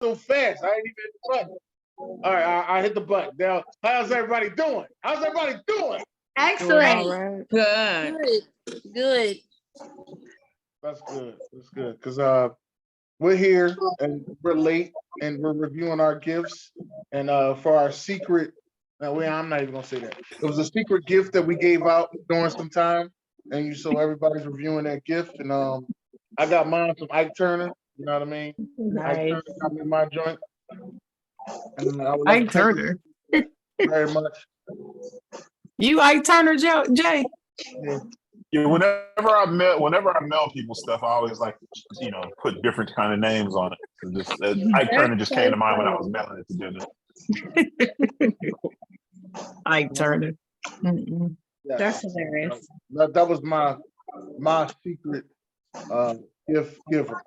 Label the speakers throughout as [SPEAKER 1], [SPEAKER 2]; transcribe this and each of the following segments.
[SPEAKER 1] so fast. I ain't even hit the button. All right, I hit the button. Now, how's everybody doing? How's everybody doing?
[SPEAKER 2] Doing all
[SPEAKER 3] Excellent.
[SPEAKER 2] right.
[SPEAKER 4] Good.
[SPEAKER 3] Good.
[SPEAKER 1] That's good. That's good. Because we're here and we're late and we're reviewing our gifts. And for our secret, I'm not even gonna say that. It was a secret gift that we gave out during some time, and so everybody's reviewing that gift. And I got mine from Ike Turner. You know what I mean? Ike
[SPEAKER 2] Nice.
[SPEAKER 1] Turner got me my joint, and I would like
[SPEAKER 2] Ike
[SPEAKER 1] to thank
[SPEAKER 2] Turner.
[SPEAKER 1] you very much.
[SPEAKER 2] You Ike Turner, Jay?
[SPEAKER 1] Yeah.
[SPEAKER 5] Yeah, whenever I mail people stuff, I always like put different kind of names on it. So Ike Turner just came to mind when I was mailing it together.
[SPEAKER 2] Ike Turner. Mm-mm.
[SPEAKER 1] Yeah.
[SPEAKER 3] That's hilarious.
[SPEAKER 1] That was my secret gift giver.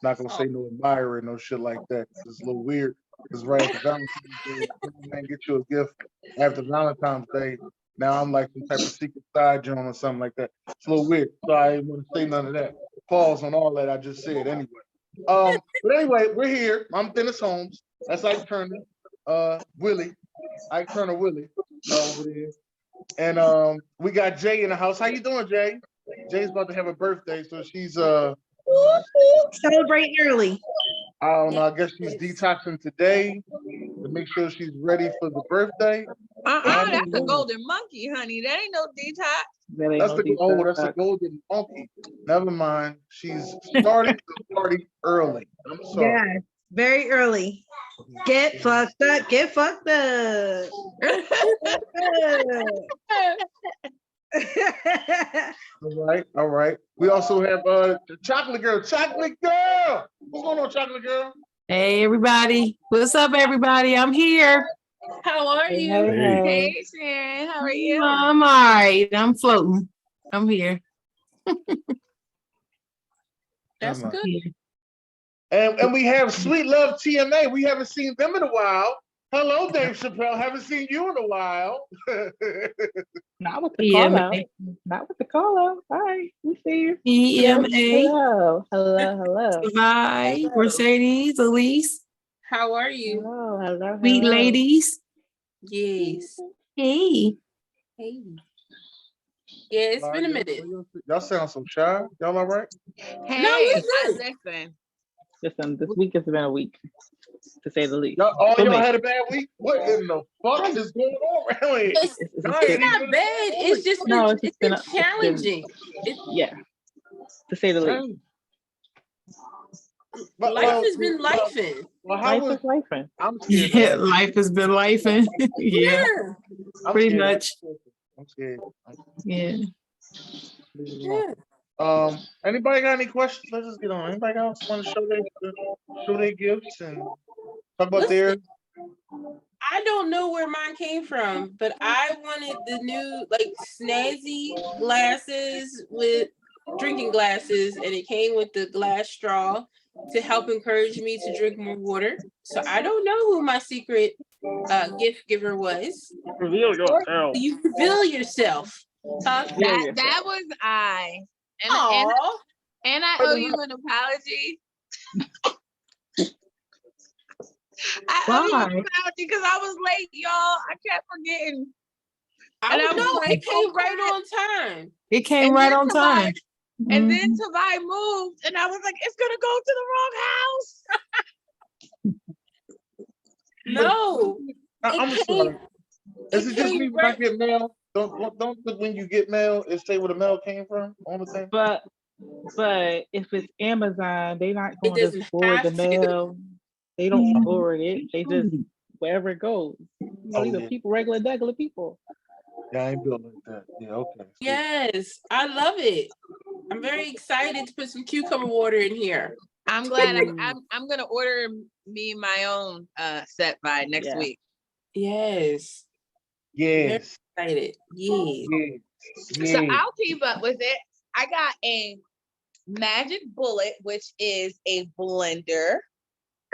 [SPEAKER 1] Not gonna say no admirer, no shit like that. It's a little weird. Because right after Valentine's Day, man, get you a gift after Valentine's Day. Now I'm like some type of secret side joint or something like that. It's a little weird. So I didn't want to say none of that. Pause on all that I just said anyway. But anyway, we're here. I'm Dennis Holmes. That's Ike Turner. Willie. Ike Turner Willie over there. And we got Jay in the house. How you doing, Jay? Jay's about to have a birthday, so she's
[SPEAKER 3] Celebrating early.
[SPEAKER 1] I don't know. I guess she's detoxing today to make sure she's ready for the birthday.
[SPEAKER 4] That's a golden monkey, honey. That ain't no detox.
[SPEAKER 1] That's the golden monkey. Never mind. She's starting the party early. I'm sorry.
[SPEAKER 3] Yeah, very early. Get fucked up. Get fucked up.
[SPEAKER 1] All right. We also have the chocolate girl. Chocolate girl. What's going on, chocolate girl?
[SPEAKER 2] Hey, everybody. What's up, everybody? I'm here.
[SPEAKER 4] How are you?
[SPEAKER 5] Hey.
[SPEAKER 4] Hey, Sharon. How are you?
[SPEAKER 2] I'm all right. I'm floating. I'm here.
[SPEAKER 4] That's good.
[SPEAKER 1] And we have Sweet Love TMA. We haven't seen them in a while. Hello, Dave Chappelle. Haven't seen you in a while.
[SPEAKER 6] Not with the call out. Not with the call out. Hi, we see you.
[SPEAKER 2] EMA.
[SPEAKER 6] Hello.
[SPEAKER 2] Hi, Mercedes, Elise.
[SPEAKER 4] How are you?
[SPEAKER 6] Oh, hello.
[SPEAKER 2] Sweet ladies.
[SPEAKER 4] Yes.
[SPEAKER 2] Hey.
[SPEAKER 4] Hey. Yeah, it's been a minute.
[SPEAKER 1] Y'all sound so shy. Y'all all right?
[SPEAKER 4] Hey, no, listen.
[SPEAKER 6] Listen, this week has been a week, to say the least.
[SPEAKER 1] Y'all had a bad week? What in the fuck is going on around here?
[SPEAKER 4] It's not bad. It's just been challenging.
[SPEAKER 6] Yeah, to say the least.
[SPEAKER 4] Life has been lifing.
[SPEAKER 6] Life is lifing.
[SPEAKER 1] I'm scared.
[SPEAKER 2] Yeah, life has been lifing. Yeah. Pretty much.
[SPEAKER 1] I'm scared.
[SPEAKER 2] Yeah.
[SPEAKER 1] Anybody got any questions? Let's just get on. Anybody else want to show their gifts and talk about theirs?
[SPEAKER 4] I don't know where mine came from, but I wanted the new snazzy glasses with drinking glasses, and it came with the glass straw to help encourage me to drink more water. So I don't know who my secret gift giver was.
[SPEAKER 6] Reveal yourself.
[SPEAKER 4] You reveal yourself.
[SPEAKER 7] That was I. And I owe you an apology. I owe you an apology because I was late, y'all. I kept forgetting.
[SPEAKER 4] I don't know. It came right on time.
[SPEAKER 2] It came right on time.
[SPEAKER 7] And then Tavai moved, and I was like, it's gonna go to the wrong house.
[SPEAKER 4] No.
[SPEAKER 1] I'm sorry. Is it just me when I get mail? Don't when you get mail, it say where the mail came from on the thing?
[SPEAKER 6] But if it's Amazon, they not going to forward the mail. They don't forward it. They just wherever it goes. These are people, regular people.
[SPEAKER 1] Yeah, I ain't built like that. Yeah, okay.
[SPEAKER 4] Yes, I love it. I'm very excited to put some cucumber water in here.
[SPEAKER 7] I'm glad I'm gonna order me my own set by next week.
[SPEAKER 4] Yes.
[SPEAKER 1] Yes.
[SPEAKER 4] Very excited. Yes.
[SPEAKER 7] So I'll keep up with it. I got a Magic Bullet, which is a blender.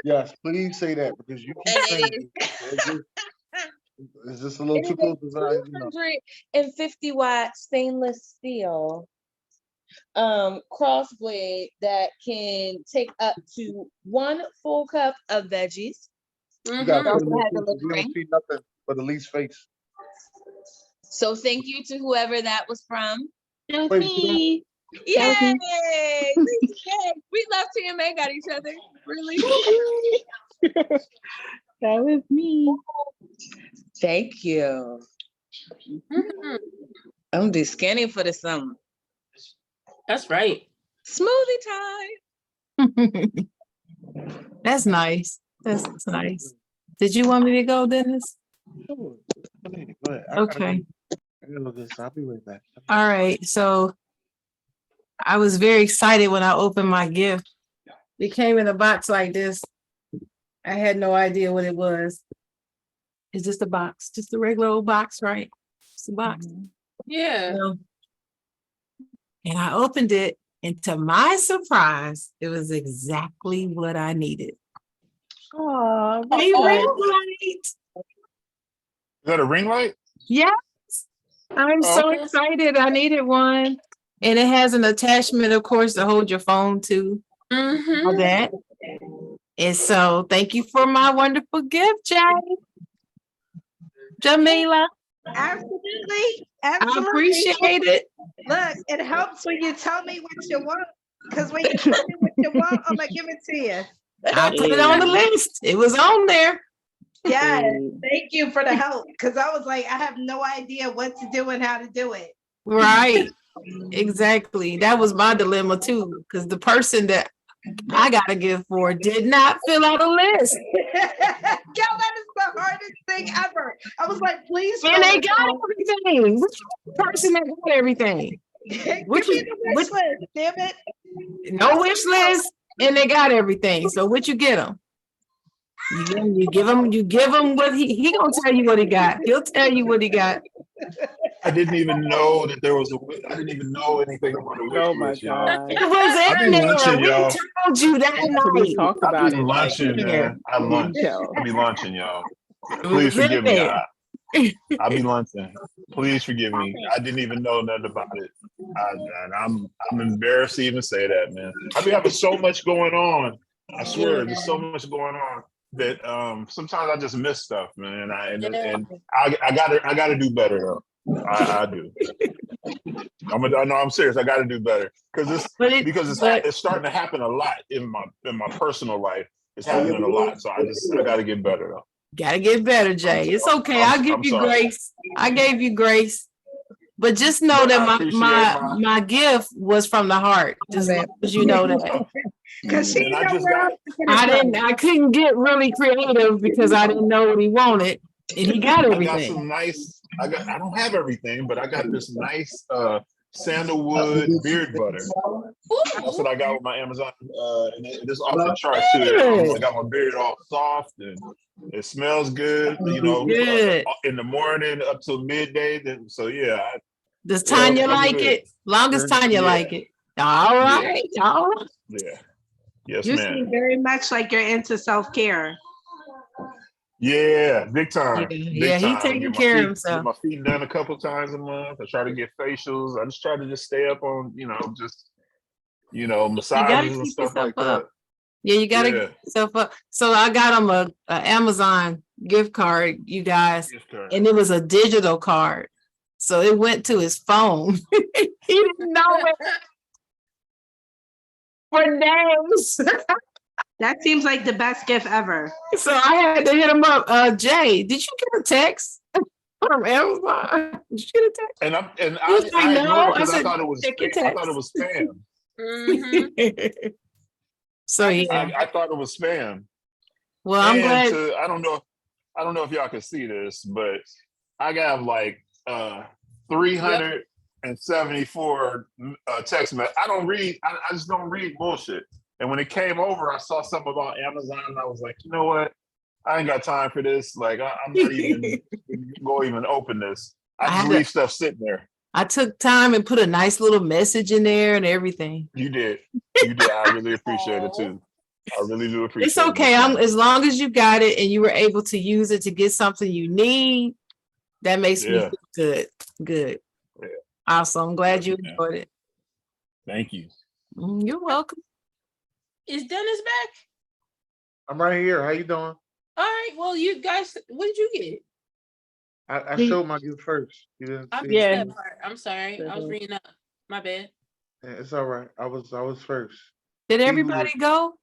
[SPEAKER 1] Yes, please say that because you keep saying it's just a little too close to
[SPEAKER 7] 250 watt stainless steel. crossbreed that can take up to 1 full cup of veggies.
[SPEAKER 1] You gotta
[SPEAKER 7] It
[SPEAKER 1] put
[SPEAKER 7] also
[SPEAKER 1] them in
[SPEAKER 7] has a
[SPEAKER 1] pieces.
[SPEAKER 7] little
[SPEAKER 1] We don't
[SPEAKER 7] ring.
[SPEAKER 1] see nothing but Elite's face.
[SPEAKER 7] So thank you to whoever that was from.
[SPEAKER 6] That was
[SPEAKER 1] Wait, you don't-
[SPEAKER 6] me.
[SPEAKER 7] Yay!
[SPEAKER 6] That was me.
[SPEAKER 7] Yay! We love TMA got each other. Really?
[SPEAKER 6] That was me.
[SPEAKER 7] Thank you.
[SPEAKER 4] Mhm.
[SPEAKER 7] I'm just scanning for the summer.
[SPEAKER 4] That's right.
[SPEAKER 7] Smoothie time.
[SPEAKER 2] That's nice. That's nice. Did you want me to go, Dennis?
[SPEAKER 1] Sure. Go ahead. I gotta
[SPEAKER 2] Okay.
[SPEAKER 1] go. I gotta look this. I'll be right back.
[SPEAKER 2] All right. So I was very excited when I opened my gift. It came in a box like this. I had no idea what it was. It's just a box, just a regular old box, right? It's a box.
[SPEAKER 4] Yeah.
[SPEAKER 2] And I opened it, and to my surprise, it was exactly what I needed.
[SPEAKER 6] Oh,
[SPEAKER 2] A ring light.
[SPEAKER 5] Is that a ring light?
[SPEAKER 2] Yes. I'm so
[SPEAKER 5] Okay.
[SPEAKER 2] excited. I needed one. And it has an attachment, of course, to hold your phone to. All
[SPEAKER 4] Mm-hmm.
[SPEAKER 2] that. And so thank you for my wonderful gift, Jay. Jamila,
[SPEAKER 3] Absolutely.
[SPEAKER 2] I
[SPEAKER 3] Absolutely.
[SPEAKER 2] appreciate it.
[SPEAKER 3] Look, it helps when you tell me what you want. Because when you tell me what you want, I'm gonna give it to you.
[SPEAKER 2] I put it on the list. It was on there.
[SPEAKER 3] Yes. Thank you for the help. Because I was like, I have no idea what to do and how to do it.
[SPEAKER 2] Right. Exactly. That was my dilemma too. Because the person that I got a gift for did not fill out a list.
[SPEAKER 3] Girl, that is the hardest thing ever. I was like, please.
[SPEAKER 2] And
[SPEAKER 3] fill
[SPEAKER 2] they
[SPEAKER 3] it
[SPEAKER 2] got
[SPEAKER 3] out.
[SPEAKER 2] everything. Which person that got everything?
[SPEAKER 3] Give
[SPEAKER 2] Which
[SPEAKER 3] me
[SPEAKER 2] is
[SPEAKER 3] the wish list, damn it.
[SPEAKER 2] no wish list, and they got everything. So what you get them? You give him what he gonna tell you what he got. He'll tell you what he got.
[SPEAKER 5] I didn't even know that there was I didn't even know anything about a wish
[SPEAKER 6] Oh my
[SPEAKER 5] list, y'all.
[SPEAKER 6] God.
[SPEAKER 2] It was
[SPEAKER 5] I be
[SPEAKER 2] in there.
[SPEAKER 5] lunching,
[SPEAKER 2] We
[SPEAKER 5] y'all.
[SPEAKER 2] told you that
[SPEAKER 6] So we
[SPEAKER 2] night.
[SPEAKER 6] talked
[SPEAKER 5] I
[SPEAKER 6] about
[SPEAKER 5] be
[SPEAKER 6] it like
[SPEAKER 5] lunching, man. I lunch.
[SPEAKER 6] detail.
[SPEAKER 5] I be lunching, y'all.
[SPEAKER 2] It
[SPEAKER 5] Please
[SPEAKER 2] was in
[SPEAKER 5] forgive me.
[SPEAKER 2] there.
[SPEAKER 5] I be lunching. Please forgive me. I didn't even know nothing about it. And I'm embarrassed to even say that, man. I be having so much going on. I swear, there's so much going on that sometimes I just miss stuff, man. And I gotta do better though. I do. I'm serious. I gotta do better because it's starting to happen a lot in my personal life. It's happening a lot, so I gotta get better though.
[SPEAKER 2] Gotta get better, Jay. It's okay. I'll give you
[SPEAKER 5] sorry.
[SPEAKER 2] grace. I gave you grace. But just know
[SPEAKER 5] But I
[SPEAKER 2] that
[SPEAKER 5] appreciate
[SPEAKER 2] my gift was from the heart. Just long as you know that.
[SPEAKER 3] Because she
[SPEAKER 5] And I
[SPEAKER 3] know
[SPEAKER 5] just
[SPEAKER 3] where
[SPEAKER 5] got
[SPEAKER 3] else to get it from.
[SPEAKER 2] I couldn't get really creative because I didn't know what he wanted. And he got
[SPEAKER 5] I got
[SPEAKER 2] everything.
[SPEAKER 5] some nice. I don't have everything, but I got this nice sandalwood beard butter. That's what I got with my Amazon. And it's off the charts too. I got my beard all soft and it smells good. You know,
[SPEAKER 2] Good.
[SPEAKER 5] in the morning up till midday. Then so yeah.
[SPEAKER 2] Does Tanya
[SPEAKER 5] I'm
[SPEAKER 2] like
[SPEAKER 5] good.
[SPEAKER 2] it? Long as Tanya like it. All right. All right.
[SPEAKER 5] Yeah. Yes,
[SPEAKER 3] You
[SPEAKER 5] ma'am.
[SPEAKER 3] seem very much like you're into self-care.
[SPEAKER 5] Yeah, big time.
[SPEAKER 2] Yeah,
[SPEAKER 5] Big
[SPEAKER 2] he
[SPEAKER 5] time.
[SPEAKER 2] taking care of
[SPEAKER 5] Get
[SPEAKER 2] himself.
[SPEAKER 5] my feet done a couple times a month. I try to get facials. I just try to just stay up on, massages and
[SPEAKER 2] keep
[SPEAKER 5] stuff
[SPEAKER 2] yourself
[SPEAKER 5] like that.
[SPEAKER 2] up. Yeah, you gotta
[SPEAKER 5] Yeah.
[SPEAKER 2] get yourself up. So I got him a Amazon gift card, you guys,
[SPEAKER 5] Gift card.
[SPEAKER 2] and it was a digital card. So it went to his phone. He didn't know it for days.
[SPEAKER 3] That seems like the best gift ever.
[SPEAKER 2] So I had to hit him up. Jay, did you get a text from Amazon? Did you get a text?
[SPEAKER 5] And
[SPEAKER 2] He was like,
[SPEAKER 5] I
[SPEAKER 2] no.
[SPEAKER 5] ignored it because
[SPEAKER 2] I
[SPEAKER 5] I thought it was
[SPEAKER 2] check your
[SPEAKER 5] I thought it was spam.
[SPEAKER 4] Mm-hmm.
[SPEAKER 2] So yeah.
[SPEAKER 5] I thought it was spam.
[SPEAKER 2] Well, I'm glad.
[SPEAKER 5] I don't know if y'all can see this, but I got like 374 text messages. I just don't read bullshit. And when it came over, I saw something about Amazon and I was like, you know what? I ain't got time for this. Like I'm not even going to even open this. I just leave stuff sitting there.
[SPEAKER 2] I took time and put a nice little message in there and everything.
[SPEAKER 5] You did. I really appreciate it too. I really do appreciate it.
[SPEAKER 2] It's okay. As long as you got it and you were able to use it to get something you need, that makes me feel good. Good.
[SPEAKER 5] Yeah.
[SPEAKER 2] Awesome. I'm glad you enjoyed it.
[SPEAKER 5] Thank you.
[SPEAKER 2] You're welcome.
[SPEAKER 4] Is Dennis back?
[SPEAKER 1] I'm right here. How you doing?
[SPEAKER 4] All right. Well, you guys, what did you get?
[SPEAKER 1] I showed my gift first. You didn't
[SPEAKER 4] I
[SPEAKER 1] see
[SPEAKER 4] missed
[SPEAKER 1] it.
[SPEAKER 4] that part. I'm sorry. I was
[SPEAKER 6] Mhm.
[SPEAKER 4] reading up. My bad.
[SPEAKER 1] Yeah, it's all right. I was first.
[SPEAKER 2] Did
[SPEAKER 1] He who
[SPEAKER 2] everybody
[SPEAKER 1] was,
[SPEAKER 2] go?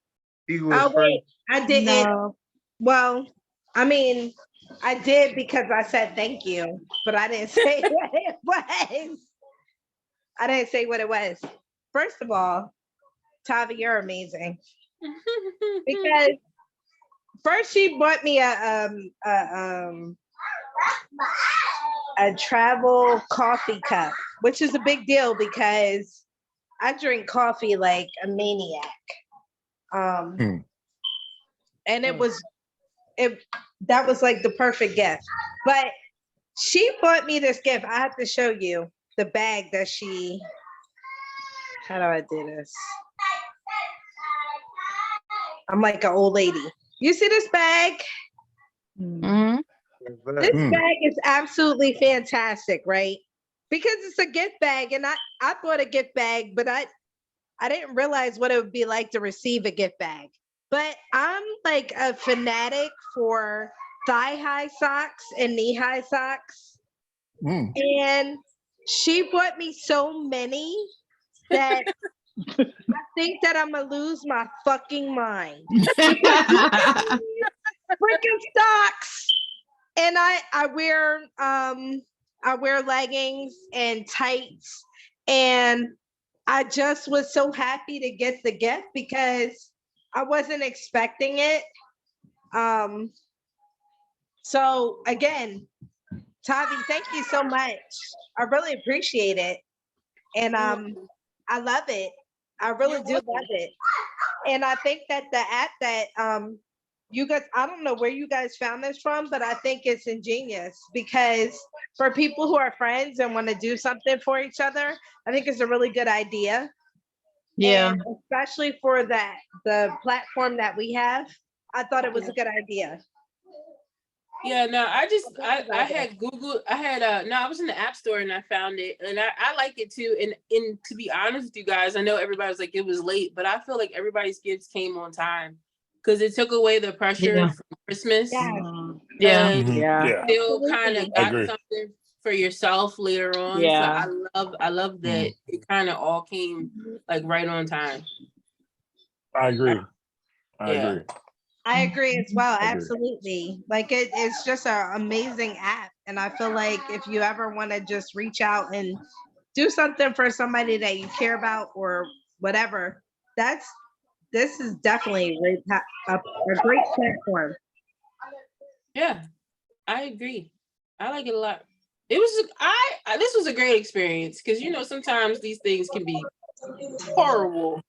[SPEAKER 1] he who was
[SPEAKER 3] Oh, wait,
[SPEAKER 1] first.
[SPEAKER 3] I didn't.
[SPEAKER 6] No.
[SPEAKER 3] Well, I mean, I did because I said thank you, but I didn't say what it was. I didn't say what it was. First of all, Tavi, you're amazing because first she bought me a travel coffee cup, which is a big deal because I drink coffee like a maniac.
[SPEAKER 5] Hmm.
[SPEAKER 3] And that was like the perfect gift. But she bought me this gift. I have to show you the bag that how do I do this? I'm like an old lady. You see this bag?
[SPEAKER 2] Mm-hmm.
[SPEAKER 3] This bag is absolutely fantastic, right? Because it's a gift bag, and I thought a gift bag, but I didn't realize what it would be like to receive a gift bag. But I'm like a fanatic for thigh-high socks and knee-high socks. And she bought me so many that I think that I'm gonna lose my fucking mind. Freaking socks. And I wear leggings and tights, and I just was so happy to get the gift because I wasn't expecting it. So again, Tavi, thank you so much. I really appreciate it. And I love it. I really do love it. And I think that the app that you guys, I don't know where you guys found this from, but I think it's ingenious because for people who are friends and want to do something for each other, I think it's a really good idea.
[SPEAKER 2] Yeah.
[SPEAKER 3] And especially for the platform that we have, I thought it was a good idea.
[SPEAKER 4] Yeah, no, I had Google, I was in the App Store and I found it, and I like it too. And to be honest with you guys, I know everybody was like it was late, but I feel like everybody's gifts came on time because it took away the pressure from Christmas.
[SPEAKER 2] Yeah.
[SPEAKER 4] And
[SPEAKER 6] Yeah.
[SPEAKER 4] still kind of
[SPEAKER 5] I
[SPEAKER 4] got
[SPEAKER 5] agree.
[SPEAKER 4] something for yourself later on.
[SPEAKER 6] Yeah.
[SPEAKER 4] So I love that it kind of all came like right on time.
[SPEAKER 5] I agree. I
[SPEAKER 4] Yeah.
[SPEAKER 5] agree.
[SPEAKER 3] I agree as well.
[SPEAKER 5] I agree.
[SPEAKER 3] Absolutely. Like it's just an amazing app. And I feel like if you ever want to just reach out and do something for somebody that you care about or whatever, this is definitely a great platform.
[SPEAKER 4] Yeah, I agree. I like it a lot. It was this was a great experience because sometimes these things can be horrible.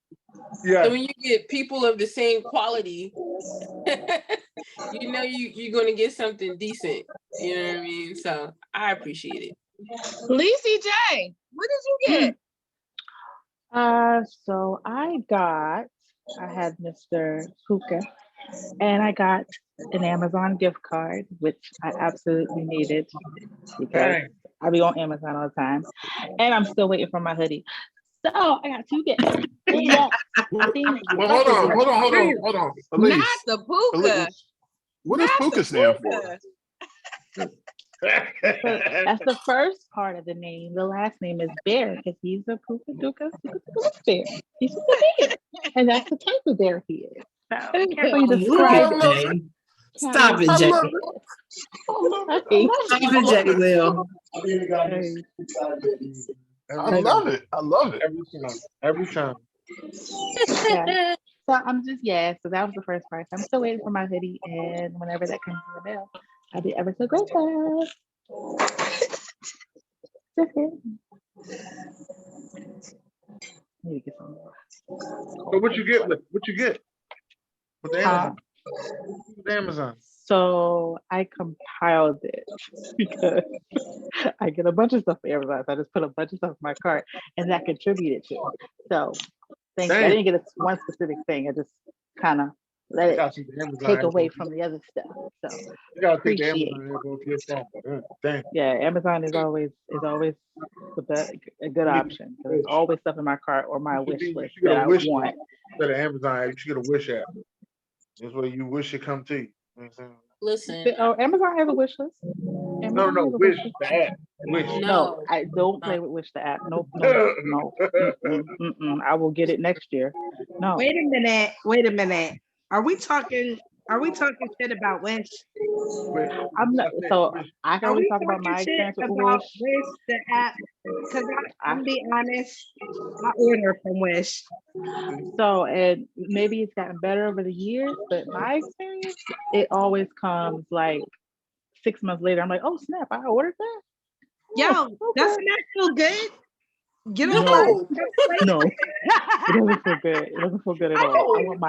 [SPEAKER 1] Yeah.
[SPEAKER 4] So when you get people of the same quality, you're gonna get something decent. You know what I mean? So I appreciate it.
[SPEAKER 7] Lacey J, what did you get?
[SPEAKER 6] So I had Mr. Puka, and I got an Amazon gift card, which I absolutely needed because I be on Amazon all the time, and I'm still waiting for my hoodie. So I got 2 gifts. Yeah.
[SPEAKER 5] Well, hold on. Elise,
[SPEAKER 7] Not the puka.
[SPEAKER 5] what does Puka stand for?
[SPEAKER 6] So that's the first part of the name. The last name is Bear because he's a Puka Duka bear. He's just a bear, and that's the type of bear he is. So I can't really describe it.
[SPEAKER 2] Stop it, Jay.
[SPEAKER 6] Stop it,
[SPEAKER 2] Jay. Will.
[SPEAKER 5] I love it. I love it.
[SPEAKER 1] Every time.
[SPEAKER 6] Yeah. So I'm just so that was the first part. I'm still waiting for my hoodie, and whenever that comes in the mail, I'll be ever so grateful. Need to get some more.
[SPEAKER 1] So what you get with the Amazon? With Amazon.
[SPEAKER 6] So I compiled it because I get a bunch of stuff for Amazon. So I just put a bunch of stuff in my cart, and that contributed to it. So I didn't get one specific thing. I just kind of let it take away from the other stuff. So
[SPEAKER 1] you gotta think
[SPEAKER 6] appreciate.
[SPEAKER 1] Amazon.
[SPEAKER 6] Yeah, Amazon is always But that's a good option. 'Cause there's always stuff in my cart or my wish
[SPEAKER 1] You
[SPEAKER 6] list
[SPEAKER 1] should get
[SPEAKER 6] that
[SPEAKER 1] a
[SPEAKER 6] I
[SPEAKER 1] wish
[SPEAKER 6] want.
[SPEAKER 1] app instead of Amazon app. You should get a wish app. This way you wish it come to you. You know what I'm saying?
[SPEAKER 4] Listen,
[SPEAKER 6] Oh, Amazon has a wish list.
[SPEAKER 1] No,
[SPEAKER 6] Amazon
[SPEAKER 1] no,
[SPEAKER 6] has a
[SPEAKER 1] wish
[SPEAKER 6] wish list.
[SPEAKER 1] the app. Wish.
[SPEAKER 6] No,
[SPEAKER 4] no.
[SPEAKER 6] I don't play with Wish the app. Nope, no, no. I will get it next year. No.
[SPEAKER 3] Wait a minute. Wait a minute. Are we talking shit about Wish?
[SPEAKER 1] Wish.
[SPEAKER 6] I'm not,
[SPEAKER 1] I said
[SPEAKER 6] so
[SPEAKER 1] wish.
[SPEAKER 6] I can
[SPEAKER 3] Are
[SPEAKER 6] only
[SPEAKER 3] we
[SPEAKER 6] talk about
[SPEAKER 3] talking
[SPEAKER 6] my
[SPEAKER 3] shit
[SPEAKER 6] experience with
[SPEAKER 3] about
[SPEAKER 6] Wish.
[SPEAKER 3] Wish, the app? Because I'm
[SPEAKER 6] I-
[SPEAKER 3] be honest, I order from Wish.
[SPEAKER 6] So, and maybe it's gotten better over the years, but my experience, it always comes like 6 months later. I'm like, oh snap, I ordered that.
[SPEAKER 3] Yo,
[SPEAKER 6] Oh,
[SPEAKER 3] doesn't
[SPEAKER 6] okay.
[SPEAKER 3] that feel good? You know
[SPEAKER 6] No.
[SPEAKER 3] what?
[SPEAKER 6] No, it doesn't feel good. It doesn't feel good at all. I want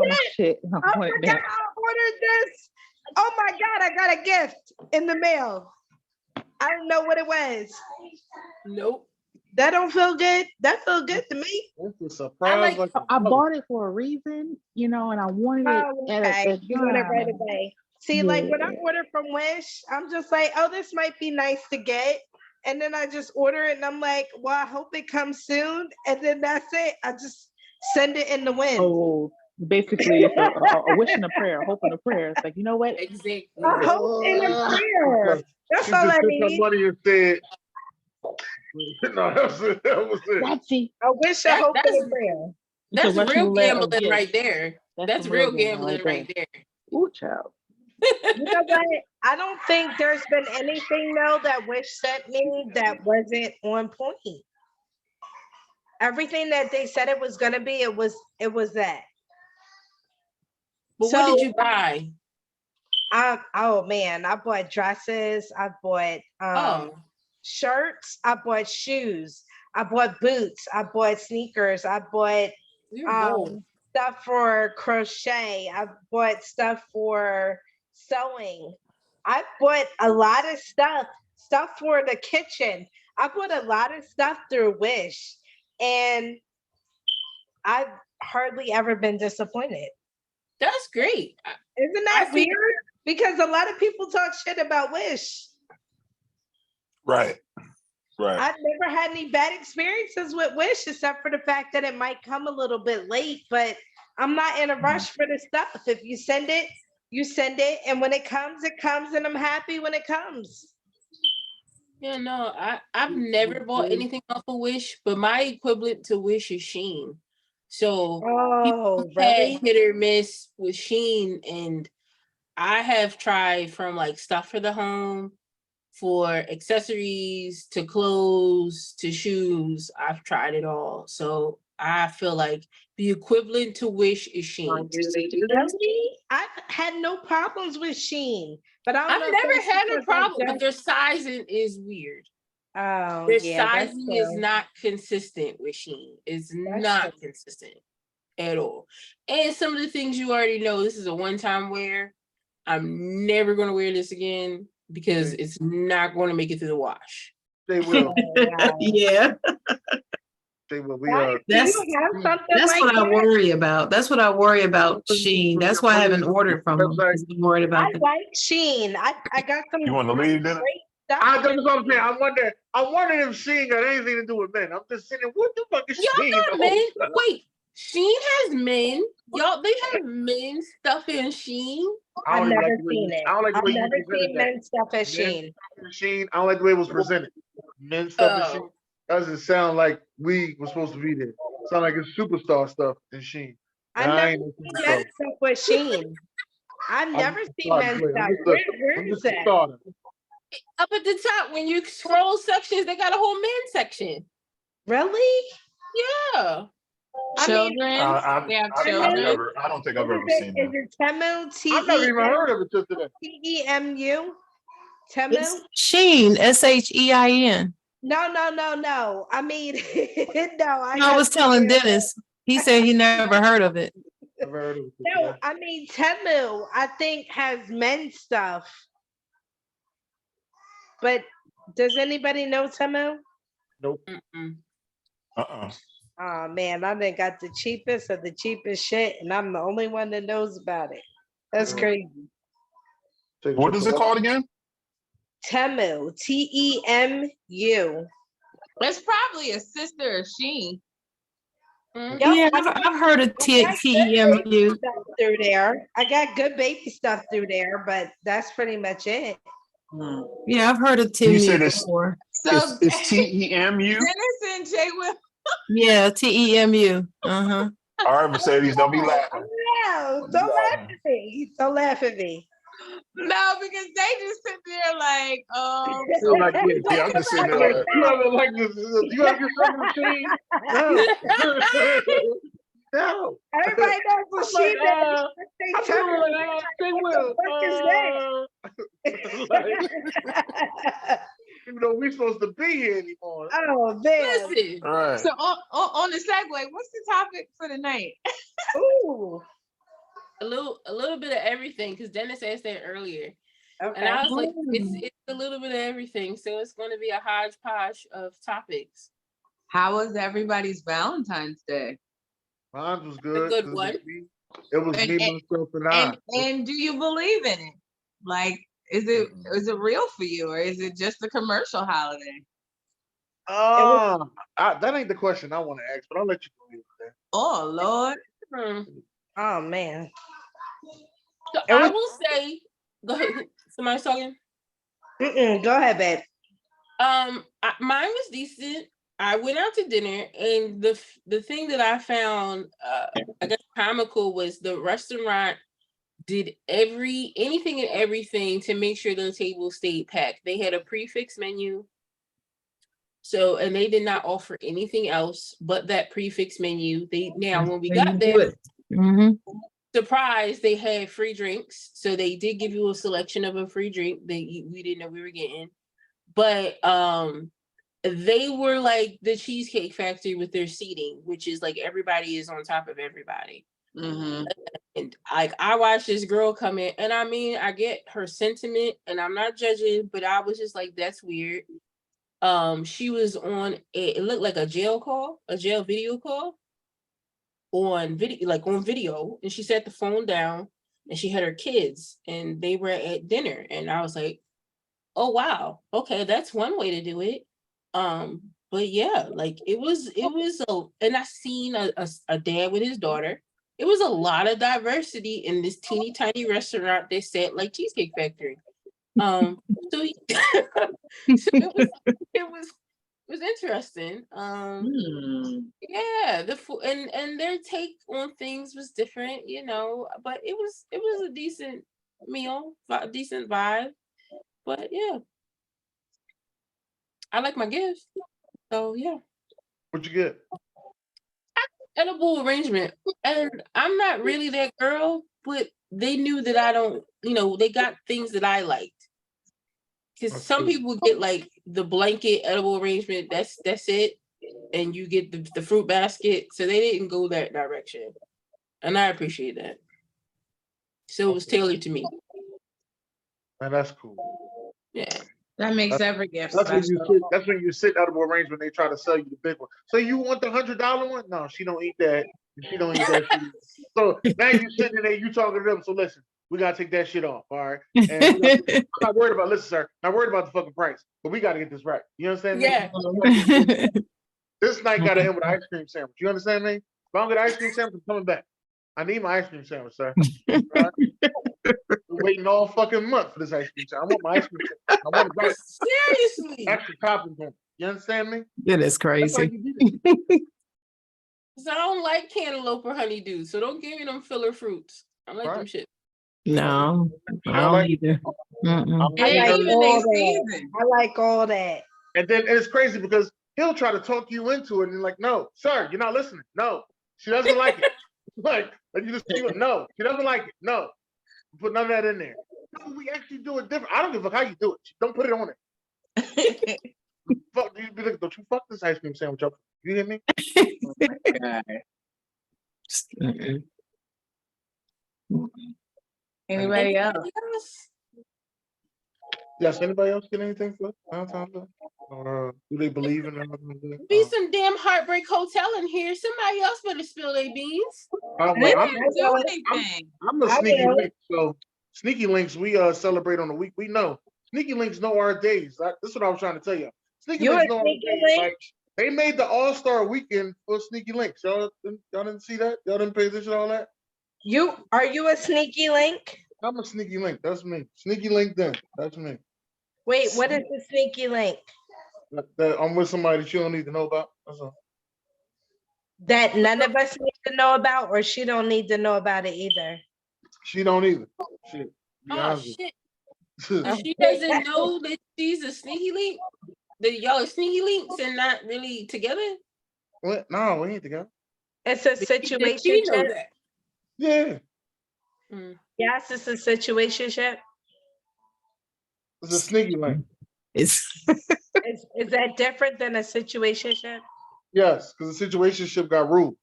[SPEAKER 6] my shit. And I
[SPEAKER 3] I
[SPEAKER 6] want it
[SPEAKER 3] forgot
[SPEAKER 6] back.
[SPEAKER 3] I ordered this. Oh my God, I got a gift in the mail. I don't know what it was.
[SPEAKER 4] Nope.
[SPEAKER 3] That don't feel good. That feel good to me.
[SPEAKER 1] It's a surprise.
[SPEAKER 4] like-
[SPEAKER 6] I bought it for a reason, and I wanted it
[SPEAKER 3] Oh,
[SPEAKER 6] at
[SPEAKER 3] okay.
[SPEAKER 6] a
[SPEAKER 3] You want it right
[SPEAKER 6] time.
[SPEAKER 3] away. See, like when I
[SPEAKER 6] Yeah.
[SPEAKER 3] order from Wish, I'm just like, oh, this might be nice to get. And then I just order it and I'm like, well, I hope it comes soon. And then that's it. I just send it in the wind.
[SPEAKER 6] Oh, basically, it's a wish and a prayer, a hope and a prayer. It's like, you know what?
[SPEAKER 4] Exactly.
[SPEAKER 3] A hope and a prayer. That's all I
[SPEAKER 1] took her
[SPEAKER 3] need.
[SPEAKER 1] money and said, no, that was it.
[SPEAKER 6] Yahtzee.
[SPEAKER 3] I wish, a
[SPEAKER 4] That-
[SPEAKER 3] hope, and
[SPEAKER 4] that's-
[SPEAKER 3] a prayer.
[SPEAKER 6] It's a
[SPEAKER 4] That's
[SPEAKER 6] Russian
[SPEAKER 4] real
[SPEAKER 6] roulette of
[SPEAKER 4] gambling
[SPEAKER 6] gifts.
[SPEAKER 4] right there. That's
[SPEAKER 6] the
[SPEAKER 4] real
[SPEAKER 6] gambling
[SPEAKER 4] gambling right there.
[SPEAKER 6] Ooh, child.
[SPEAKER 3] You know what? I don't think there's been anything though that Wish sent me that wasn't on point. Everything that they said it was gonna be, it was that.
[SPEAKER 4] But
[SPEAKER 3] So-
[SPEAKER 4] what did you buy?
[SPEAKER 3] Oh man, I bought dresses, I bought
[SPEAKER 4] Oh,
[SPEAKER 3] shirts, I bought shoes, I bought boots, I bought sneakers, I bought
[SPEAKER 4] you're bold.
[SPEAKER 3] stuff for crochet, I bought stuff for sewing. I bought a lot of stuff for the kitchen. I bought a lot of stuff through Wish, and I've hardly ever been disappointed.
[SPEAKER 4] That's great.
[SPEAKER 3] Isn't that
[SPEAKER 4] I think-
[SPEAKER 3] weird? Because a lot of people talk shit about Wish.
[SPEAKER 5] Right. Right.
[SPEAKER 3] I've never had any bad experiences with Wish, except for the fact that it might come a little bit late, but I'm not in a rush for the stuff. If you send it, you send it. And when it comes, and I'm happy when it comes.
[SPEAKER 4] Yeah, no, I've never bought anything off of Wish, but my equivalent to Wish is Shein. So
[SPEAKER 3] Oh,
[SPEAKER 4] had
[SPEAKER 3] really?
[SPEAKER 4] hit or miss with Shein, and I have tried from like stuff for the home, for accessories to clothes to shoes. I've tried it all. So I feel like the equivalent to Wish is Shein.
[SPEAKER 3] Really? I've had no problems with Shein, but I don't
[SPEAKER 4] I've
[SPEAKER 3] know if
[SPEAKER 4] never
[SPEAKER 3] that's
[SPEAKER 4] had a
[SPEAKER 3] because I
[SPEAKER 4] problem, but
[SPEAKER 3] just-
[SPEAKER 4] their sizing is weird.
[SPEAKER 3] Oh,
[SPEAKER 4] Their
[SPEAKER 3] yeah, that's
[SPEAKER 4] sizing is
[SPEAKER 3] true.
[SPEAKER 4] not consistent with Shein. It's
[SPEAKER 3] That's
[SPEAKER 4] not
[SPEAKER 3] true.
[SPEAKER 4] consistent at all. And some of the things you already know, this is a one-time wear. I'm never going to wear this again because it's not going to make it through the wash.
[SPEAKER 1] They will.
[SPEAKER 3] Wow.
[SPEAKER 2] Yeah,
[SPEAKER 1] They will.
[SPEAKER 3] Why? Do
[SPEAKER 2] That's-
[SPEAKER 3] you have something
[SPEAKER 2] that's
[SPEAKER 3] like
[SPEAKER 2] what I
[SPEAKER 3] that?
[SPEAKER 2] worry about. That's what I worry about Shein. That's why I haven't ordered from them. 'Cause I'm worried
[SPEAKER 3] I
[SPEAKER 2] about that.
[SPEAKER 3] like Shein. I got some
[SPEAKER 5] You want to leave then?
[SPEAKER 3] great stuff.
[SPEAKER 1] That's what I'm saying. I wonder if Shein got anything to do with men. I'm just saying, what the fuck is
[SPEAKER 4] Y'all
[SPEAKER 1] Shein?
[SPEAKER 4] got men? Wait, Shein has men. Y'all, they have men stuff in Shein.
[SPEAKER 1] I
[SPEAKER 3] I've
[SPEAKER 1] don't even
[SPEAKER 3] never
[SPEAKER 1] like the way
[SPEAKER 3] seen
[SPEAKER 1] you-
[SPEAKER 3] it.
[SPEAKER 1] I don't like the
[SPEAKER 3] I've
[SPEAKER 1] way you
[SPEAKER 3] never
[SPEAKER 1] presented
[SPEAKER 3] seen
[SPEAKER 1] that.
[SPEAKER 3] men's stuff at Shein.
[SPEAKER 1] Shein, I don't like the way it was presented. Men's stuff in
[SPEAKER 4] Oh.
[SPEAKER 1] Shein doesn't sound like we were supposed to be there. Sound like it's superstar stuff in Shein.
[SPEAKER 3] I've
[SPEAKER 1] And I
[SPEAKER 3] never
[SPEAKER 1] ain't no
[SPEAKER 3] seen
[SPEAKER 1] superstar.
[SPEAKER 3] men's stuff with Shein. I've never
[SPEAKER 1] just
[SPEAKER 3] seen
[SPEAKER 1] starting
[SPEAKER 3] men's
[SPEAKER 1] to play.
[SPEAKER 3] stuff.
[SPEAKER 1] I'm just
[SPEAKER 3] Where
[SPEAKER 1] I'm
[SPEAKER 3] is
[SPEAKER 1] just a
[SPEAKER 3] that?
[SPEAKER 1] starter.
[SPEAKER 4] Up at the top, when you scroll sections, they got a whole men's section.
[SPEAKER 3] Really?
[SPEAKER 4] Yeah.
[SPEAKER 2] Children.
[SPEAKER 5] I don't think I've ever seen
[SPEAKER 3] Is
[SPEAKER 5] that.
[SPEAKER 3] it Temu?
[SPEAKER 1] I've never even heard of it till today.
[SPEAKER 3] Temu? Temu?
[SPEAKER 2] It's Sheen, SHEIN.
[SPEAKER 3] No. I mean, no.
[SPEAKER 2] I was telling Dennis. He said he never heard of it.
[SPEAKER 1] Never heard of it till
[SPEAKER 3] No,
[SPEAKER 1] today.
[SPEAKER 3] I mean Temu. I think has men's stuff. But does anybody know Temu?
[SPEAKER 4] Mm-mm.
[SPEAKER 3] Oh man, I done got the cheapest of the cheapest shit, and I'm the only one that knows about it. That's
[SPEAKER 1] Yeah.
[SPEAKER 3] crazy.
[SPEAKER 5] What is it called again?
[SPEAKER 3] Temu, Temu.
[SPEAKER 7] It's probably a sister or she.
[SPEAKER 3] Yep,
[SPEAKER 2] Yeah,
[SPEAKER 3] I
[SPEAKER 2] I've heard of
[SPEAKER 3] got good
[SPEAKER 2] TEMU.
[SPEAKER 3] baby stuff through there. I got good baby stuff through there, but that's pretty much it.
[SPEAKER 2] Yeah, I've heard of
[SPEAKER 5] You said
[SPEAKER 2] TEMU
[SPEAKER 5] it's
[SPEAKER 2] before.
[SPEAKER 7] So
[SPEAKER 5] it's TEMU.
[SPEAKER 7] Dennis and Jay will.
[SPEAKER 2] Yeah, TEMU. Uh-huh.
[SPEAKER 5] All right, Mercedes, don't be laughing.
[SPEAKER 3] No, don't laugh at me. Don't laugh at me.
[SPEAKER 7] No, because they just sit there like,
[SPEAKER 1] Feel like this.
[SPEAKER 5] Yeah, I'm just sitting there like,
[SPEAKER 1] You ever like this? You ever get something machine? No. No.
[SPEAKER 3] Everybody knows what she
[SPEAKER 1] Like,
[SPEAKER 3] did. They
[SPEAKER 1] I'm
[SPEAKER 3] took
[SPEAKER 1] feeling like, they will. Even though we're supposed to be here anymore.
[SPEAKER 3] Oh man.
[SPEAKER 4] Listen,
[SPEAKER 5] all right.
[SPEAKER 7] so on the segue, what's the topic for the night?
[SPEAKER 3] Ooh.
[SPEAKER 4] a little bit of everything, because Dennis asked that earlier.
[SPEAKER 3] Okay.
[SPEAKER 4] And I was like, it's a little bit of everything. So it's going to be a hodgepodge of topics.
[SPEAKER 7] How was everybody's Valentine's Day?
[SPEAKER 1] Mine was
[SPEAKER 4] A
[SPEAKER 1] good.
[SPEAKER 4] good one.
[SPEAKER 1] It was me, myself, and I.
[SPEAKER 7] And do you believe in it? Like, is it real for you, or is it just a commercial holiday?
[SPEAKER 1] That ain't the question I want to ask, but I'll let you go with that.
[SPEAKER 7] Oh Lord.
[SPEAKER 3] Oh man.
[SPEAKER 4] So I will say, go ahead. Somebody's talking.
[SPEAKER 3] Go ahead, babe.
[SPEAKER 4] Mine was decent. I went out to dinner, and the thing that I found, I guess, comical was the restaurant did anything and everything to make sure the table stayed packed. They had a prefix menu. So, and they did not offer anything else but that prefix menu. When we got there, surprise, they had free drinks. So they did give you a selection of a free drink that we didn't know we were getting. But they were like the Cheesecake Factory with their seating, which is like everybody is on top of everybody.
[SPEAKER 7] Mm-hmm.
[SPEAKER 4] And I watched this girl come in, and I mean, I get her sentiment, and I'm not judging, but I was just like, that's weird. She was on it looked like a jail video call on video, and she set the phone down, and she had her kids, and they were at dinner, and I was like, oh wow, okay, that's one way to do it. But yeah, like it was and I seen a dad with his daughter. It was a lot of diversity in this teeny tiny restaurant that said like Cheesecake Factory. So, so it was interesting. Yeah, the food and their take on things was different, but it was a decent meal, decent vibe. But yeah, I like my gift. So yeah.
[SPEAKER 1] What'd you get?
[SPEAKER 4] Edible arrangement. And I'm not really that girl, but they knew that I don't, they got things that I liked. Because some people get like the blanket edible arrangement, that's it. And you get the fruit basket. So they didn't go that direction. And I appreciate that. So it was tailored to me.
[SPEAKER 1] Man, that's cool.
[SPEAKER 4] Yeah.
[SPEAKER 7] That makes every gift
[SPEAKER 1] That's
[SPEAKER 7] special.
[SPEAKER 1] when you sit edible arrangement. They try to sell you the big one. So you want the $100 one? No, she don't eat that. She don't eat that shit. So now you sitting there, you talking to them. So listen, we gotta take that shit off, all right? And I'm not worried about. Listen, sir, not worried about the fucking price, but we gotta get this right. You understand me?
[SPEAKER 4] Yeah.
[SPEAKER 1] This night gotta end with an ice cream sandwich. You understand me? If I don't get an ice cream sandwich, I'm coming back. I need my ice cream sandwich, sir. All right? We're waiting all fucking month for this ice cream sandwich. I want my ice cream sandwich. I want it right.
[SPEAKER 4] Seriously.
[SPEAKER 1] Extra toppings on it. You understand me?
[SPEAKER 2] It is crazy.
[SPEAKER 4] Because I don't like cantaloupe or honeydew, so don't give me them filler fruits. I like them shit.
[SPEAKER 2] No, I don't either.
[SPEAKER 3] I like all that.
[SPEAKER 1] And then it's crazy because he'll try to talk you into it, and you're like, "No, sir, you're not listening. No, she doesn't like it. Like you just no, she doesn't like it. No, put none of that in there. No, we actually do it different. I don't give a fuck how you do it. Don't put it on it. Fuck, you be like, don't you fuck this ice cream sandwich up? You hear me?
[SPEAKER 7] Anybody else?
[SPEAKER 1] Yes. Anybody else get anything for Valentine's Day? Or do they believe in it?
[SPEAKER 4] Be some damn Heartbreak Hotel in here. Somebody else better spill their beans.
[SPEAKER 1] I'm a sneaky link, so sneaky links we celebrate on the week. We know sneaky links know our days. This is what I was trying to tell you. Sneaky
[SPEAKER 3] You a
[SPEAKER 1] links know how to
[SPEAKER 3] sneaky
[SPEAKER 1] game.
[SPEAKER 3] link?
[SPEAKER 1] Like they made the All-Star weekend for sneaky links. Y'all didn't see that? Y'all didn't pay attention to all that?
[SPEAKER 3] Are you a sneaky link?
[SPEAKER 1] I'm a sneaky link. That's me. Sneaky link then. That's me.
[SPEAKER 3] Wait, what is the sneaky link?
[SPEAKER 1] That I'm with somebody that you don't need to know about. That's all.
[SPEAKER 3] That none of us need to know about, or she don't need to know about it either.
[SPEAKER 1] She don't either. Shit. Be
[SPEAKER 4] Oh
[SPEAKER 1] honest with
[SPEAKER 4] shit!
[SPEAKER 1] you.
[SPEAKER 4] So she doesn't know that she's a sneaky link. That y'all are sneaky links and not really together.
[SPEAKER 1] What? No, we ain't together.
[SPEAKER 3] It's a
[SPEAKER 4] Did
[SPEAKER 3] situation.
[SPEAKER 4] she know that?
[SPEAKER 1] Yeah.
[SPEAKER 3] Yes, it's a situationship.
[SPEAKER 1] It's a sneaky link.
[SPEAKER 2] It's
[SPEAKER 3] Is that different than a situationship?
[SPEAKER 1] Yes, because the situationship got rules.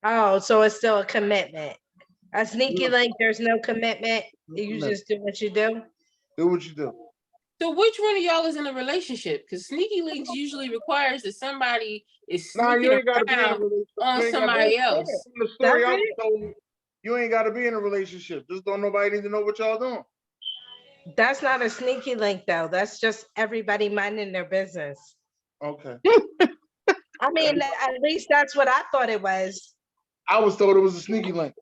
[SPEAKER 3] Oh, so it's still a commitment. A sneaky
[SPEAKER 1] Yeah.
[SPEAKER 3] link, there's no commitment.
[SPEAKER 1] No
[SPEAKER 3] You
[SPEAKER 1] commitment.
[SPEAKER 3] just do what you do.
[SPEAKER 1] Do what you do.
[SPEAKER 4] So which one of y'all is in a relationship? Because sneaky links usually requires that somebody is
[SPEAKER 1] Nah, you
[SPEAKER 4] sneaking
[SPEAKER 1] ain't gotta be in a
[SPEAKER 4] around
[SPEAKER 1] relationship.
[SPEAKER 4] on
[SPEAKER 1] You ain't gotta
[SPEAKER 4] somebody
[SPEAKER 1] be-
[SPEAKER 4] else.
[SPEAKER 1] From the story I
[SPEAKER 3] That's
[SPEAKER 1] was told, you ain't gotta be in a relationship. Just don't nobody need to know what y'all doing.
[SPEAKER 3] That's not a sneaky link though. That's just everybody minding their business.
[SPEAKER 1] Okay.
[SPEAKER 3] I mean, at least that's what I thought it was.
[SPEAKER 1] I was told it was a sneaky link.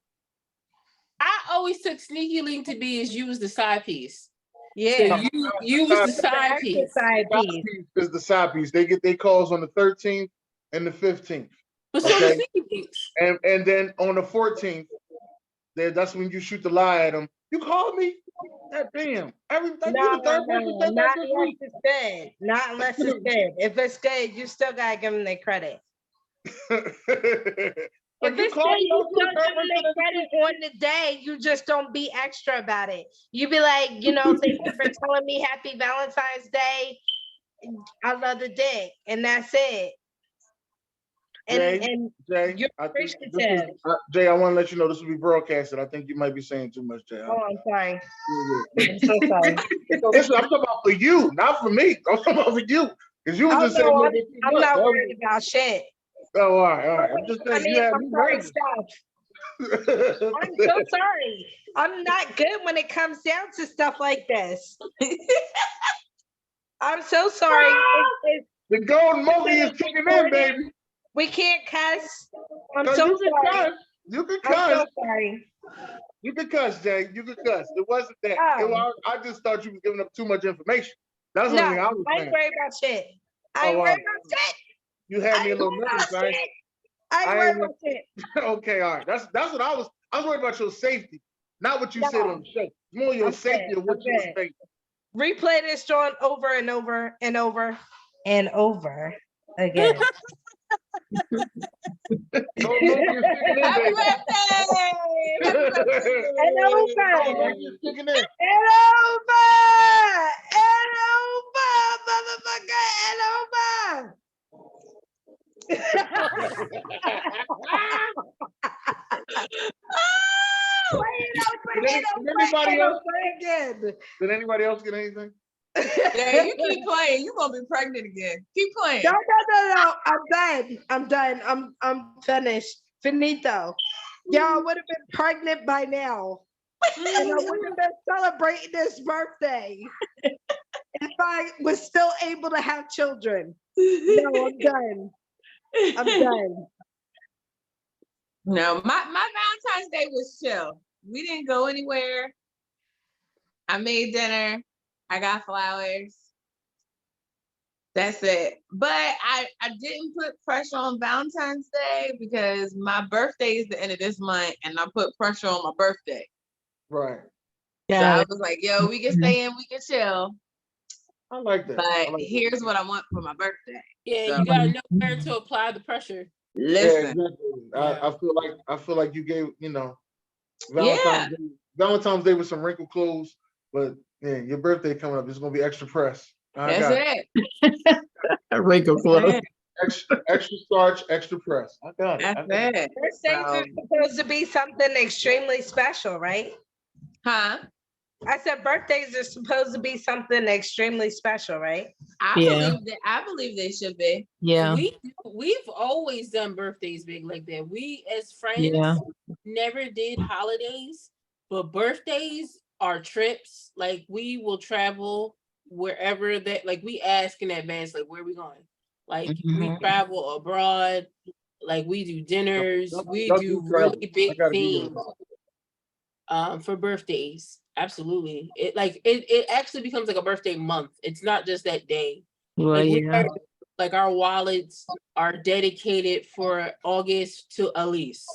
[SPEAKER 4] I always took sneaky link to be as you was the side piece.
[SPEAKER 3] Yeah.
[SPEAKER 4] So you was the side
[SPEAKER 3] Extra
[SPEAKER 4] piece.
[SPEAKER 3] side
[SPEAKER 1] Side
[SPEAKER 3] piece.
[SPEAKER 1] piece is the side piece. They get their calls on the 13th and the 15th.
[SPEAKER 4] But so
[SPEAKER 1] Okay.
[SPEAKER 4] the sneaky links.
[SPEAKER 1] And then on the 14th, that's when you shoot the lie at them. You called me? God damn. Everything.
[SPEAKER 3] No,
[SPEAKER 1] You the third person
[SPEAKER 3] no,
[SPEAKER 1] that said
[SPEAKER 3] not
[SPEAKER 1] that this
[SPEAKER 3] unless
[SPEAKER 1] week.
[SPEAKER 3] it's good. Not unless it's good. If it's good, you still gotta give them their credit.
[SPEAKER 1] Like
[SPEAKER 3] If
[SPEAKER 1] you
[SPEAKER 3] it's
[SPEAKER 1] called
[SPEAKER 3] good,
[SPEAKER 1] me,
[SPEAKER 3] you
[SPEAKER 1] don't
[SPEAKER 3] still
[SPEAKER 1] you the third
[SPEAKER 3] give them
[SPEAKER 1] person
[SPEAKER 3] their
[SPEAKER 1] that this
[SPEAKER 3] credit
[SPEAKER 1] week.
[SPEAKER 3] on the day. You just don't be extra about it. You be like, you know, thank you for telling me Happy Valentine's Day. I love the dick, and that's it.
[SPEAKER 1] Jay,
[SPEAKER 3] And
[SPEAKER 1] Jay,
[SPEAKER 3] you're
[SPEAKER 1] I think this
[SPEAKER 3] appreciative.
[SPEAKER 1] is, Jay, I want to let you know this will be broadcasted. I think you might be saying too much, Jay.
[SPEAKER 3] Oh, I'm sorry.
[SPEAKER 1] Yeah.
[SPEAKER 3] I'm so sorry.
[SPEAKER 1] So listen, I'm talking about for you, not for me. I'm talking about for you. Because you were
[SPEAKER 3] Oh
[SPEAKER 1] just saying a
[SPEAKER 3] no,
[SPEAKER 1] little bit too
[SPEAKER 3] I'm
[SPEAKER 1] much.
[SPEAKER 3] not
[SPEAKER 1] That was-
[SPEAKER 3] worried about shit.
[SPEAKER 1] Oh, all right, all right. I'm just
[SPEAKER 3] I
[SPEAKER 1] saying you
[SPEAKER 3] mean,
[SPEAKER 1] had
[SPEAKER 3] I'm
[SPEAKER 1] me
[SPEAKER 3] sorry,
[SPEAKER 1] nervous.
[SPEAKER 3] stuff. I'm so sorry. I'm not good when it comes down to stuff like this. I'm so sorry.
[SPEAKER 1] The golden monkey is kicking in, baby.
[SPEAKER 3] We can't cuss. I'm
[SPEAKER 1] No,
[SPEAKER 3] so
[SPEAKER 1] you can
[SPEAKER 3] sorry.
[SPEAKER 1] cuss. You can
[SPEAKER 3] I'm
[SPEAKER 1] cuss.
[SPEAKER 3] so sorry.
[SPEAKER 1] You can cuss, Jay. You can cuss. It wasn't that. I just thought you was giving up too much information. That's the
[SPEAKER 3] No,
[SPEAKER 1] only thing I
[SPEAKER 3] I
[SPEAKER 1] was
[SPEAKER 3] ain't
[SPEAKER 1] saying.
[SPEAKER 3] worried about shit. I ain't
[SPEAKER 1] Oh,
[SPEAKER 3] worried about shit.
[SPEAKER 1] You had
[SPEAKER 3] I
[SPEAKER 1] me a
[SPEAKER 3] ain't
[SPEAKER 1] little
[SPEAKER 3] worried about
[SPEAKER 1] nervous, right?
[SPEAKER 3] shit. I ain't
[SPEAKER 1] I
[SPEAKER 3] worried
[SPEAKER 1] ain't-
[SPEAKER 3] about shit.
[SPEAKER 1] Okay, all right. That's what I was. I was worried about your safety, not what you said
[SPEAKER 3] No.
[SPEAKER 1] on the show. It's more your
[SPEAKER 3] I'm
[SPEAKER 1] safety
[SPEAKER 3] good.
[SPEAKER 1] of what
[SPEAKER 3] I'm
[SPEAKER 1] you were
[SPEAKER 3] good.
[SPEAKER 1] saying.
[SPEAKER 3] Replay this Jawn over and over and over and over again.
[SPEAKER 1] Don't move your kicking in,
[SPEAKER 7] Happy
[SPEAKER 1] baby.
[SPEAKER 7] birthday! Happy birthday!
[SPEAKER 3] And over.
[SPEAKER 1] Don't move your kicking in.
[SPEAKER 3] And over. And over, motherfucker. And over.
[SPEAKER 1] Did anybody else get anything?
[SPEAKER 7] Yeah, you keep playing, you're gonna be pregnant again. Keep playing.
[SPEAKER 3] No. I'm done. I'm finished. Finito. Y'all would have been pregnant by now. And I wouldn't have been celebrating this birthday if I was still able to have children. No, I'm done. I'm done.
[SPEAKER 7] No, my Valentine's Day was chill. We didn't go anywhere. I made dinner. I got flowers. That's it. But I didn't put pressure on Valentine's Day because my birthday is the end of this month and I put pressure on my birthday.
[SPEAKER 1] Right.
[SPEAKER 7] So I
[SPEAKER 2] yeah.
[SPEAKER 7] was like, yo, we can stay in, we can chill.
[SPEAKER 1] I like that.
[SPEAKER 7] But
[SPEAKER 1] I like that.
[SPEAKER 7] here's what I want for my birthday.
[SPEAKER 4] Yeah,
[SPEAKER 7] So-
[SPEAKER 4] you gotta know where to apply the pressure.
[SPEAKER 1] Yeah,
[SPEAKER 7] Listen.
[SPEAKER 1] exactly. I feel like you gave,
[SPEAKER 7] Yeah.
[SPEAKER 1] Valentine's Day with some wrinkled clothes, but yeah, your birthday coming up, it's gonna be extra press. I
[SPEAKER 7] That's
[SPEAKER 1] got
[SPEAKER 7] it.
[SPEAKER 2] A wrinkle
[SPEAKER 7] That's
[SPEAKER 2] clothes.
[SPEAKER 7] it.
[SPEAKER 1] extra starch, extra press. I got it. I
[SPEAKER 7] That's
[SPEAKER 1] got it.
[SPEAKER 7] it.
[SPEAKER 3] Birthdays are supposed to be something extremely special, right?
[SPEAKER 7] Huh?
[SPEAKER 3] I said birthdays are supposed to be something extremely special, right?
[SPEAKER 2] Yeah.
[SPEAKER 7] I believe they should be.
[SPEAKER 2] Yeah.
[SPEAKER 4] We've always done birthdays big like that. We as friends
[SPEAKER 2] Yeah.
[SPEAKER 4] never did holidays, but birthdays are trips. Like we will travel wherever that, like, we ask in advance, like, where we going? Like, we
[SPEAKER 2] Mhm.
[SPEAKER 4] travel abroad, like, we do dinners, we
[SPEAKER 1] Y'all
[SPEAKER 4] do
[SPEAKER 1] travel.
[SPEAKER 4] really
[SPEAKER 1] I
[SPEAKER 4] big
[SPEAKER 1] gotta be there.
[SPEAKER 4] themes for birthdays. Absolutely. It actually becomes like a birthday month. It's not just that day.
[SPEAKER 2] Well,
[SPEAKER 4] Like, we
[SPEAKER 2] yeah.
[SPEAKER 4] are, like, our wallets are dedicated for August to Elise.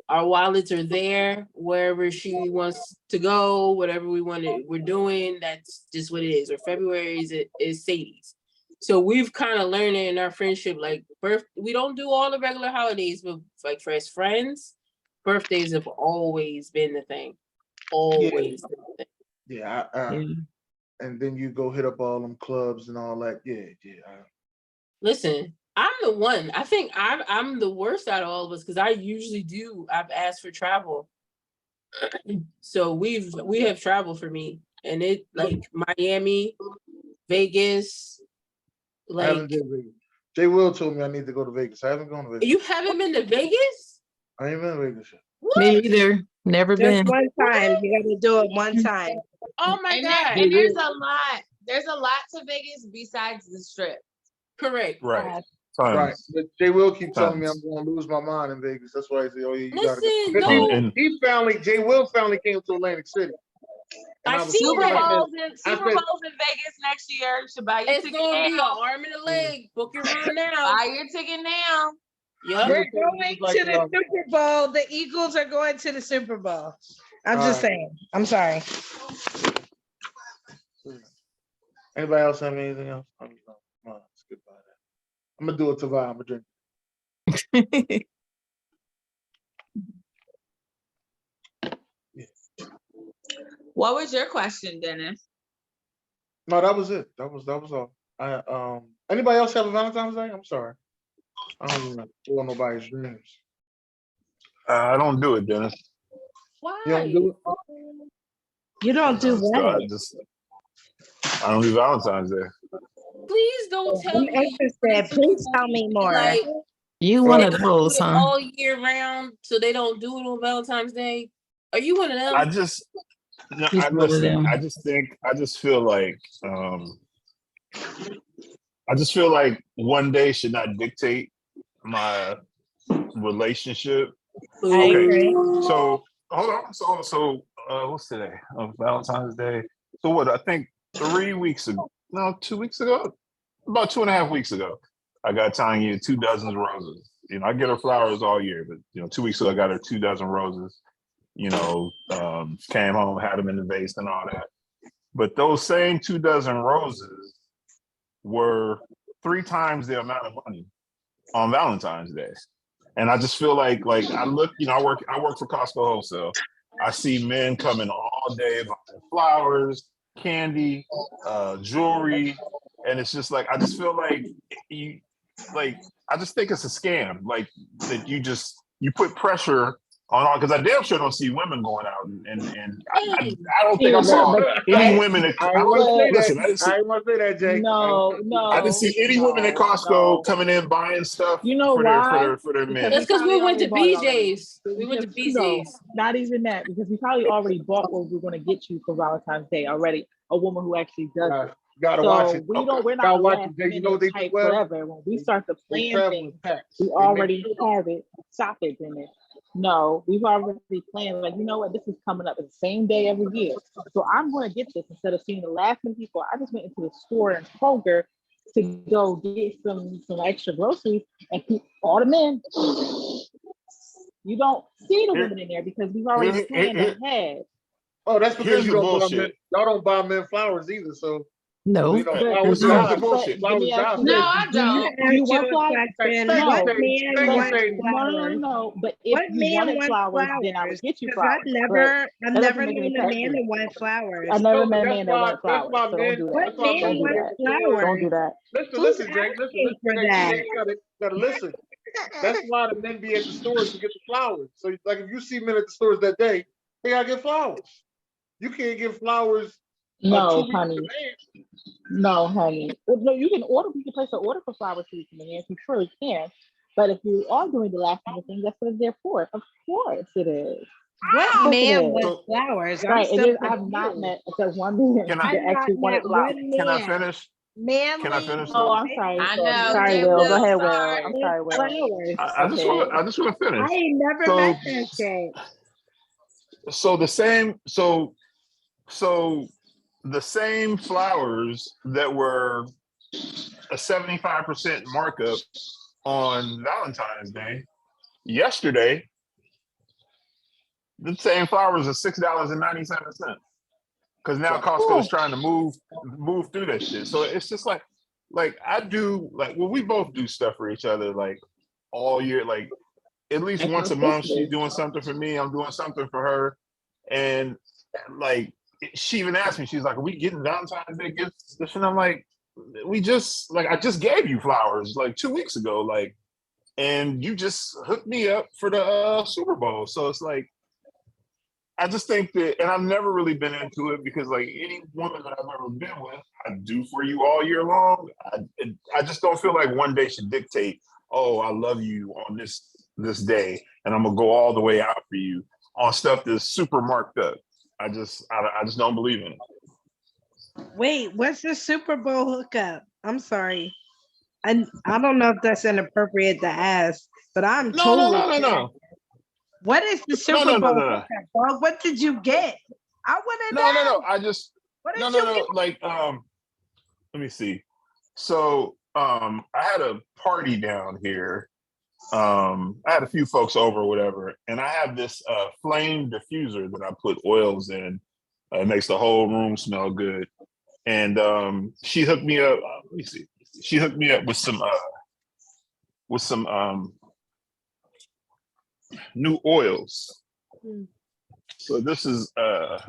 [SPEAKER 4] Our wallets are there wherever she wants to go, whatever we're doing. That's just what it is. Or February is Sadie's. So we've kind of learned in our friendship, like, we don't do all the regular holidays, but like, for as friends, birthdays have always been the thing. Always been the thing.
[SPEAKER 1] Yeah,
[SPEAKER 2] Yeah.
[SPEAKER 1] and then you go hit up all them clubs and all that. Yeah.
[SPEAKER 4] Listen, I'm the one. I think I'm the worst out of all of us because I've asked for travel. So we have travel for me, and it, like, Miami, Vegas,
[SPEAKER 1] I haven't
[SPEAKER 4] like,
[SPEAKER 1] been to Vegas. Jay Will told me I need to go to Vegas. I haven't gone to Vegas.
[SPEAKER 4] you haven't been to Vegas?
[SPEAKER 1] I ain't been to Vegas yet.
[SPEAKER 2] Me
[SPEAKER 4] What?
[SPEAKER 2] either. Never
[SPEAKER 3] Just
[SPEAKER 2] been.
[SPEAKER 3] one time. You gotta do it one time.
[SPEAKER 4] Oh my
[SPEAKER 7] And
[SPEAKER 4] God.
[SPEAKER 7] there's a lot. There's a lot to Vegas besides the strip.
[SPEAKER 4] Correct.
[SPEAKER 5] Right.
[SPEAKER 1] Right.
[SPEAKER 5] Tons.
[SPEAKER 1] But Jay Will keep telling me
[SPEAKER 5] Tons.
[SPEAKER 1] I'm gonna lose my mind in Vegas. That's why I say, oh yeah, you gotta go.
[SPEAKER 4] Listen,
[SPEAKER 1] Because
[SPEAKER 4] no,
[SPEAKER 5] And
[SPEAKER 1] Jay Will finally came to Atlantic City. And
[SPEAKER 4] I
[SPEAKER 1] I was
[SPEAKER 4] see
[SPEAKER 1] telling
[SPEAKER 7] Super
[SPEAKER 1] him,
[SPEAKER 4] that.
[SPEAKER 7] Bowl's in
[SPEAKER 1] I
[SPEAKER 7] Super
[SPEAKER 1] said,
[SPEAKER 7] Bowl's in Vegas next year. You should buy your
[SPEAKER 4] It's
[SPEAKER 7] ticket
[SPEAKER 4] gonna be an
[SPEAKER 7] now.
[SPEAKER 4] arm and a leg. Book your room now.
[SPEAKER 7] Buy your ticket now.
[SPEAKER 4] Yup.
[SPEAKER 3] We're
[SPEAKER 1] He was
[SPEAKER 3] going
[SPEAKER 1] like,
[SPEAKER 3] to the Super Bowl. The Eagles are going to the Super Bowl. I'm just
[SPEAKER 1] Alright.
[SPEAKER 3] saying. I'm sorry.
[SPEAKER 1] Anybody else have anything else? I'm let's get by that. I'm gonna do it to vibe. I'm gonna drink.
[SPEAKER 7] What was your question, Dennis?
[SPEAKER 1] No, that was it. That was all. Anybody else have a Valentine's Day? I'm sorry. I don't want to spoil nobody's dreams.
[SPEAKER 5] I don't do it, Dennis.
[SPEAKER 4] Why?
[SPEAKER 1] You don't do it?
[SPEAKER 3] You don't do
[SPEAKER 5] So
[SPEAKER 3] what?
[SPEAKER 5] I don't do Valentine's Day.
[SPEAKER 4] Please don't tell
[SPEAKER 3] I'm
[SPEAKER 4] me.
[SPEAKER 3] interested. Please tell me more.
[SPEAKER 4] Like,
[SPEAKER 2] You
[SPEAKER 1] Well,
[SPEAKER 2] one
[SPEAKER 4] they
[SPEAKER 2] of
[SPEAKER 4] do
[SPEAKER 2] those,
[SPEAKER 4] it
[SPEAKER 2] huh?
[SPEAKER 4] all year round, so they don't do it on Valentine's Day. Are you one of them?
[SPEAKER 5] I just
[SPEAKER 2] He's one of them.
[SPEAKER 5] I just feel like one day should not dictate my relationship.
[SPEAKER 3] I
[SPEAKER 5] Okay,
[SPEAKER 3] agree.
[SPEAKER 5] so hold on. So what's today? Valentine's Day. So what? I think 3 weeks ago. No, 2 weeks ago. About 2.5 weeks ago, I got Tanya 2 dozen roses. You know, I get her flowers all year, but 2 weeks ago I got her 2 dozen roses. Came home, had them in the vase and all that. But those same 2 dozen roses were 3 times the amount of money on Valentine's Day. And I just feel like I look, I work for Costco Wholesale. I see men coming all day buying flowers, candy, jewelry, and it's just like I just feel like I just think it's a scam. Like that you put pressure on all because I damn sure don't see women going out and I don't think I saw any women at
[SPEAKER 1] I ain't want to say
[SPEAKER 5] listen,
[SPEAKER 1] that. I ain't want to say that, Jake.
[SPEAKER 5] I didn't see any women at Costco coming in buying stuff
[SPEAKER 6] You know
[SPEAKER 5] for
[SPEAKER 6] why?
[SPEAKER 5] their men.
[SPEAKER 4] That's because we went to
[SPEAKER 6] Probably already
[SPEAKER 4] BJ's. We went to
[SPEAKER 6] No,
[SPEAKER 4] BJ's.
[SPEAKER 6] not even that, because we probably already bought what we're going to get you for Valentine's Day already. A woman who actually does it.
[SPEAKER 1] Gotta watch
[SPEAKER 6] So
[SPEAKER 1] it.
[SPEAKER 6] we're
[SPEAKER 1] Gotta
[SPEAKER 6] not
[SPEAKER 1] watch
[SPEAKER 6] last
[SPEAKER 1] it, Jake. You know
[SPEAKER 6] minute
[SPEAKER 1] what they do
[SPEAKER 6] type
[SPEAKER 1] well?
[SPEAKER 6] forever. When we start to
[SPEAKER 1] They
[SPEAKER 6] plan
[SPEAKER 1] travel
[SPEAKER 6] things,
[SPEAKER 1] with packs.
[SPEAKER 6] we
[SPEAKER 1] They
[SPEAKER 6] already
[SPEAKER 1] make-
[SPEAKER 6] have it. Stop it, Dennis. No, we've already planned. Like, you know what? This is coming up the same day every year. So I'm going to get this instead of seeing the last minute people. I just went into the store in Kroger to go get some extra groceries and keep all the men. You don't see the women in there because we've already planned ahead.
[SPEAKER 1] Oh, that's because
[SPEAKER 5] Here's
[SPEAKER 1] you
[SPEAKER 5] the
[SPEAKER 1] don't buy men.
[SPEAKER 5] bullshit.
[SPEAKER 1] Y'all don't buy men flowers either. So
[SPEAKER 2] No.
[SPEAKER 1] flowers
[SPEAKER 5] Here's the
[SPEAKER 1] die.
[SPEAKER 5] bullshit.
[SPEAKER 6] Let me ask you
[SPEAKER 7] No,
[SPEAKER 6] this.
[SPEAKER 7] I
[SPEAKER 6] Do you
[SPEAKER 7] don't.
[SPEAKER 6] want flowers?
[SPEAKER 3] Question.
[SPEAKER 6] No.
[SPEAKER 3] What
[SPEAKER 1] Thank you,
[SPEAKER 3] man wants
[SPEAKER 1] Sadie.
[SPEAKER 3] flowers?
[SPEAKER 6] No. But if
[SPEAKER 3] What
[SPEAKER 6] you
[SPEAKER 3] man
[SPEAKER 6] wanted
[SPEAKER 3] wants
[SPEAKER 6] flowers, then I would
[SPEAKER 3] flowers?
[SPEAKER 6] get you
[SPEAKER 3] Because
[SPEAKER 6] flowers.
[SPEAKER 3] I've
[SPEAKER 6] But
[SPEAKER 3] never
[SPEAKER 6] that doesn't make any
[SPEAKER 3] known a
[SPEAKER 6] sense.
[SPEAKER 3] man to want flowers.
[SPEAKER 6] I never
[SPEAKER 1] No,
[SPEAKER 6] met a
[SPEAKER 1] that's
[SPEAKER 6] man that
[SPEAKER 1] why.
[SPEAKER 6] wants
[SPEAKER 1] That's
[SPEAKER 6] flowers.
[SPEAKER 1] why
[SPEAKER 6] So don't
[SPEAKER 1] men.
[SPEAKER 6] do that.
[SPEAKER 3] What
[SPEAKER 1] That's why
[SPEAKER 3] man
[SPEAKER 1] men
[SPEAKER 6] do
[SPEAKER 1] get
[SPEAKER 3] wants
[SPEAKER 6] that.
[SPEAKER 1] the stores.
[SPEAKER 6] Don't
[SPEAKER 3] flowers?
[SPEAKER 6] do that.
[SPEAKER 1] Listen,
[SPEAKER 3] Who's
[SPEAKER 1] Jake.
[SPEAKER 3] asking for
[SPEAKER 1] Jake.
[SPEAKER 3] that?
[SPEAKER 1] You gotta listen. That's why the men be at the stores to get the flowers. So, like, if you see men at the stores that day, they gotta get flowers. You can't get flowers. 2
[SPEAKER 6] No,
[SPEAKER 1] weeks in
[SPEAKER 6] honey.
[SPEAKER 1] advance.
[SPEAKER 6] No, honey. Well, no, you can order. You can place an order for flowers to the man. You surely can. But if you are doing the last minute thing, that's what it's there for. Of course, it is.
[SPEAKER 3] What man
[SPEAKER 6] Listen,
[SPEAKER 3] wants flowers? I'm
[SPEAKER 6] right, it
[SPEAKER 3] still
[SPEAKER 6] is, I've not
[SPEAKER 3] confused.
[SPEAKER 6] met except one man
[SPEAKER 5] Can I
[SPEAKER 6] that
[SPEAKER 3] I've not
[SPEAKER 6] actually wanted
[SPEAKER 3] met
[SPEAKER 6] flowers.
[SPEAKER 3] one
[SPEAKER 5] can I
[SPEAKER 3] man.
[SPEAKER 5] finish? Can I
[SPEAKER 3] Manly,
[SPEAKER 5] finish
[SPEAKER 6] Oh,
[SPEAKER 5] though?
[SPEAKER 6] I'm sorry.
[SPEAKER 7] I know.
[SPEAKER 6] Sorry,
[SPEAKER 7] Get
[SPEAKER 6] Will. Go
[SPEAKER 7] Will
[SPEAKER 6] ahead, Will. I'm
[SPEAKER 7] started.
[SPEAKER 6] sorry,
[SPEAKER 3] wants
[SPEAKER 6] Will.
[SPEAKER 3] flowers.
[SPEAKER 6] Okay.
[SPEAKER 5] I just want to
[SPEAKER 3] I
[SPEAKER 5] finish.
[SPEAKER 3] ain't never
[SPEAKER 5] So
[SPEAKER 3] met that shit.
[SPEAKER 5] so the same so the same flowers that were a 75% markup on Valentine's Day yesterday, the same flowers are $6.97. Because now Costco is trying to move through that shit. So it's just like I do like well, we both do stuff for each other like all year, like at least
[SPEAKER 2] Like
[SPEAKER 5] once
[SPEAKER 2] my
[SPEAKER 5] a month
[SPEAKER 2] sister.
[SPEAKER 5] she's doing something for me, I'm doing something for her. And like she even asked me, she's like, are we getting Valentine's Day gifts? And I'm like, we just like I just gave you flowers like 2 weeks ago, like, and you just hooked me up for the Super Bowl. So it's like I just think that, and I've never really been into it because, like, any woman that I've ever been with, I do for you all year long. I just don't feel like one day should dictate, oh, I love you on this day, and I'm gonna go all the way out for you on stuff that's super marked up. I just don't believe in it.
[SPEAKER 3] Wait, what's the Super Bowl hookup? I'm sorry. I don't know if that's inappropriate to ask, but I'm totally
[SPEAKER 5] No.
[SPEAKER 3] What is the Super
[SPEAKER 5] No.
[SPEAKER 3] Bowl hookup, dog? What did you get? I want to know.
[SPEAKER 5] No. I just
[SPEAKER 3] What did
[SPEAKER 5] no.
[SPEAKER 3] you get?
[SPEAKER 5] Like let me see. So I had a party down here. I had a few folks over, or whatever, and I have this flame diffuser that I put oils in. It makes the whole room smell good. And she hooked me up. Let me see. She hooked me up with some new oils. So this is where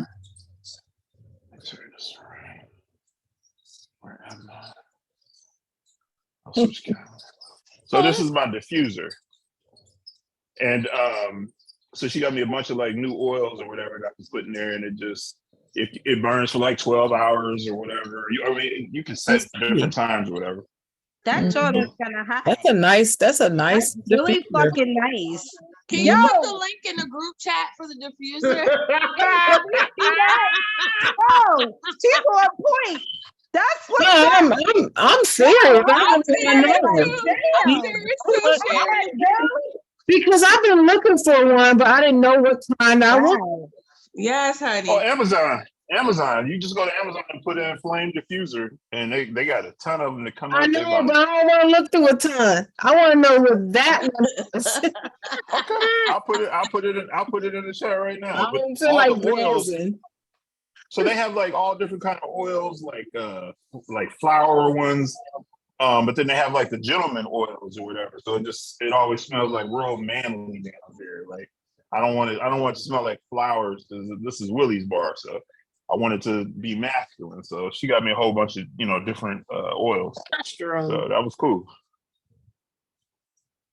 [SPEAKER 5] am I? I'll switch cameras. So this is my diffuser. And so she got me a bunch of like new oils or whatever that I can put in there, and it burns for like 12 hours or whatever. I mean, you can set different times or whatever.
[SPEAKER 3] That joint is kind of high.
[SPEAKER 2] That's a nice
[SPEAKER 3] That's really
[SPEAKER 2] diffuser.
[SPEAKER 3] fucking nice.
[SPEAKER 7] Can
[SPEAKER 3] Yo!
[SPEAKER 7] you put the link in the group chat for the diffuser?
[SPEAKER 3] Oh, she's on point. That's what.
[SPEAKER 2] No, I'm serious.
[SPEAKER 3] I'm
[SPEAKER 2] I know.
[SPEAKER 7] I'm serious too, Sherry.
[SPEAKER 2] Because I've been looking for one, but I didn't know what kind I want.
[SPEAKER 3] Wow.
[SPEAKER 7] Yes, honey.
[SPEAKER 5] Oh, Amazon. You just go to Amazon and put in flame diffuser, and they got a ton of them that come up.
[SPEAKER 2] I know, but I don't want to look through a ton. I want to know what that one is.
[SPEAKER 5] Okay, I'll put it in the chat right now.
[SPEAKER 2] I
[SPEAKER 5] But
[SPEAKER 2] don't feel
[SPEAKER 5] all
[SPEAKER 2] like
[SPEAKER 5] the oils,
[SPEAKER 2] browsing.
[SPEAKER 5] so they have like all different kind of oils, like flower ones. But then they have like the gentleman oils or whatever. So it always smells like real manly down here. Like I don't want it to smell like flowers because this is Willie's bar. So I want it to be masculine. So she got me a whole bunch of different oils. So that was cool.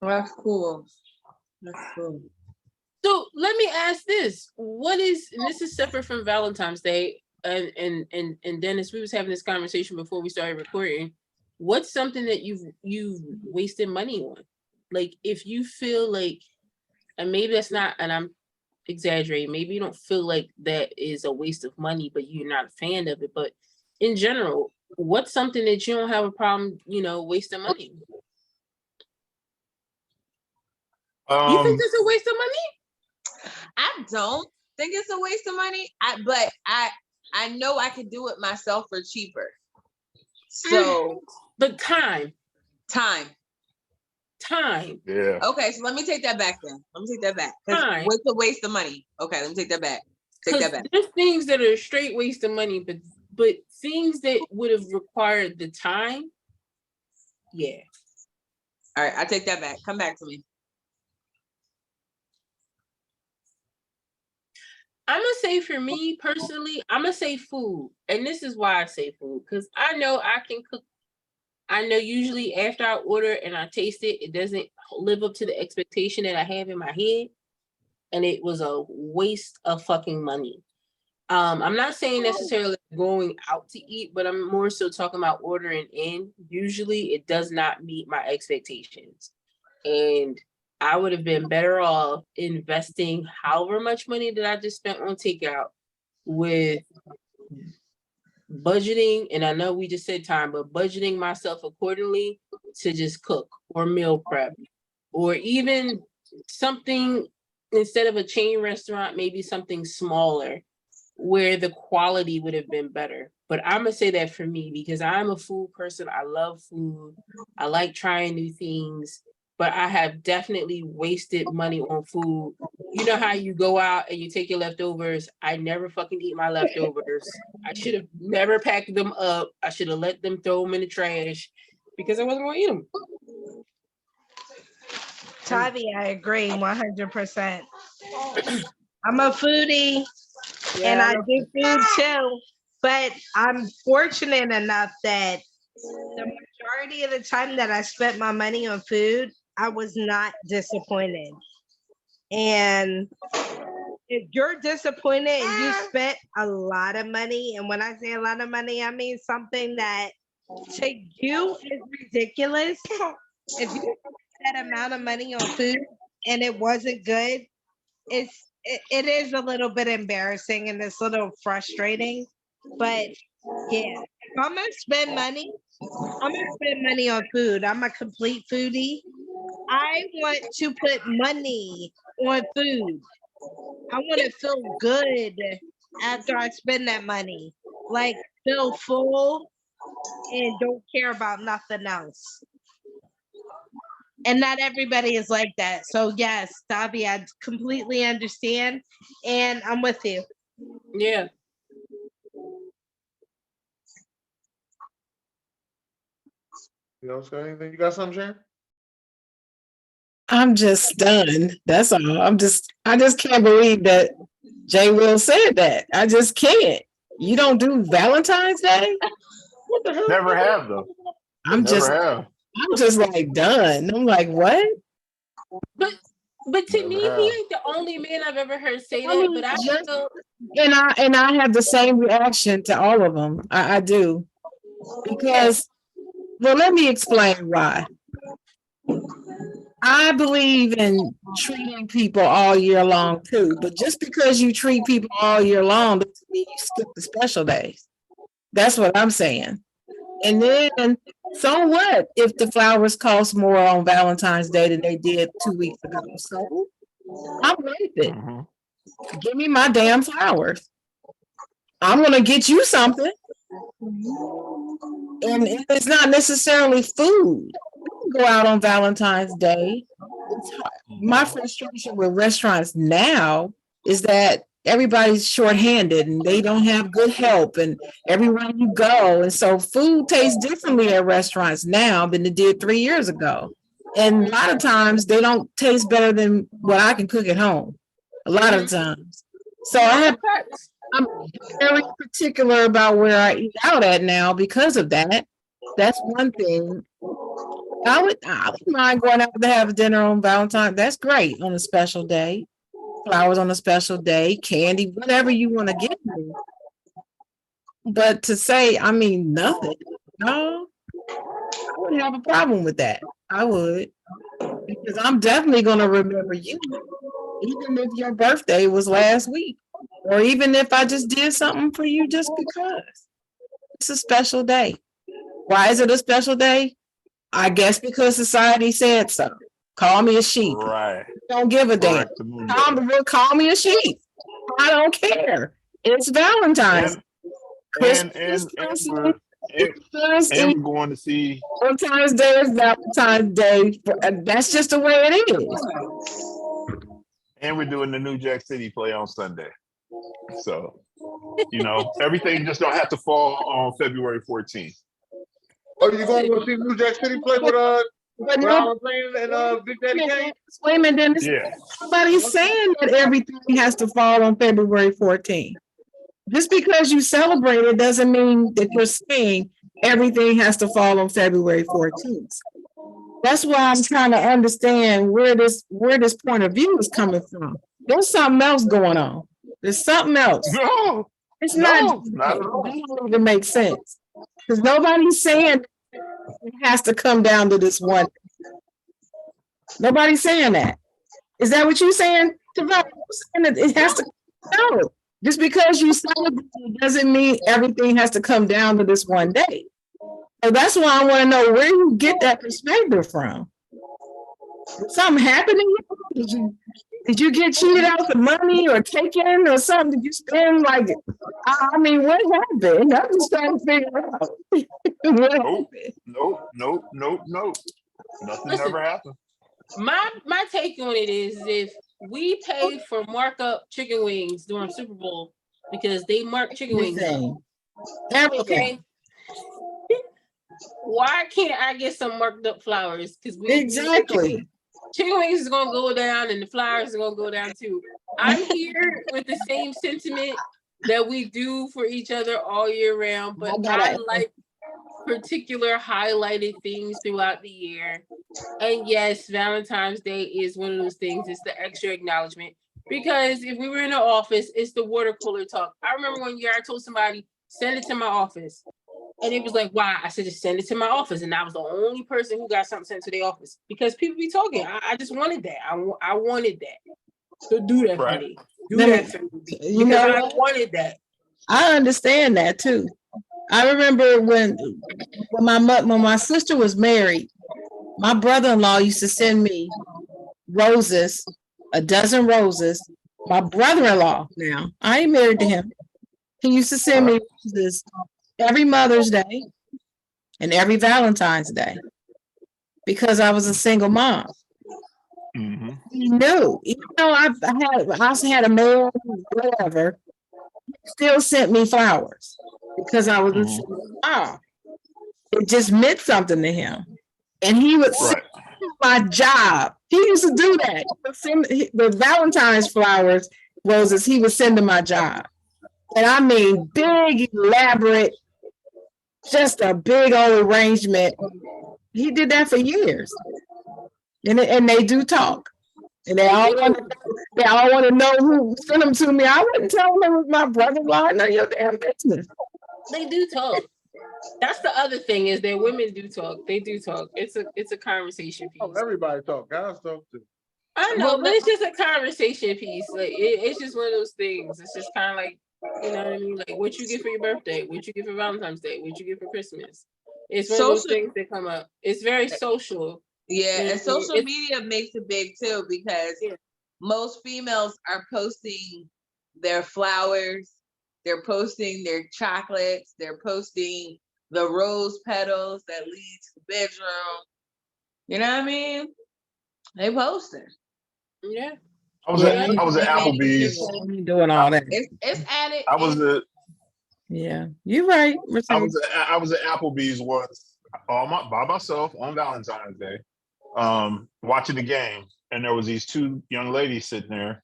[SPEAKER 7] That's cool. That's cool.
[SPEAKER 4] So let me ask this: what is, and this is separate from Valentine's Day, and Dennis, we was having this conversation before we started recording. What's something that you've wasted money on? Like if you feel like, and maybe that's not, and I'm exaggerating, maybe you don't feel like that is a waste of money, but you're not a fan of it. But in general, what's something that you don't have a problem, wasting money? You think it's a waste of money?
[SPEAKER 7] I don't think it's a waste of money. But I know I could do it myself for cheaper. So
[SPEAKER 4] But time.
[SPEAKER 5] Yeah.
[SPEAKER 7] Okay, so let me take that back then. Let me take that back.
[SPEAKER 4] Time.
[SPEAKER 7] What's a waste of money? Okay, let me take that back.
[SPEAKER 4] There's things that are a straight waste of money, but things that would have required the time. Yeah.
[SPEAKER 7] All right, I take that back. Come back to me.
[SPEAKER 4] I'm gonna say for me personally, I'm gonna say food. And this is why I say food, because I know I can cook. I know usually after I order and I taste it, it doesn't live up to the expectation that I have in my head. And it was a waste of fucking money. I'm not saying necessarily going out to eat, but I'm more so talking about ordering in. Usually it does not meet my expectations. And I would have been better off investing however much money that I just spent on takeout with budgeting. And I know we just said time, but budgeting myself accordingly to just cook or meal prep, or even something instead of a chain restaurant, maybe something smaller where the quality would have been better. But I'm gonna say that for me because I'm a food person. I love food. I like trying new things, but I have definitely wasted money on food. You know how you go out and you take your leftovers? I never fucking eat my leftovers. I should have never packed them up. I should have let them throw them in the trash because I wasn't gonna eat them.
[SPEAKER 3] Tavi, I agree 100%. I'm a foodie and I do food too, but I'm fortunate enough that the majority of the time that I spent my money on food, I was not disappointed. And if you're disappointed and you spent a lot of money, and when I say a lot of money, I mean something that to you is ridiculous. If you spent that amount of money on food and it wasn't good, it is a little bit embarrassing and it's a little frustrating. But yeah, if I'm gonna spend money, I'm gonna spend money on food. I'm a complete foodie. I want to put money on food. I want to feel good after I spend that money. Like feel full and don't care about nothing else. And not everybody is like that. So yes, Tavi, I completely understand. And I'm with you.
[SPEAKER 4] Yeah.
[SPEAKER 1] You know, so anything? You got something, Sharon?
[SPEAKER 2] I'm just stunned. That's all. I just can't believe that Jay Will said that. I just can't. You don't do Valentine's Day?
[SPEAKER 1] What the hell?
[SPEAKER 5] Never have though.
[SPEAKER 2] I'm just like done. I'm like, what?
[SPEAKER 4] But to
[SPEAKER 5] Never
[SPEAKER 4] me,
[SPEAKER 5] have.
[SPEAKER 4] he ain't the only man I've ever heard say
[SPEAKER 2] I
[SPEAKER 4] that.
[SPEAKER 2] mean,
[SPEAKER 4] But I
[SPEAKER 2] just-
[SPEAKER 4] feel
[SPEAKER 2] And I have the same reaction to all of them. I do. Because, well, let me explain why. I believe in treating people all year long too, but just because you treat people all year long doesn't mean you skip the special days. That's what I'm saying. And then, so what if the flowers cost more on Valentine's Day than they did 2 weeks ago? So I'm with it.
[SPEAKER 5] Mhm.
[SPEAKER 2] Give me my damn flowers. I'm gonna get you something. And it's not necessarily food. You can go out on Valentine's Day. It's hard. My frustration with restaurants now is that everybody's shorthanded and they don't have good help and everywhere you go. And so food tastes differently at restaurants now than it did 3 years ago. And a lot of times they don't taste better than what I can cook at home. A lot of times. So I'm very particular about where I eat out at now because of that. That's one thing. I would mind going out to have dinner on Valentine's. That's great on a special day. Flowers on a special day, candy, whatever you want to give me. But to say, I mean, nothing, no, I wouldn't have a problem with that. I would, because I'm definitely going to remember you, even if your birthday was last week, or even if I just did something for you just because. It's a special day. Why is it a special day? I guess because society said so. Call me a sheep.
[SPEAKER 5] Right.
[SPEAKER 2] Don't give a damn. Call me a sheep. I don't care. It's Valentine's.
[SPEAKER 5] And we're going to see
[SPEAKER 2] Valentine's Day is Valentine's Day. That's just the way it is.
[SPEAKER 5] and we're doing the New Jack City play on Sunday. So, you know, everything just don't have to fall on February 14th.
[SPEAKER 1] Oh, you going to go see New Jack City play with Alan Payne and Big Daddy Kane?
[SPEAKER 2] Wait a minute,
[SPEAKER 5] Yeah.
[SPEAKER 2] nobody's saying that everything has to fall on February 14th. Just because you celebrate it doesn't mean that you're saying everything has to fall on February 14th. That's why I'm trying to understand where this point of view is coming from. There's something else going on. There's something else.
[SPEAKER 5] No,
[SPEAKER 2] It's
[SPEAKER 5] not
[SPEAKER 2] not
[SPEAKER 5] at all.
[SPEAKER 2] That don't even make sense. Because nobody's saying it has to come down to this one. Nobody's saying that. Is that what you're saying? Tavon? You're saying that it has to no. Just because you celebrate doesn't mean everything has to come down to this one day. So that's why I want to know where you get that perspective from. Did something happening? Did you get cheated out of money or taken or something? Did you spend like? I mean, what happened? I'm just trying to figure out. What happened?
[SPEAKER 5] Nope. Nothing
[SPEAKER 4] Listen.
[SPEAKER 5] ever happened.
[SPEAKER 4] My take on it is if we pay for markup chicken wings during Super Bowl because they mark chicken wings up,
[SPEAKER 2] Everything.
[SPEAKER 4] okay? Why can't I get some marked up flowers? Because
[SPEAKER 2] Exactly.
[SPEAKER 4] chicken wings is gonna go down and the flowers are gonna go down too. I'm here with the same sentiment that we do for each other all year round, but I like particular highlighted things throughout the year. And yes, Valentine's Day is one of those things. It's the extra acknowledgement. Because if we were in the office, it's the water cooler talk. I remember one year I told somebody, send it to my office. And it was like, why? I said, just send it to my office. And I was the only person who got something sent to the office. Because people be talking. I just wanted that. I wanted that. So do that for me. Do that for me. Because I wanted that.
[SPEAKER 2] I understand that too. I remember when my sister was married, my brother-in-law used to send me roses, a dozen roses. My brother-in-law, now I ain't married to him. He used to send me roses every Mother's Day and every Valentine's Day because I was a single mom.
[SPEAKER 5] Mm-hmm.
[SPEAKER 2] He knew, even though I also had a man, whatever, still sent me flowers because I was a single mom. It just meant something to him. And he would send my job. He used to do that. He would send the Valentine's flowers, roses, he would send to my job. And I mean, big, elaborate, just a big old arrangement. He did that for years. And they do talk. And they all want to know who sent them to me. I wouldn't tell them it was my brother-in-law. None of your damn business.
[SPEAKER 4] They do talk. That's the other thing is that women do talk. They do talk. It's a conversation piece.
[SPEAKER 1] Oh, everybody talk. Guys talk too.
[SPEAKER 4] I know, but it's just a conversation piece. Like it's just one of those things. It's just kind of like, you know what I mean? Like what you get for your birthday, what you get for Valentine's Day, what you get for Christmas. It's one of those things that come up. It's very social.
[SPEAKER 7] Yeah, and social media makes it big too because most females are posting their flowers, they're posting their chocolates, they're posting the rose petals that lead to the bedroom. You know what I mean? They posting.
[SPEAKER 4] Yeah.
[SPEAKER 5] I was at Applebee's.
[SPEAKER 2] Doing all that.
[SPEAKER 7] It's added.
[SPEAKER 5] I was at.
[SPEAKER 2] Yeah, you're right.
[SPEAKER 5] I was at Applebee's once by myself on Valentine's Day, watching the game, and there was these two young ladies sitting there,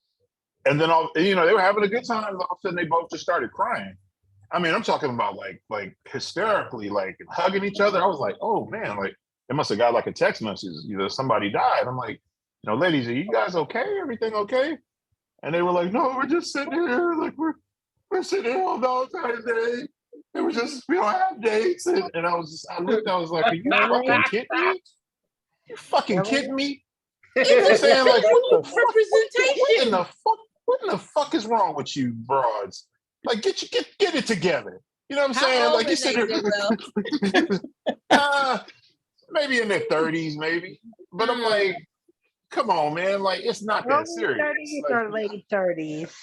[SPEAKER 5] and then they were having a good time. All of a sudden, they both just started crying. I mean, I'm talking about like hysterically, like hugging each other. I was like, oh man, like they must have got like a text message, somebody died. I'm like, ladies, are you guys okay? Everything okay? And they were like, no, we're just sitting here, like we're sitting here on Valentine's Day. And we don't have dates. And I was like, are you fucking kidding me? You fucking kidding me? You know what I'm saying? Like, what in the fuck is wrong with you broads? Like, get it together. You know what I'm saying? Like, you sit here. Maybe in their 30s, maybe. But I'm like, come on, man. Like, it's not that serious.
[SPEAKER 3] 30s or late 30s.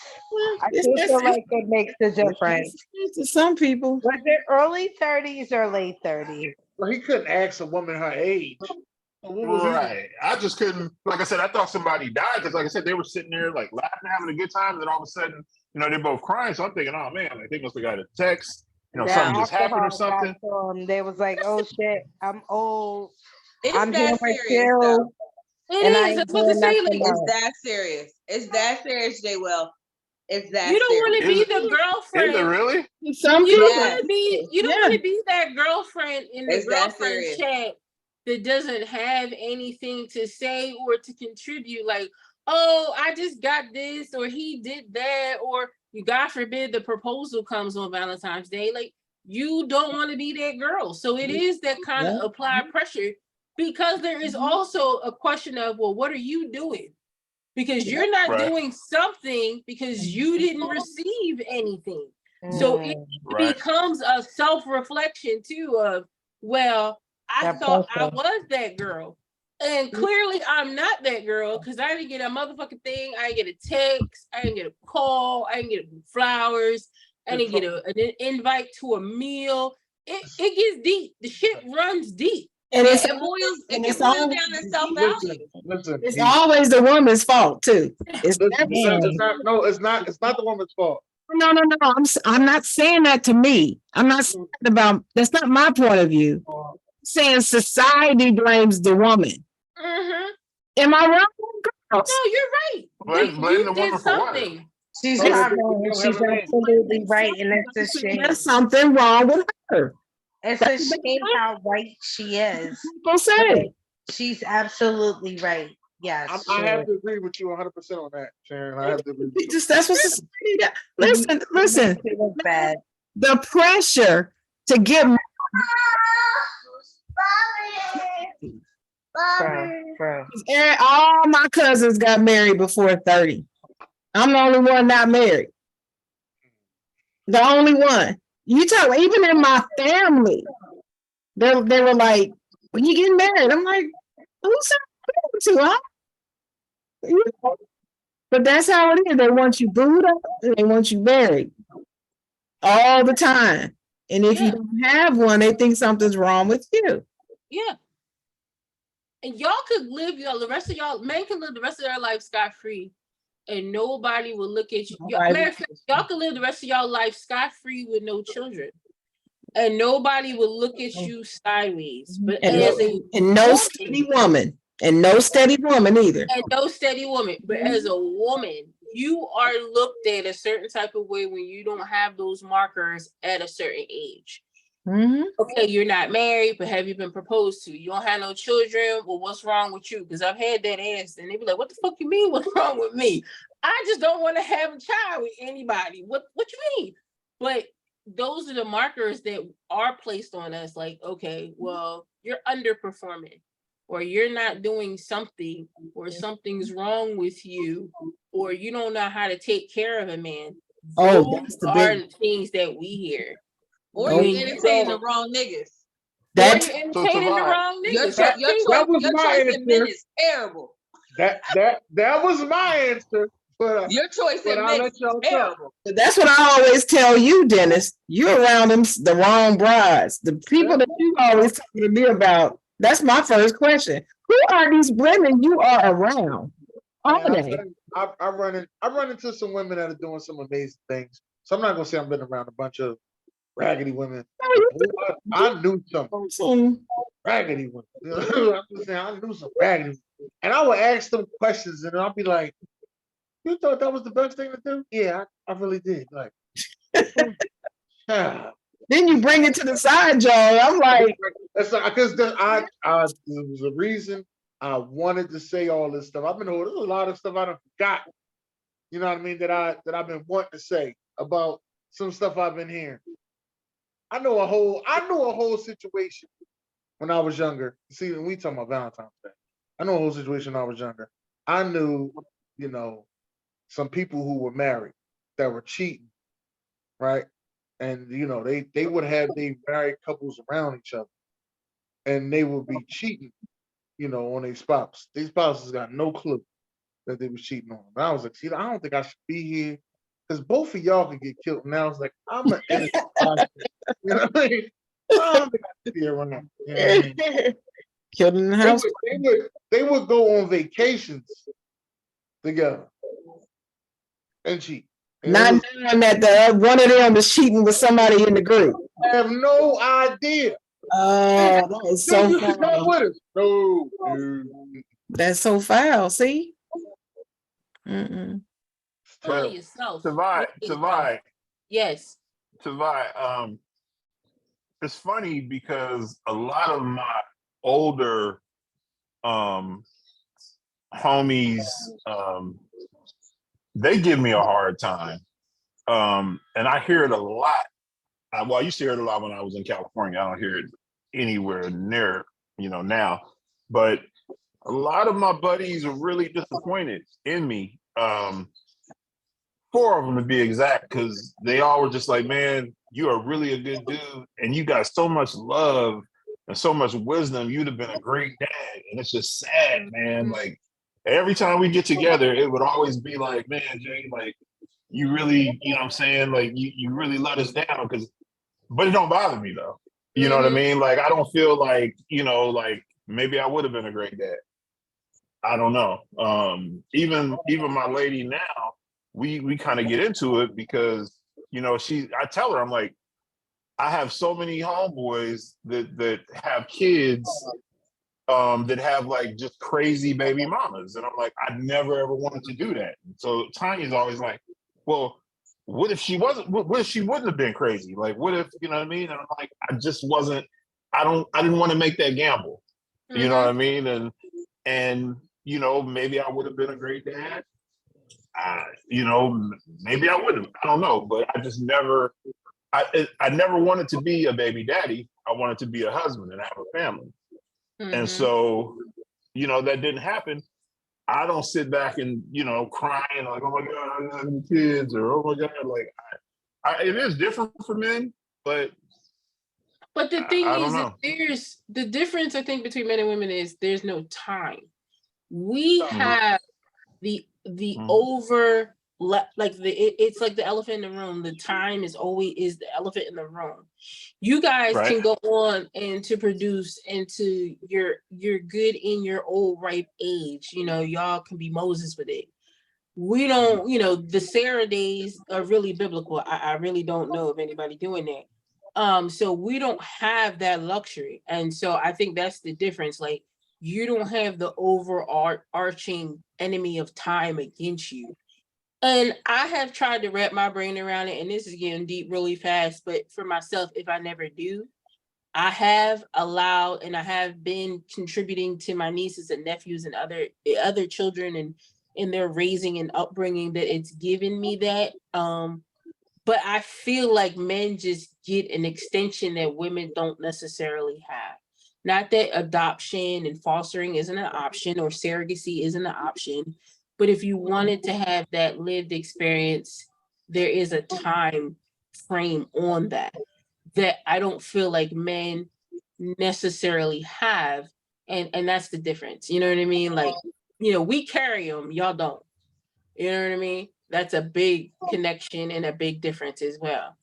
[SPEAKER 3] I do feel like it makes a difference.
[SPEAKER 2] To some people.
[SPEAKER 3] Was it early 30s or late 30s?
[SPEAKER 1] Well, he couldn't ask a woman her age.
[SPEAKER 5] Right. I just couldn't. Like I said, I thought somebody died because, like I said, they were sitting there like laughing, having a good time, and then all of a sudden, they're both crying. So I'm thinking, oh man, like they must have got a text. Something just happened or something.
[SPEAKER 3] They was like, oh shit, I'm old.
[SPEAKER 7] I'm that serious.
[SPEAKER 3] It's
[SPEAKER 7] that serious. It's that serious, J. Will. It's that
[SPEAKER 4] you don't want to be the girlfriend.
[SPEAKER 5] Is it really?
[SPEAKER 4] You don't want to be. You don't want to be that girlfriend in the girlfriend chat that doesn't have anything to say or to contribute. Like, oh, I just got this, or he did that, or God forbid the proposal comes on Valentine's Day. Like, you don't want to be that girl. So it is that kind of applied pressure. because there is also a question of, well, what are you doing? Because you're not
[SPEAKER 5] Right.
[SPEAKER 4] doing something because you didn't receive anything. So it
[SPEAKER 5] Right.
[SPEAKER 4] becomes a self-reflection too of, well, I
[SPEAKER 6] That
[SPEAKER 4] thought I
[SPEAKER 6] person.
[SPEAKER 4] was that girl. And clearly I'm not that girl because I didn't get a motherfucking thing. I didn't get a text. I didn't get a call. I didn't get flowers. I didn't get an invite to a meal. It gets deep. The shit runs deep.
[SPEAKER 2] And
[SPEAKER 7] Yeah,
[SPEAKER 2] it's,
[SPEAKER 7] it boils. It
[SPEAKER 2] and
[SPEAKER 7] can
[SPEAKER 2] it's
[SPEAKER 7] boil
[SPEAKER 2] always,
[SPEAKER 7] down to self-value.
[SPEAKER 1] Listen,
[SPEAKER 2] it's always the woman's fault too. It's never
[SPEAKER 1] it's not. No, it's not. It's not the woman's fault.
[SPEAKER 2] no. I'm not saying that to me. I'm not saying about that's not my point of view. I'm saying society blames the woman.
[SPEAKER 4] Mm-hmm.
[SPEAKER 2] Am I wrong? Girls?
[SPEAKER 4] No, you're right.
[SPEAKER 5] Blame the
[SPEAKER 4] You did
[SPEAKER 5] woman for what?
[SPEAKER 4] something.
[SPEAKER 3] She's
[SPEAKER 1] Oh, they
[SPEAKER 3] not
[SPEAKER 1] don't
[SPEAKER 3] wrong.
[SPEAKER 1] have
[SPEAKER 3] She's
[SPEAKER 1] a name.
[SPEAKER 3] absolutely right, and it's a shame.
[SPEAKER 2] There's something wrong with her.
[SPEAKER 3] It's a shame how right she is.
[SPEAKER 2] People say.
[SPEAKER 3] She's absolutely right. Yes.
[SPEAKER 1] I have to agree with you 100% on that, Sharon. I have to agree with you.
[SPEAKER 2] Just that's what society does. Listen.
[SPEAKER 3] It was bad.
[SPEAKER 2] The pressure to get
[SPEAKER 3] Bro.
[SPEAKER 2] all my cousins got married before 30. I'm the only one not married. The only one. You talk even in my family, they were like, when you getting married? I'm like, who's to, huh? You know? But that's how it is. They want you booed up and they want you married all the time. And if you don't have one, they think something's wrong with you.
[SPEAKER 4] Yeah. And y'all could live the rest of y'all men can live the rest of their life scot-free and nobody will look at you. Matter of fact, y'all could live the rest of y'all life scot-free with no children. And nobody will look at you sideways. But
[SPEAKER 2] and no steady woman. And no steady woman either.
[SPEAKER 4] And no steady woman. But as a woman, you are looked at a certain type of way when you don't have those markers at a certain age.
[SPEAKER 2] Mm-hmm.
[SPEAKER 4] Okay, you're not married, but have you been proposed to? You don't have no children. Well, what's wrong with you? Because I've had that asked, and they be like, "What the fuck you mean? What's wrong with me? I just don't want to have a child with anybody. What you mean?" But those are the markers that are placed on us. Like, okay, well, you're underperforming, or you're not doing something, or something's wrong with you, or you don't know how to take care of a man. Those are the things that we hear.
[SPEAKER 7] Or you're entertaining the wrong niggas.
[SPEAKER 2] That's
[SPEAKER 4] or you're entertaining the wrong niggas.
[SPEAKER 7] Your choice in men is terrible.
[SPEAKER 1] That was my answer. But
[SPEAKER 7] your choice in men is terrible.
[SPEAKER 2] But that's what I always tell you, Dennis. You're around them the wrong brides. The people that you always talking to me about. That's my first question. Who are these women you are around?
[SPEAKER 1] I run into some women that are doing some amazing things. So I'm not gonna say I've been around a bunch of raggedy women. I knew some raggedy women. I'm just saying, I knew some raggedy women. And I would ask them questions and I'll be like, "You thought that was the best thing to do?" Yeah, I really did. Like,
[SPEAKER 2] then you bring it to the side, Jawn. I'm like,
[SPEAKER 1] that's because there was a reason I wanted to say all this stuff. There's a lot of stuff I done forgot. You know what I mean? That I've been wanting to say about some stuff I've been hearing. I knew a whole situation when I was younger. See, when we talking about Valentine's Day, I know a whole situation when I was younger. I knew, some people who were married that were cheating, right? And they would have their married couples around each other, and they would be cheating, on their spouse. These spouses got no clue that they was cheating on them. And I was like, see, I don't think I should be here because both of y'all could get killed. And I was like, I'm an innocent person. You know what I mean? I don't think I should be around. You know what I mean?
[SPEAKER 2] Killed in the house.
[SPEAKER 1] They would go on vacations together and cheat.
[SPEAKER 2] Not knowing that one of them was cheating with somebody in the group.
[SPEAKER 1] I have no idea.
[SPEAKER 2] Oh, that is so foul.
[SPEAKER 1] With us. No, dude.
[SPEAKER 2] That's so foul. See? Mm-mm.
[SPEAKER 4] Yourself.
[SPEAKER 5] Tavai.
[SPEAKER 4] Yes.
[SPEAKER 5] Tavai, it's funny because a lot of my older homies, they give me a hard time. And I hear it a lot. I used to hear it a lot when I was in California. I don't hear it anywhere near, now. But a lot of my buddies are really disappointed in me. 4 of them to be exact, because they all were just like, man, you are really a good dude, and you got so much love and so much wisdom. You'd have been a great dad. And it's just sad, man. Like every time we get together, it would always be like, man, Jay, like you really, you know what I'm saying? Like you really let us down, but it don't bother me though. You know what I mean? Like I don't feel like, like maybe I would have been a great dad. I don't know. Even my lady now, we kind of get into it because, I tell her, I'm like, I have so many homeboys that have kids that have like just crazy baby mamas. And I'm like, I never ever wanted to do that. So Tanya's always like, well, what if she wasn't, what if she wouldn't have been crazy? Like, what if, you know what I mean? And I'm like, I just wasn't, I didn't want to make that gamble. You know what I mean? And maybe I would have been a great dad. Maybe I wouldn't. I don't know. But I just never, I never wanted to be a baby daddy. I wanted to be a husband and have a family. And so, that didn't happen. I don't sit back and, crying like, oh my God, I don't have any kids, or oh my God, like it is different for men, but
[SPEAKER 4] the thing
[SPEAKER 5] I
[SPEAKER 4] is,
[SPEAKER 5] don't know.
[SPEAKER 4] there's the difference, I think, between men and women is there's no time. We have the over, like it's like the elephant in the room. The time is always the elephant in the room. You guys can go on and to produce into your good in your old ripe age. Y'all can be Moses with it. We don't, the Sarah days are really biblical. I really don't know of anybody doing that. So we don't have that luxury. And so I think that's the difference. Like, you don't have the overarching enemy of time against you. And I have tried to wrap my brain around it, and this is getting deep really fast, but for myself, if I never do, I have allowed and I have been contributing to my nieces and nephews and other children and in their raising and upbringing, that it's given me that. But I feel like men just get an extension that women don't necessarily have. Not that adoption and fostering isn't an option or surrogacy isn't an option, but if you wanted to have that lived experience, there is a time frame on that I don't feel like men necessarily have. And that's the difference. You know what I mean? Like, we carry them, y'all don't. You know what I mean? That's a big connection and a big difference as well.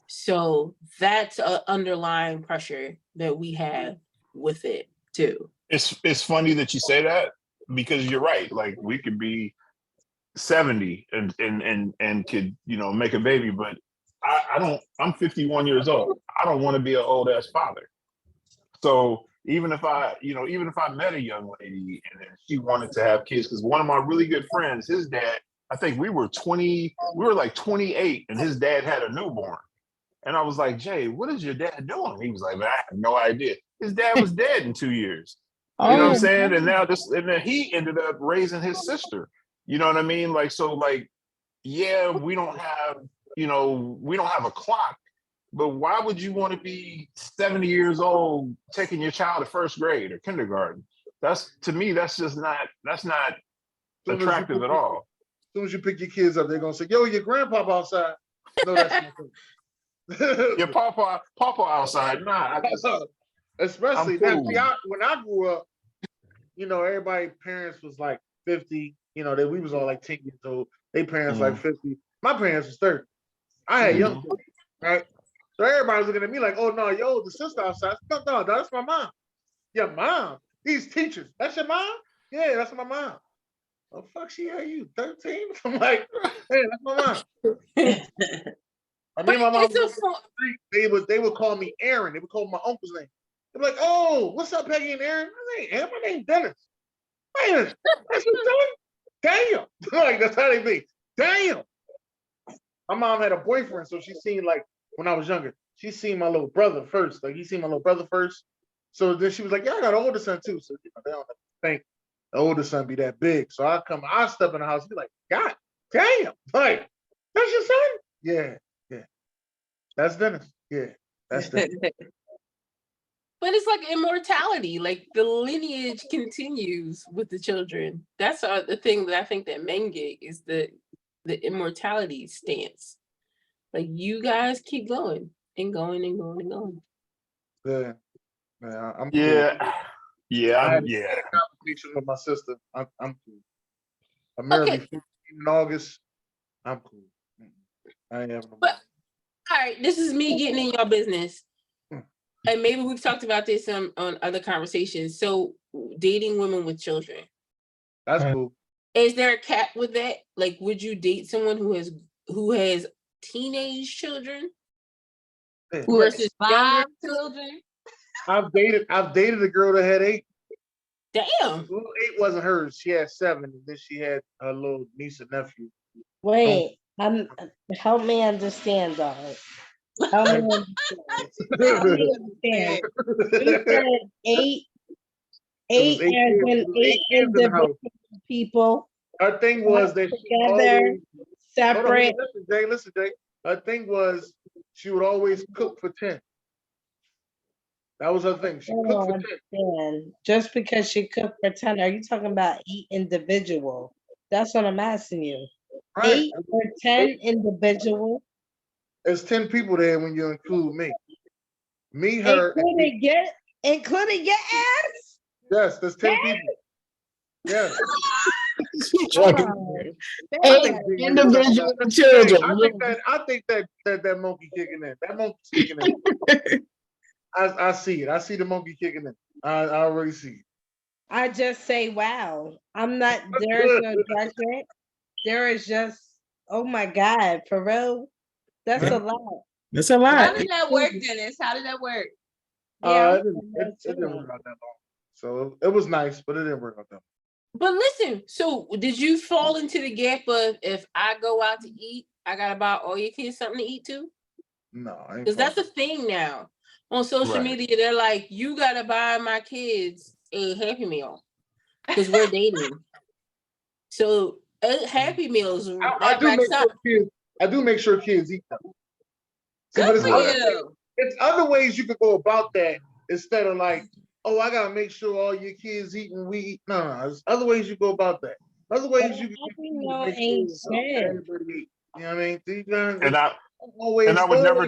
[SPEAKER 4] So that's an underlying pressure that we have with it too.
[SPEAKER 5] It's funny that you say that, because you're right. Like, we could be 70 and could, make a baby, but I'm 51 years old. I don't want to be an old ass father. So even if I met a young lady and she wanted to have kids, because one of my really good friends, his dad, I think we were like 28 and his dad had a newborn. And I was like, Jay, what is your dad doing? He was like, man, I have no idea. His dad was dead in 2 years. You know what I'm saying? And then he ended up raising his sister. You know what I mean? Like, so like, yeah, we don't have a clock, but why would you want to be 70 years old taking your child to first grade or kindergarten? To me, that's not attractive at all.
[SPEAKER 1] As soon as you pick your kids up, they're gonna say, yo, your grandpa outside. No, that's not true.
[SPEAKER 5] Your papa outside. Nah,
[SPEAKER 1] especially
[SPEAKER 5] cool.
[SPEAKER 1] when I grew up, everybody parents was like 50, that we was all like 10 years old. They parents like 50. My parents was 30. I had young kids, right? So everybody was looking at me like, oh no, yo, the sister outside. No, that's my mom. Your mom. These teachers. That's your mom? Yeah, that's my mom. Oh fuck, she are you 13? I'm like, hey, that's my mom. I mean, my mom. They would call me Aaron. They would call my uncle's name. They'd be like, oh, what's up, Peggy and Aaron? My name's Dennis. Man, that's your son? Damn. Like, that's how they be. Damn. My mom had a boyfriend, so she seen, like, when I was younger, she seen my little brother first. Like, he seen my little brother first. So then she was like, yeah, I got an older son too. So they don't think the older son be that big. So I step in the house, be like, God damn. Like, that's your son? Yeah. That's Dennis. Yeah, that's Dennis.
[SPEAKER 4] But it's like immortality, like the lineage continues with the children. That's the thing that I think that men get is the immortality stance. Like you guys keep going and going and going and going.
[SPEAKER 1] Yeah, I'm cool.
[SPEAKER 5] Yeah, yeah,
[SPEAKER 1] I had a
[SPEAKER 5] yeah.
[SPEAKER 1] conversation with my sister. I'm cool. I'm married
[SPEAKER 4] Okay.
[SPEAKER 1] 15 in August. I'm cool. I ain't having no
[SPEAKER 4] But all right, this is me getting in your business. And maybe we've talked about this on other conversations. So dating women with children.
[SPEAKER 1] That's cool.
[SPEAKER 4] Is there a cap with that? Like, would you date someone who has teenage children versus younger
[SPEAKER 7] 5 children?
[SPEAKER 1] I've dated a girl that had 8.
[SPEAKER 4] Damn.
[SPEAKER 1] Little 8 wasn't hers. She had 7, and then she had her little niece and nephew.
[SPEAKER 8] Wait, help me understand, dog. Help me understand. Help me understand. You said 8
[SPEAKER 1] It was 8
[SPEAKER 8] as
[SPEAKER 1] kids.
[SPEAKER 8] in
[SPEAKER 1] It was 8
[SPEAKER 8] eight
[SPEAKER 1] kids in the house.
[SPEAKER 8] individual people
[SPEAKER 1] Her thing was that she
[SPEAKER 8] together,
[SPEAKER 1] always,
[SPEAKER 8] separate.
[SPEAKER 1] listen, Jay. Her thing was she would always cook for 10. That was her thing. She
[SPEAKER 8] I
[SPEAKER 1] cooked
[SPEAKER 8] don't
[SPEAKER 1] for 10.
[SPEAKER 8] understand. Just because she cooked for 10, are you talking about 8 individual? That's what I'm asking you.
[SPEAKER 1] Right.
[SPEAKER 8] 8 or 10 individual?
[SPEAKER 1] There's 10 people there when you include me. Me, her, and
[SPEAKER 8] Including your ass?
[SPEAKER 1] yes, there's 10 people. Yes.
[SPEAKER 2] Individual children.
[SPEAKER 1] I think that monkey kicking in. That monkey's kicking in. I see it. I see the monkey kicking in. I already see it.
[SPEAKER 8] I just say, wow. There's no judgment. There is just, oh my God, for real. That's a lot.
[SPEAKER 2] That's a
[SPEAKER 7] How
[SPEAKER 2] lot.
[SPEAKER 7] did that work, Dennis? How did that work?
[SPEAKER 8] Yeah,
[SPEAKER 1] It didn't work out that long. So it was nice, but it didn't work out that long.
[SPEAKER 4] But listen, so did you fall into the gap of if I go out to eat, I gotta buy all your kids something to eat too?
[SPEAKER 1] No,
[SPEAKER 4] Because that's the thing now. On social media, they're like, you gotta buy my kids a Happy Meal because we're dating. So Happy Meals,
[SPEAKER 1] I do make sure kids eat them. See,
[SPEAKER 7] Good for you.
[SPEAKER 1] It's other ways you could go about that instead of like, oh, I gotta make sure all your kids eat and we eat. No, there's other ways you go about that. Other ways you can make sure everybody eat. You know what I mean?
[SPEAKER 5] And I would never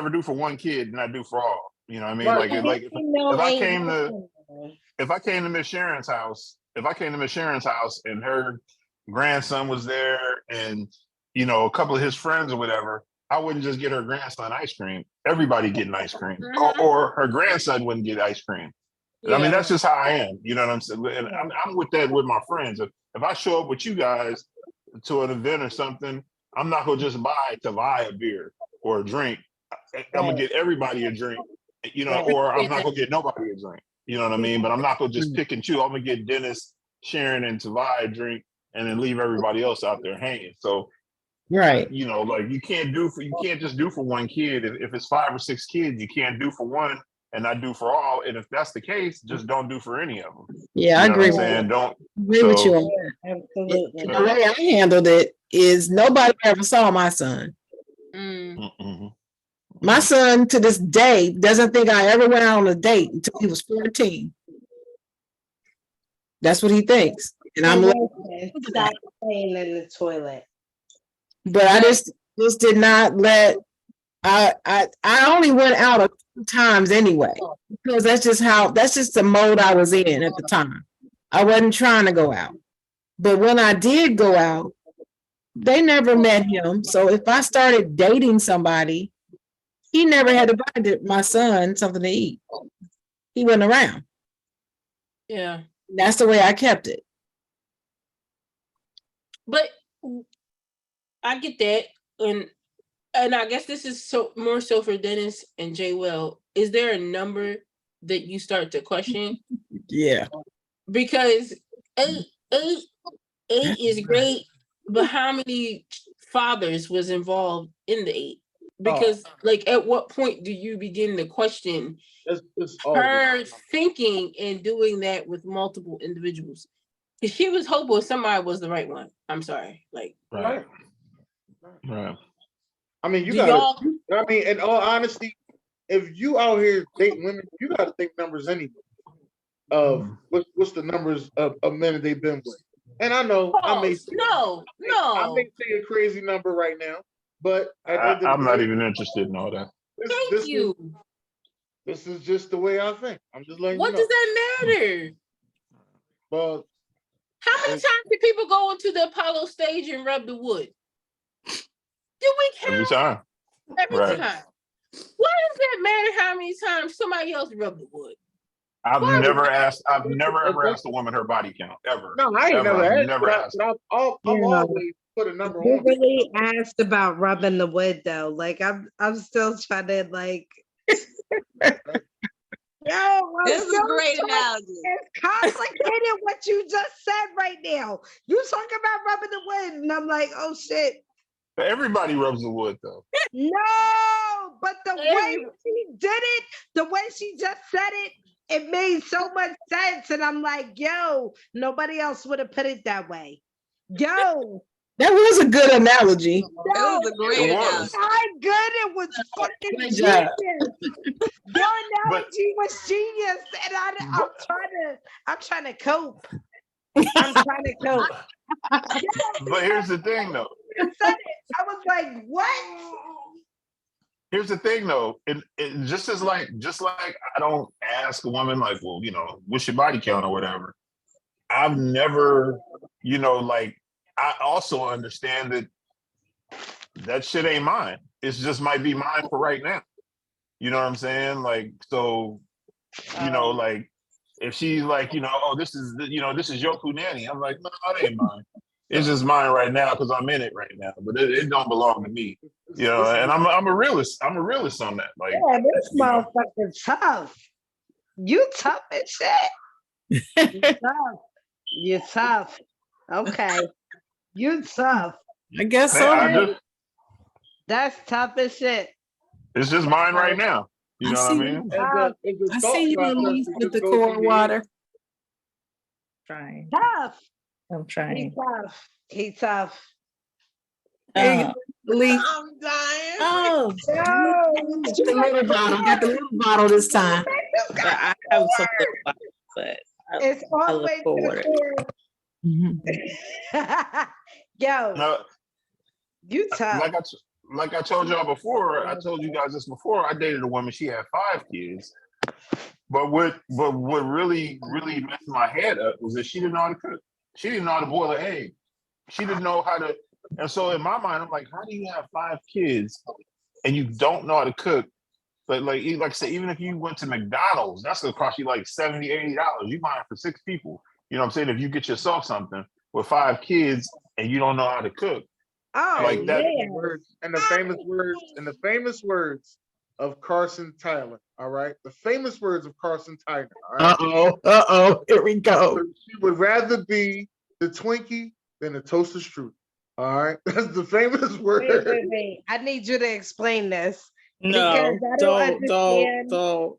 [SPEAKER 5] do for one kid than I do for all. You know what I mean?
[SPEAKER 1] Right.
[SPEAKER 5] Like if I came to Miss Sharon's house, and her grandson was there and you know a couple of his friends or whatever, I wouldn't just get her grandson ice cream. Everybody getting ice cream. Or her grandson wouldn't get ice cream. Yeah. I mean, that's just how I am. You know what I'm saying? And I'm with that with my friends. If I show up with you guys to an event or something, I'm not gonna just buy a beer or a drink. I'm gonna get everybody a drink, you know, or I'm not gonna get nobody a drink. You know what I mean? But I'm not gonna just pick and choose. I'm gonna get Dennis, Sharon, and Tavai a drink, and then leave everybody else out there hanging. So,
[SPEAKER 2] right,
[SPEAKER 5] you know, like you can't just do for one kid. If it's 5 or 6 kids, you can't do for one and not do for all. And if that's the case, just don't do for any of them.
[SPEAKER 2] Yeah,
[SPEAKER 5] you
[SPEAKER 2] I agree.
[SPEAKER 5] Don't
[SPEAKER 2] agree with you on that.
[SPEAKER 8] Absolutely.
[SPEAKER 2] The way I handled it is nobody ever saw my son. My son to this day doesn't think I ever went out on a date until he was 14. That's what he thinks. And I'm like,
[SPEAKER 8] stop playing in the toilet.
[SPEAKER 2] But I just did not let I only went out a few times anyway, because that's just the mode I was in at the time. I wasn't trying to go out. But when I did go out, they never met him. So if I started dating somebody, he never had to buy my son something to eat. He wasn't around.
[SPEAKER 4] Yeah.
[SPEAKER 2] That's the way I kept it.
[SPEAKER 4] But I get that. And I guess this is more so for Dennis and Jay Will. Is there a number that you start to question?
[SPEAKER 2] Yeah.
[SPEAKER 4] Because eight is great, but how many fathers was involved in the 8? Because like at what point do you begin to question her thinking and doing that with multiple individuals? Because she was hopeful somebody was the right one. I'm sorry. Like
[SPEAKER 5] right.
[SPEAKER 1] I mean, in all honesty, if you out here dating women, you got to think numbers anyway. Of what's the numbers of men that they've been with. And I know I may say a crazy number right now, but at the end of
[SPEAKER 5] I'm
[SPEAKER 1] the
[SPEAKER 5] not
[SPEAKER 1] day,
[SPEAKER 5] even interested in all that.
[SPEAKER 1] This is just the way I think. I'm just letting
[SPEAKER 4] What
[SPEAKER 1] you know.
[SPEAKER 4] does that matter?
[SPEAKER 1] Well,
[SPEAKER 4] how many times do people go into the Apollo stage and rub the wood? Do we count?
[SPEAKER 5] Every time.
[SPEAKER 4] Every
[SPEAKER 5] Right.
[SPEAKER 4] time. Why does that matter how many times somebody else rubbed the wood?
[SPEAKER 5] I've never ever asked a woman her body count ever.
[SPEAKER 1] No, I ain't never asked.
[SPEAKER 5] Never asked.
[SPEAKER 1] I've always put a number
[SPEAKER 8] You
[SPEAKER 1] on.
[SPEAKER 8] really asked about rubbing the wood though. Like I'm still trying to like. Yo,
[SPEAKER 7] This is a great analogy.
[SPEAKER 8] It's complicated what you just said right now. You talking about rubbing the wood, and I'm like, oh shit.
[SPEAKER 5] But everybody rubs the wood though.
[SPEAKER 8] No, but the way she did it, the way she just said it, it made so much sense. And I'm like, yo, nobody else would have put it that way. Yo.
[SPEAKER 2] That was a good analogy.
[SPEAKER 7] It was a great analogy.
[SPEAKER 8] Not good. It was fucking
[SPEAKER 2] Great
[SPEAKER 8] genius.
[SPEAKER 2] job.
[SPEAKER 8] Your analogy was genius, and I'm trying to cope. I'm trying to cope.
[SPEAKER 5] But here's the thing though.
[SPEAKER 8] I was like, what?
[SPEAKER 5] Here's the thing though. It just like I don't ask a woman like, well, you know, what's your body count or whatever. I've never, you know, like I also understand that shit ain't mine. It's just might be mine for right now. You know what I'm saying? Like, so, you know, like if she's like, you know, oh, this is your nanny. I'm like, no, it ain't mine. It's just mine right now because I'm in it right now. But it don't belong to me. You know, and I'm a realist. I'm a realist on that. Like,
[SPEAKER 8] yeah, this motherfucker tough. You tough as shit. You tough. You're tough. Okay. You tough.
[SPEAKER 2] I guess so.
[SPEAKER 8] That's tough as shit.
[SPEAKER 5] It's just mine right now. You know what I mean?
[SPEAKER 2] I see you Elise, with the cold water.
[SPEAKER 6] Trying.
[SPEAKER 8] Tough.
[SPEAKER 6] I'm trying.
[SPEAKER 8] He tough.
[SPEAKER 2] Elise.
[SPEAKER 7] I'm dying.
[SPEAKER 2] Oh,
[SPEAKER 8] No.
[SPEAKER 2] the little bottle. Got the little bottle this time.
[SPEAKER 6] I have something about it, but
[SPEAKER 8] It's
[SPEAKER 6] I
[SPEAKER 8] always
[SPEAKER 6] look forward.
[SPEAKER 8] Yo,
[SPEAKER 5] No,
[SPEAKER 8] you tough.
[SPEAKER 5] like I told y'all before, I told you guys this before. I dated a woman. She had 5 kids. But what really messed my head up was that she didn't know how to cook. She didn't know how to boil an egg. She didn't know how to. And so in my mind, I'm like, how do you have 5 kids and you don't know how to cook? But like I said, even if you went to McDonald's, that's gonna cost you like $70, $80. You buying for 6 people. You know what I'm saying? If you get yourself something with 5 kids and you don't know how to cook.
[SPEAKER 8] Oh,
[SPEAKER 5] like that.
[SPEAKER 1] And the famous words of Carson Tyler. All right, the famous words of Carson Tyler. All right?
[SPEAKER 2] Here we go.
[SPEAKER 1] She would rather be the Twinkie than the toaster strudel. All right, that's the famous word.
[SPEAKER 8] Wait. I need you to explain this.
[SPEAKER 6] No,
[SPEAKER 8] Because I
[SPEAKER 6] don't.
[SPEAKER 8] No.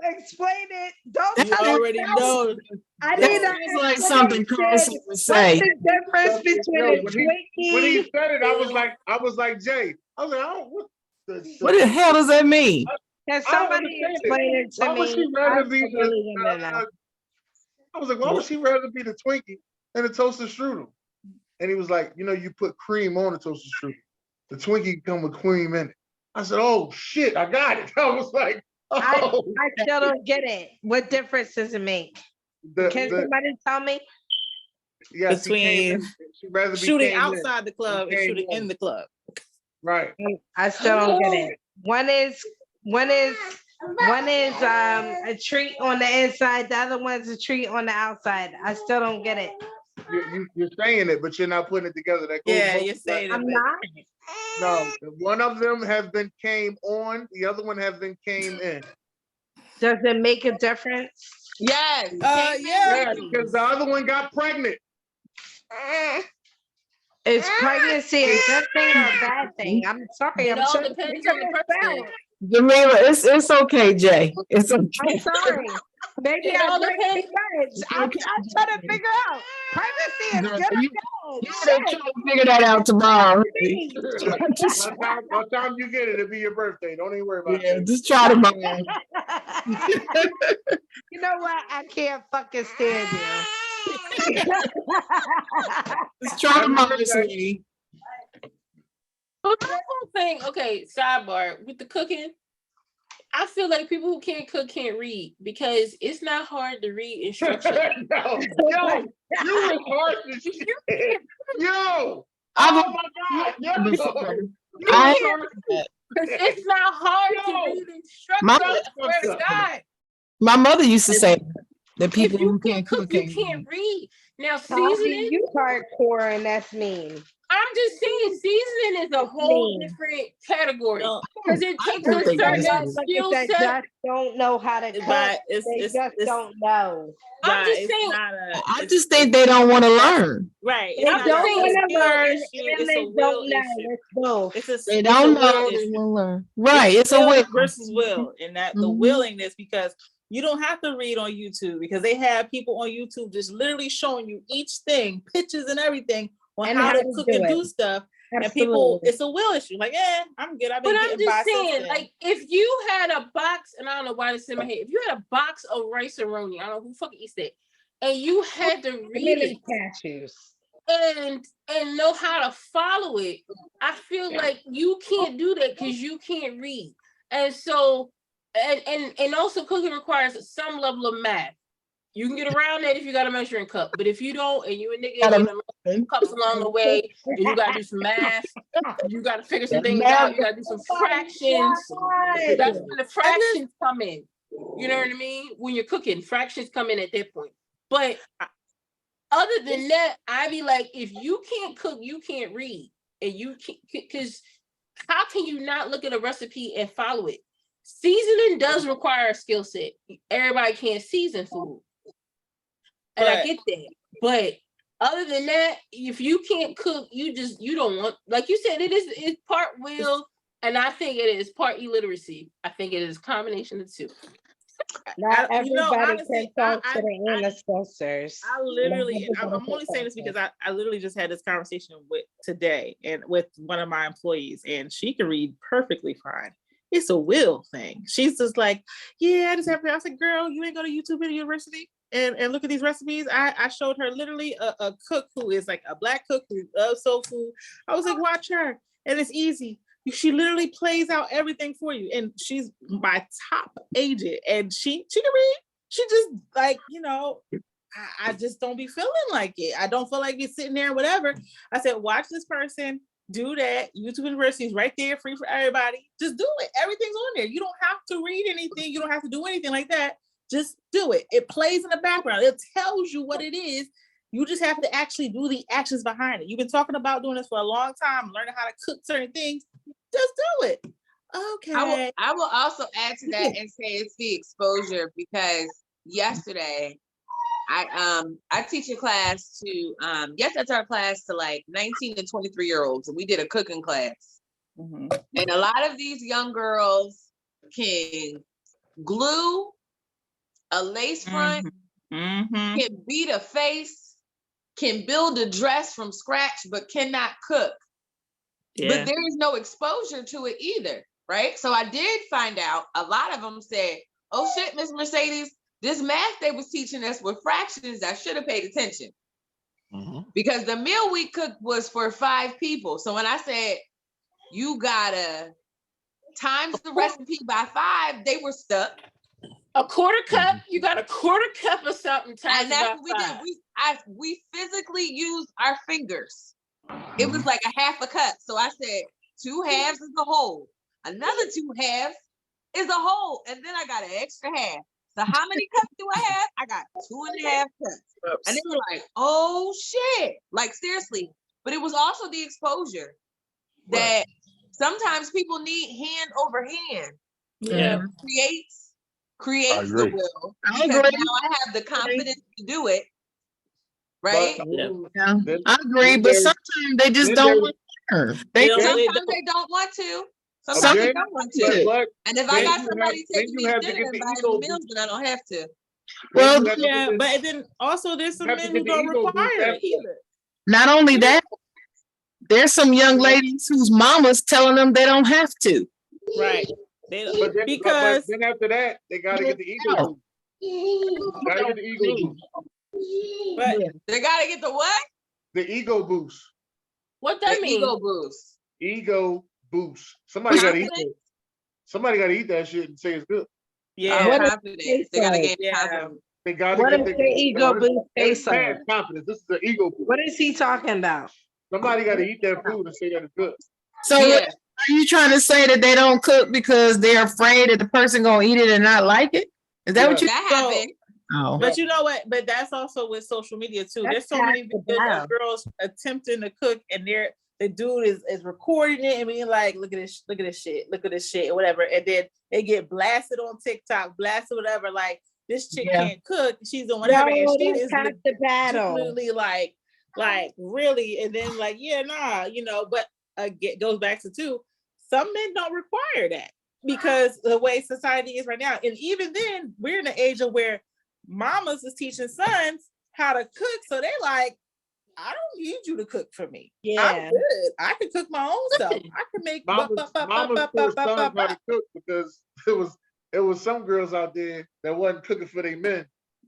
[SPEAKER 8] Explain it. Don't
[SPEAKER 6] You
[SPEAKER 8] tell
[SPEAKER 6] already
[SPEAKER 8] me.
[SPEAKER 6] know.
[SPEAKER 8] I need
[SPEAKER 2] That sounds like something Carson would say.
[SPEAKER 8] What's the difference between a Twinkie?
[SPEAKER 1] When he said it, I was like Jay. I was like, I don't.
[SPEAKER 2] What the hell does that mean?
[SPEAKER 8] Can somebody explain it to
[SPEAKER 1] Why
[SPEAKER 8] me?
[SPEAKER 1] would she rather be
[SPEAKER 8] really wanna know.
[SPEAKER 1] I was like, why would she rather be the Twinkie than the toaster strudel? And he was like, you know, you put cream on the toaster strudel. The Twinkie come with cream in it. I said, oh shit, I got it. I was like, oh.
[SPEAKER 8] I still don't get it. What difference does it make? Can somebody tell me?
[SPEAKER 1] Yes,
[SPEAKER 6] Between shooting outside the club and shooting in the club.
[SPEAKER 1] Right.
[SPEAKER 8] I still don't get it. One is a treat on the inside, the other one's a treat on the outside. I still don't get it.
[SPEAKER 1] You're saying it, but you're not putting it together. That goes
[SPEAKER 6] Yeah, you're saying it.
[SPEAKER 8] I'm not.
[SPEAKER 1] No, one of them has been came on, the other one has been came in.
[SPEAKER 8] Does it make a difference?
[SPEAKER 7] Yes.
[SPEAKER 1] Yeah, because the other one got pregnant.
[SPEAKER 8] Is pregnancy a good thing or a bad thing? I'm sorry.
[SPEAKER 4] It all depends on the person.
[SPEAKER 2] Jamila, it's okay, Jay. It's okay.
[SPEAKER 8] I'm sorry. Maybe
[SPEAKER 4] It
[SPEAKER 8] I
[SPEAKER 4] all
[SPEAKER 8] drank too
[SPEAKER 4] depends.
[SPEAKER 8] much. I'm trying to figure out. Pregnancy is good or
[SPEAKER 2] You
[SPEAKER 8] bad.
[SPEAKER 2] gotta try to figure that out tomorrow.
[SPEAKER 1] By the time you get it, it'll be your birthday. Don't even worry about
[SPEAKER 2] Yeah,
[SPEAKER 1] that.
[SPEAKER 2] just try tomorrow.
[SPEAKER 8] You know what? I can't fucking stand you.
[SPEAKER 2] Just try tomorrow, sweetie.
[SPEAKER 4] But my whole thing, okay, sidebar with the cooking. I feel like people who can't cook can't read because it's not hard to read instructions.
[SPEAKER 1] No, yo, you was harsh as shit. Yo,
[SPEAKER 2] I've
[SPEAKER 1] oh my God, yo,
[SPEAKER 2] before.
[SPEAKER 1] you
[SPEAKER 2] I-
[SPEAKER 1] was harsh.
[SPEAKER 4] Because it's not hard to
[SPEAKER 1] No.
[SPEAKER 4] read instructions.
[SPEAKER 2] My-
[SPEAKER 4] I swear to God.
[SPEAKER 2] My mother used to say that people
[SPEAKER 4] If you
[SPEAKER 2] who
[SPEAKER 4] can't cook, you
[SPEAKER 2] can't
[SPEAKER 4] can't read. Now,
[SPEAKER 8] Bobby,
[SPEAKER 4] seasoning,
[SPEAKER 8] you hardcore and that's mean.
[SPEAKER 4] I'm just saying, seasoning is a whole
[SPEAKER 8] Mean.
[SPEAKER 4] different category.
[SPEAKER 6] No,
[SPEAKER 4] Because it takes
[SPEAKER 2] don't
[SPEAKER 4] a
[SPEAKER 2] think that's
[SPEAKER 4] certain
[SPEAKER 2] mean.
[SPEAKER 4] skill
[SPEAKER 8] That
[SPEAKER 4] set.
[SPEAKER 8] just don't know how to cook.
[SPEAKER 6] but
[SPEAKER 8] They just don't know.
[SPEAKER 4] I'm just
[SPEAKER 6] it's
[SPEAKER 4] saying-
[SPEAKER 6] not a.
[SPEAKER 2] I
[SPEAKER 6] it's-
[SPEAKER 2] just think they don't want to learn.
[SPEAKER 6] Right.
[SPEAKER 8] They
[SPEAKER 6] It's
[SPEAKER 4] I'm
[SPEAKER 6] not
[SPEAKER 4] just
[SPEAKER 8] don't
[SPEAKER 6] a
[SPEAKER 4] saying,
[SPEAKER 8] want to
[SPEAKER 6] skill
[SPEAKER 8] learn
[SPEAKER 6] issue,
[SPEAKER 8] and
[SPEAKER 6] it's
[SPEAKER 8] they
[SPEAKER 6] a will
[SPEAKER 8] don't know.
[SPEAKER 6] issue.
[SPEAKER 8] It's both.
[SPEAKER 6] It's a
[SPEAKER 2] They
[SPEAKER 6] it's
[SPEAKER 2] don't
[SPEAKER 6] a
[SPEAKER 2] know.
[SPEAKER 6] will
[SPEAKER 2] They
[SPEAKER 6] issue.
[SPEAKER 2] want to learn. Right. It's a
[SPEAKER 6] Skill
[SPEAKER 2] will.
[SPEAKER 6] versus will, and that the
[SPEAKER 2] Mhm.
[SPEAKER 6] willingness, because you don't have to read on YouTube, because they have people on YouTube just literally showing you each thing, pictures and everything on
[SPEAKER 8] And
[SPEAKER 6] how
[SPEAKER 8] how
[SPEAKER 6] to
[SPEAKER 8] to
[SPEAKER 6] cook
[SPEAKER 8] do
[SPEAKER 6] and
[SPEAKER 8] it.
[SPEAKER 6] do stuff. And people,
[SPEAKER 8] Absolutely.
[SPEAKER 6] it's a will issue. Like, I'm good. I've been
[SPEAKER 4] But I'm
[SPEAKER 6] getting by
[SPEAKER 4] just
[SPEAKER 6] since
[SPEAKER 4] saying,
[SPEAKER 6] then.
[SPEAKER 4] like, if you had a box, and I don't know why this is in my head, if you had a box of rice-a-roni, I don't know who fucking eats that, and you had to read it
[SPEAKER 8] Cashews.
[SPEAKER 4] and know how to follow it, I feel like you can't do that because you can't read. And so, and also cooking requires some level of math. You can get around that if you got a measuring cup, but if you don't, and you a nigga
[SPEAKER 2] Gotta
[SPEAKER 4] getting the cups along the way, and you gotta do some math, you gotta figure some things out, you gotta do some fractions. That's when the fractions come in. You know what I mean? When you're cooking, fractions come in at that point. But other than that, I be like, if you can't cook, you can't read, and you can't, because how can you not look at a recipe and follow it? Seasoning does require a skill set. Everybody can't season food. And I get that. But other than that, if you can't cook, you don't want, like you said, it's part will, and I think it is part illiteracy. I think it is a combination of the two.
[SPEAKER 8] Not everybody
[SPEAKER 6] honestly,
[SPEAKER 8] can talk to the ancestors.
[SPEAKER 6] I literally, I'm only saying this because I literally just had this conversation today and with one of my employees, and she can read perfectly fine. It's a will thing. She's just like, yeah, I just have to. I said, girl, you ain't go to YouTube at university and look at these recipes. I showed her literally a cook who is like a black cook who loves soul food. I was like, watch her, and it's easy. She literally plays out everything for you, and she's my top agent, and she can read. She just like, I just don't be feeling like it. I don't feel like it's sitting there, whatever. I said, watch this person do that. YouTube University is right there, free for everybody. Just do it. Everything's on there. You don't have to read anything. You don't have to do anything like that. Just do it. It plays in the background. It tells you what it is. You just have to actually do the actions behind it. You've been talking about doing this for a long time, learning how to cook certain things. Just do it. Okay.
[SPEAKER 7] I will also add to that and say it's the exposure, because yesterday I teach a class to that's our class to like 19 and 23-year-olds, and we did a cooking class.
[SPEAKER 6] Mm-hmm.
[SPEAKER 7] And a lot of these young girls can glue a lace front,
[SPEAKER 6] Mm-hmm.
[SPEAKER 7] can beat a face, can build a dress from scratch, but cannot cook.
[SPEAKER 6] Yeah.
[SPEAKER 7] But there is no exposure to it either, right? So I did find out a lot of them said, oh shit, Miss Mercedes, this math they was teaching us with fractions, I should have paid attention.
[SPEAKER 5] Mhm.
[SPEAKER 7] Because the meal we cooked was for 5 people. So when I said, you gotta times the recipe by 5, they were stuck.
[SPEAKER 4] A quarter cup, you got a quarter cup of something.
[SPEAKER 7] And that's what we did. We physically used our fingers. It was like a half a cup. So I said 2 halves is a whole. Another 2 halves is a whole. And then I got an extra half. So how many cups do I have? I got 2.5 cups. And they were like, oh shit. Like seriously. But it was also the exposure that sometimes people need hand over hand.
[SPEAKER 6] Yeah.
[SPEAKER 7] Creates the
[SPEAKER 5] agree.
[SPEAKER 7] will.
[SPEAKER 2] I
[SPEAKER 7] Because
[SPEAKER 2] agree.
[SPEAKER 7] now I have the confidence to do it. Right?
[SPEAKER 2] Yeah, I agree, but sometimes they just don't want to learn.
[SPEAKER 6] They don't-
[SPEAKER 7] Sometimes they don't want to. Sometimes
[SPEAKER 1] Then-
[SPEAKER 7] I want
[SPEAKER 1] but-
[SPEAKER 7] to.
[SPEAKER 1] but
[SPEAKER 7] And if I
[SPEAKER 1] then
[SPEAKER 7] got
[SPEAKER 1] you
[SPEAKER 7] somebody
[SPEAKER 1] have- then
[SPEAKER 7] taking
[SPEAKER 1] you
[SPEAKER 7] me
[SPEAKER 1] have
[SPEAKER 7] to
[SPEAKER 1] to
[SPEAKER 7] dinner
[SPEAKER 1] get
[SPEAKER 7] and
[SPEAKER 1] the
[SPEAKER 7] buying
[SPEAKER 1] ego
[SPEAKER 7] me meals,
[SPEAKER 1] boost.
[SPEAKER 7] then I don't have to.
[SPEAKER 1] Then
[SPEAKER 2] Well,
[SPEAKER 1] you have to get
[SPEAKER 6] Yeah,
[SPEAKER 1] the-
[SPEAKER 6] but then also there's some
[SPEAKER 1] have to
[SPEAKER 6] men
[SPEAKER 1] get
[SPEAKER 6] who
[SPEAKER 1] the
[SPEAKER 6] don't
[SPEAKER 1] ego boost
[SPEAKER 6] require it
[SPEAKER 1] after that.
[SPEAKER 6] either.
[SPEAKER 2] not only that, there's some young ladies whose mamas telling them they don't have to.
[SPEAKER 6] Right. They,
[SPEAKER 1] But then,
[SPEAKER 6] because
[SPEAKER 1] but then after that, they gotta get the ego boost. Gotta get the ego boost.
[SPEAKER 6] but
[SPEAKER 7] They gotta get the what?
[SPEAKER 1] The ego boost.
[SPEAKER 4] What that
[SPEAKER 7] The
[SPEAKER 4] mean?
[SPEAKER 7] ego boost.
[SPEAKER 1] Ego boost. Somebody gotta eat
[SPEAKER 7] Confidence?
[SPEAKER 1] that. Somebody gotta eat that shit and say it's good.
[SPEAKER 6] yeah,
[SPEAKER 8] What
[SPEAKER 7] Oh,
[SPEAKER 8] if
[SPEAKER 7] confidence.
[SPEAKER 8] they
[SPEAKER 7] They gotta
[SPEAKER 8] say?
[SPEAKER 7] get
[SPEAKER 6] yeah.
[SPEAKER 7] confidence.
[SPEAKER 1] They gotta
[SPEAKER 8] What
[SPEAKER 1] get
[SPEAKER 8] if
[SPEAKER 1] the
[SPEAKER 8] the ego boost
[SPEAKER 1] It's
[SPEAKER 8] tastes like?
[SPEAKER 1] past confidence. This is the ego boost.
[SPEAKER 8] What is he talking about?
[SPEAKER 1] Somebody gotta eat that food and say that it's good.
[SPEAKER 2] So
[SPEAKER 7] Yeah.
[SPEAKER 2] are you trying to say that they don't cook because they're afraid that the person gonna eat it and not like it? Is that what you?
[SPEAKER 7] That
[SPEAKER 6] So,
[SPEAKER 7] happened.
[SPEAKER 2] Oh,
[SPEAKER 6] but you know what? But that's also with social media too.
[SPEAKER 8] That's
[SPEAKER 6] There's so many
[SPEAKER 8] half the
[SPEAKER 6] videos
[SPEAKER 8] battle.
[SPEAKER 6] of girls attempting to cook, and the dude is recording it and being like, "Look at this shit, look at this shit, or whatever." And then they get blasted on TikTok, blasted whatever. Like this chick
[SPEAKER 2] Yeah.
[SPEAKER 6] can't cook. She's doing whatever, and she
[SPEAKER 8] that's
[SPEAKER 6] is
[SPEAKER 8] half the battle.
[SPEAKER 6] legitimately like really. And then like, yeah, nah, But it goes back to two. Some men don't require that because the way society is right now, and even then, we're in an age of where mamas is teaching sons how to cook, so they like, I don't need you to cook for me.
[SPEAKER 8] Yeah.
[SPEAKER 6] I'm good. I can cook my own self. I can make
[SPEAKER 1] Mamas taught sons how to cook because it was some girls out there that wasn't cooking for their men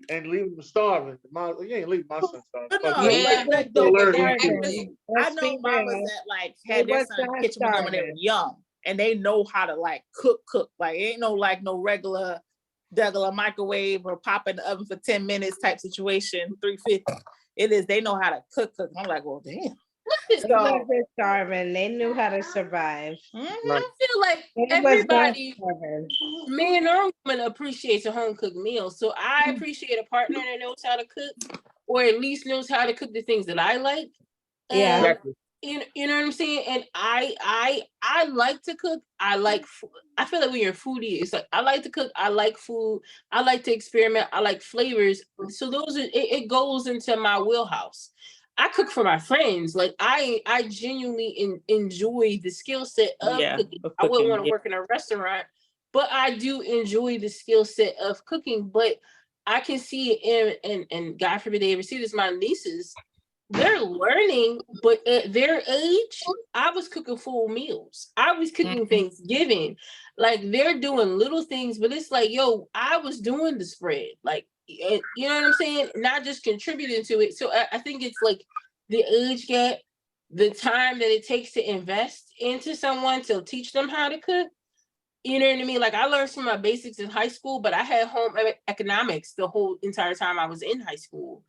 [SPEAKER 1] and leaving them starving. Mom, you ain't leaving my son starving.
[SPEAKER 6] But no,
[SPEAKER 1] Fuck you.
[SPEAKER 7] Yeah.
[SPEAKER 6] like,
[SPEAKER 1] They'll learn
[SPEAKER 6] there-
[SPEAKER 1] these
[SPEAKER 7] Let's
[SPEAKER 1] things.
[SPEAKER 6] I know mamas that like had their
[SPEAKER 8] was
[SPEAKER 6] son
[SPEAKER 8] not
[SPEAKER 6] kitchen with them when they were
[SPEAKER 8] starving.
[SPEAKER 6] young, and they know how to like cook. Like ain't no regular microwave or pop in the oven for 10 minutes type situation. 350. It is. They know how to cook. I'm like, well, damn.
[SPEAKER 8] They wasn't starving. They knew how to survive.
[SPEAKER 6] Mhm.
[SPEAKER 1] Right.
[SPEAKER 4] I feel like
[SPEAKER 8] They was not
[SPEAKER 4] everybody,
[SPEAKER 8] starving.
[SPEAKER 4] man or woman, appreciates a home cooked meal. So I appreciate a partner that knows how to cook, or at least knows how to cook the things that I like.
[SPEAKER 8] Yeah.
[SPEAKER 4] And
[SPEAKER 1] Exactly.
[SPEAKER 4] you know what I'm saying? And I like to cook. I feel like when you're a foodie, it's like I like to cook. I like food. I like to experiment. I like flavors. So it goes into my wheelhouse. I cook for my friends. Like I genuinely enjoy the skill set of
[SPEAKER 6] Yeah,
[SPEAKER 4] cooking.
[SPEAKER 6] of
[SPEAKER 4] I wouldn't
[SPEAKER 6] cooking,
[SPEAKER 4] want to
[SPEAKER 6] yeah.
[SPEAKER 4] work in a restaurant, but I do enjoy the skill set of cooking. But I can see it and God forbid they ever see this, my nieces, they're learning, but at their age, I was cooking full meals. I was cooking Thanksgiving. Like they're doing little things, but it's like, yo, I was doing the spread. Like, you know what I'm saying? Not just contributing to it. So I think it's like the age gap, the time that it takes to invest into someone to teach them how to cook. You know what I mean? Like I learned some of my basics in high school, but I had home economics the whole entire time I was in high school.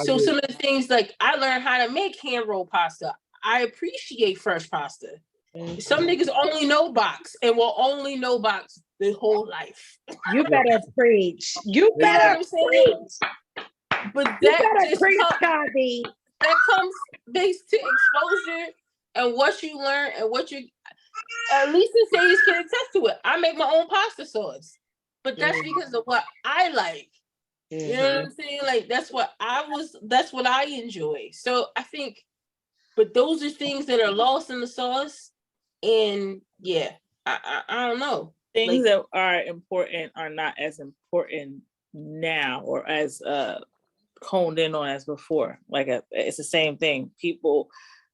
[SPEAKER 4] So some of the things like I learned how to make hand roll pasta. I appreciate fresh pasta. Some niggas only know box and will only know box their whole life.
[SPEAKER 8] You better preach. You
[SPEAKER 4] You know what
[SPEAKER 8] better
[SPEAKER 4] I'm saying?
[SPEAKER 8] preach.
[SPEAKER 4] But
[SPEAKER 8] You
[SPEAKER 4] that
[SPEAKER 8] better
[SPEAKER 4] just
[SPEAKER 8] preach,
[SPEAKER 4] comes,
[SPEAKER 8] Cody.
[SPEAKER 4] that comes based to exposure and what you learn and what you. At least the Sage can attest to it. I make my own pasta sauce, but that's because of what I like. You know what I'm saying? Like that's what I enjoy. So I think, but those are things that are lost in the sauce. And yeah, I don't know.
[SPEAKER 6] Things that are important are not as important now or as honed in on as before. Like it's the same thing. People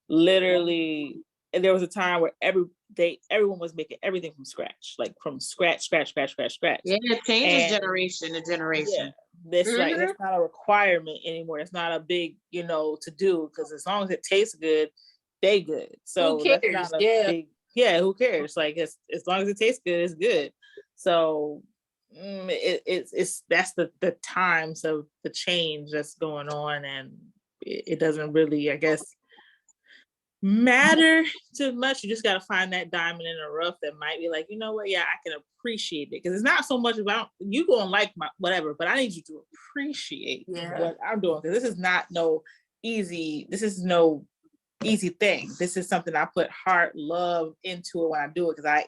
[SPEAKER 6] literally, and there was a time where everyone was making everything from scratch, like from scratch.
[SPEAKER 7] Yeah, it changes
[SPEAKER 6] And-
[SPEAKER 7] generation to generation.
[SPEAKER 6] Yeah, this like it's not a requirement anymore. It's not a big, to do, because as long as it tastes good, they good. So
[SPEAKER 4] Who cares?
[SPEAKER 6] that's not a
[SPEAKER 4] Yeah.
[SPEAKER 6] big, who cares? Like as long as it tastes good, it's good. So it's that's the times of the change that's going on, and it doesn't really, I guess, matter too much. You just got to find that diamond in the rough that might be like, you know what, yeah, I can appreciate it, because it's not so much about you going like my whatever, but I need you to appreciate what I'm doing, because this is no easy thing. This is something I put heart, love into it when I do it, because I,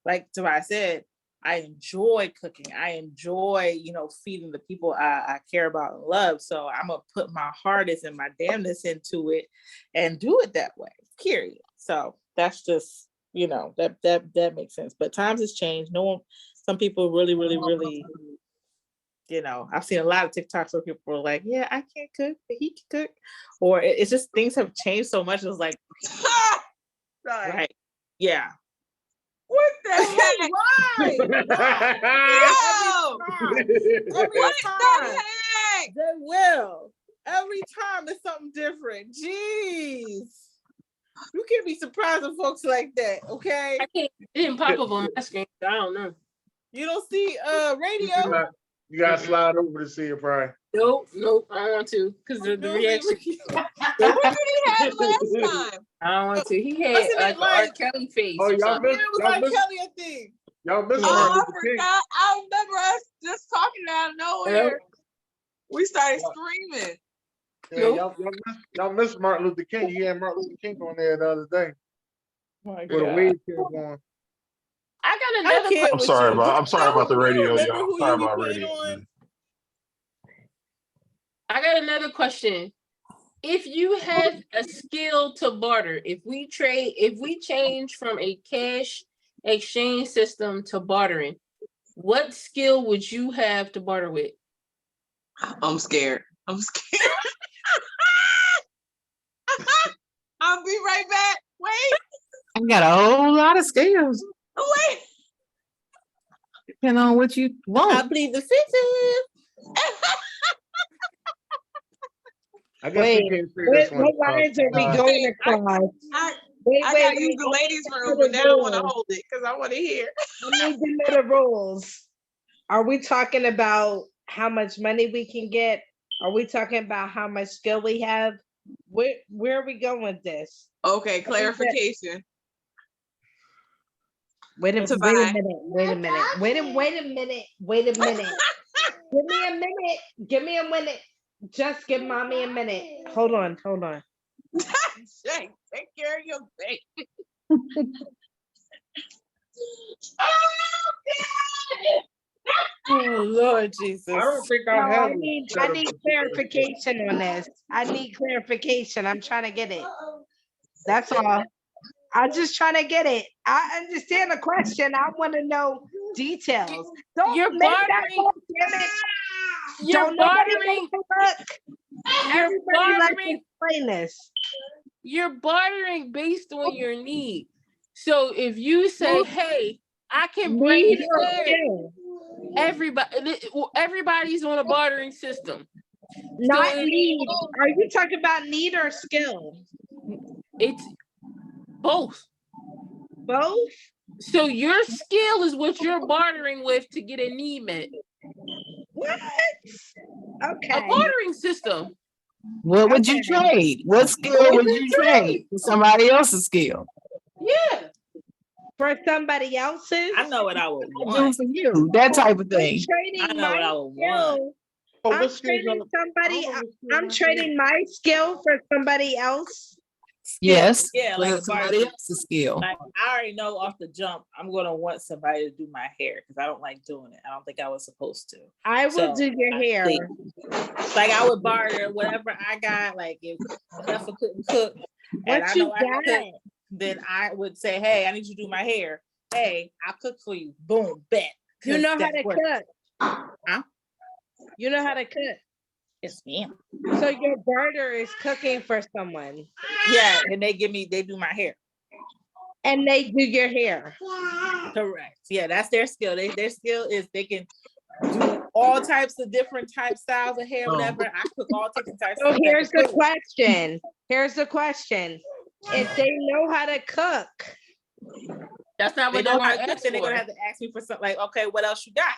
[SPEAKER 6] like Tari said, I enjoy cooking. I enjoy, feeding the people I care about and love. So I'm gonna put my hardest and my damnness into it and do it that way, period. So that's just, you know, that makes sense. But times has changed. Some people really, you know, I've seen a lot of TikToks where people are like, yeah, I can't cook, but he can cook. Or it's just things have changed so much. It's like, right. Yeah.
[SPEAKER 7] What the heck?
[SPEAKER 6] Why?
[SPEAKER 7] Yo!
[SPEAKER 6] Every
[SPEAKER 7] What
[SPEAKER 6] time.
[SPEAKER 7] the heck?
[SPEAKER 6] They will. Every time it's something different. Jeez. You can't be surprised with folks like that, okay?
[SPEAKER 4] I can't. It didn't pop up on my screen. I don't know.
[SPEAKER 6] You don't see radio?
[SPEAKER 1] You gotta slide over to see it, Brian.
[SPEAKER 4] Nope. I don't want to because the reaction.
[SPEAKER 7] What did he have last time?
[SPEAKER 4] I don't want to. He had
[SPEAKER 6] Wasn't
[SPEAKER 4] like
[SPEAKER 6] it
[SPEAKER 4] an R.
[SPEAKER 6] like-
[SPEAKER 4] Kelly face.
[SPEAKER 1] Oh,
[SPEAKER 4] or
[SPEAKER 1] y'all
[SPEAKER 4] something.
[SPEAKER 6] It was like Kelly, I think.
[SPEAKER 1] Y'all miss
[SPEAKER 7] Oh,
[SPEAKER 1] Martin
[SPEAKER 7] I
[SPEAKER 1] Luther King.
[SPEAKER 7] forgot. I remember us just talking out of nowhere.
[SPEAKER 4] Yep.
[SPEAKER 7] We started screaming.
[SPEAKER 1] Yeah, y'all miss Martin Luther King. He had Martin Luther King on there the other day.
[SPEAKER 6] My
[SPEAKER 1] With a
[SPEAKER 6] God.
[SPEAKER 1] wave kept going.
[SPEAKER 4] I got
[SPEAKER 6] I
[SPEAKER 4] another.
[SPEAKER 6] can't
[SPEAKER 5] I'm
[SPEAKER 6] with
[SPEAKER 5] sorry
[SPEAKER 6] you.
[SPEAKER 5] about the
[SPEAKER 6] Do you
[SPEAKER 5] radio,
[SPEAKER 6] remember
[SPEAKER 5] y'all.
[SPEAKER 6] who
[SPEAKER 5] Sorry
[SPEAKER 6] you be
[SPEAKER 5] about
[SPEAKER 6] putting
[SPEAKER 5] radio.
[SPEAKER 6] on?
[SPEAKER 4] I got another question. If you have a skill to barter, if we change from a cash exchange system to bartering, what skill would you have to barter with?
[SPEAKER 7] I'm scared. I'll be right back. Wait.
[SPEAKER 2] I got a whole lot of skills,
[SPEAKER 7] Wait.
[SPEAKER 2] depending on what you
[SPEAKER 6] I
[SPEAKER 2] want.
[SPEAKER 6] plead the fifth.
[SPEAKER 1] I guess we can't say this one.
[SPEAKER 8] What lines are we going across?
[SPEAKER 7] I
[SPEAKER 8] Wait,
[SPEAKER 7] gotta
[SPEAKER 8] wait,
[SPEAKER 7] use the
[SPEAKER 8] wait.
[SPEAKER 7] ladies' room, but now I want to hold it because I want to hear.
[SPEAKER 8] I need to know the rules. Are we talking about how much money we can get? Are we talking about how much skill we have? Where are we going with this?
[SPEAKER 7] Okay, clarification.
[SPEAKER 8] Wait a
[SPEAKER 7] To
[SPEAKER 8] minute. Give me a minute. Just give mommy a minute. Hold on.
[SPEAKER 7] Jake, take care of your baby.
[SPEAKER 6] Oh Lord Jesus.
[SPEAKER 1] I don't think
[SPEAKER 8] No,
[SPEAKER 1] I have.
[SPEAKER 8] I need clarification on this. I need clarification. I'm trying to get it. That's all. I'm just trying to get it. I understand the question. I want to know details. Don't
[SPEAKER 4] You're
[SPEAKER 8] make that
[SPEAKER 4] bartering.
[SPEAKER 8] call, damn it.
[SPEAKER 4] You're
[SPEAKER 8] Don't nobody
[SPEAKER 4] bartering.
[SPEAKER 8] make a look.
[SPEAKER 4] You're
[SPEAKER 8] Everybody let's
[SPEAKER 4] bartering.
[SPEAKER 8] explain this.
[SPEAKER 4] You're bartering based on your need. So if you say, "Hey, I can bring
[SPEAKER 8] Need
[SPEAKER 4] his
[SPEAKER 8] or
[SPEAKER 4] hair,"
[SPEAKER 8] skill?
[SPEAKER 4] everybody's on a bartering system.
[SPEAKER 8] Not
[SPEAKER 4] So
[SPEAKER 8] need. Are you talking about need or skill?
[SPEAKER 4] it's both.
[SPEAKER 8] Both?
[SPEAKER 4] So your skill is what you're bartering with to get a need met.
[SPEAKER 8] What?
[SPEAKER 4] A
[SPEAKER 8] Okay.
[SPEAKER 4] bartering system.
[SPEAKER 2] What would you trade? What skill would you trade for somebody else's skill?
[SPEAKER 4] Yeah.
[SPEAKER 8] For somebody else's?
[SPEAKER 6] I know what I would
[SPEAKER 2] Do
[SPEAKER 6] want.
[SPEAKER 2] for you, that type of thing.
[SPEAKER 8] Trading
[SPEAKER 6] I know
[SPEAKER 8] my
[SPEAKER 6] what I would
[SPEAKER 8] skill.
[SPEAKER 6] want.
[SPEAKER 1] Oh,
[SPEAKER 8] I'm
[SPEAKER 1] what skills
[SPEAKER 8] trading
[SPEAKER 1] y'all-
[SPEAKER 8] somebody.
[SPEAKER 1] I don't know what skills
[SPEAKER 8] I'm
[SPEAKER 1] y'all
[SPEAKER 8] trading my skill for somebody else.
[SPEAKER 2] Yes,
[SPEAKER 6] Yeah,
[SPEAKER 2] for
[SPEAKER 6] like
[SPEAKER 2] somebody else's skill.
[SPEAKER 6] Like I already know off the jump, I'm gonna want somebody to do my hair because I don't like doing it. I don't think I was supposed to.
[SPEAKER 8] I will
[SPEAKER 6] So,
[SPEAKER 8] do your
[SPEAKER 6] I
[SPEAKER 8] hair.
[SPEAKER 6] think- Like I would barter whatever I got. Like if Heifer couldn't cook, and
[SPEAKER 8] What
[SPEAKER 6] I
[SPEAKER 8] you
[SPEAKER 6] know I can
[SPEAKER 8] got?
[SPEAKER 6] cook, then I would say, "Hey, I need you to do my hair. Hey, I'll cook for you. Boom, bet."
[SPEAKER 8] You
[SPEAKER 6] 'Cause
[SPEAKER 8] know how
[SPEAKER 6] that's
[SPEAKER 8] to
[SPEAKER 6] what-
[SPEAKER 8] cook.
[SPEAKER 6] Huh?
[SPEAKER 8] You know how to cook.
[SPEAKER 6] Yes, ma'am.
[SPEAKER 8] So your barter is cooking for someone,
[SPEAKER 6] Yeah, and they do my hair.
[SPEAKER 8] and they do your hair.
[SPEAKER 6] Correct. Yeah, that's their skill. Their skill is they can do all types of different styles of hair, whatever. I cook all different types.
[SPEAKER 8] So
[SPEAKER 6] of
[SPEAKER 8] here's the
[SPEAKER 6] food.
[SPEAKER 8] question. If they know how to cook,
[SPEAKER 4] That's not
[SPEAKER 6] They
[SPEAKER 4] what
[SPEAKER 6] know
[SPEAKER 4] they're
[SPEAKER 6] how
[SPEAKER 4] gonna
[SPEAKER 6] to cook,
[SPEAKER 4] ask
[SPEAKER 6] then they're gonna
[SPEAKER 4] for.
[SPEAKER 6] have to ask me for something like, okay, what else you got?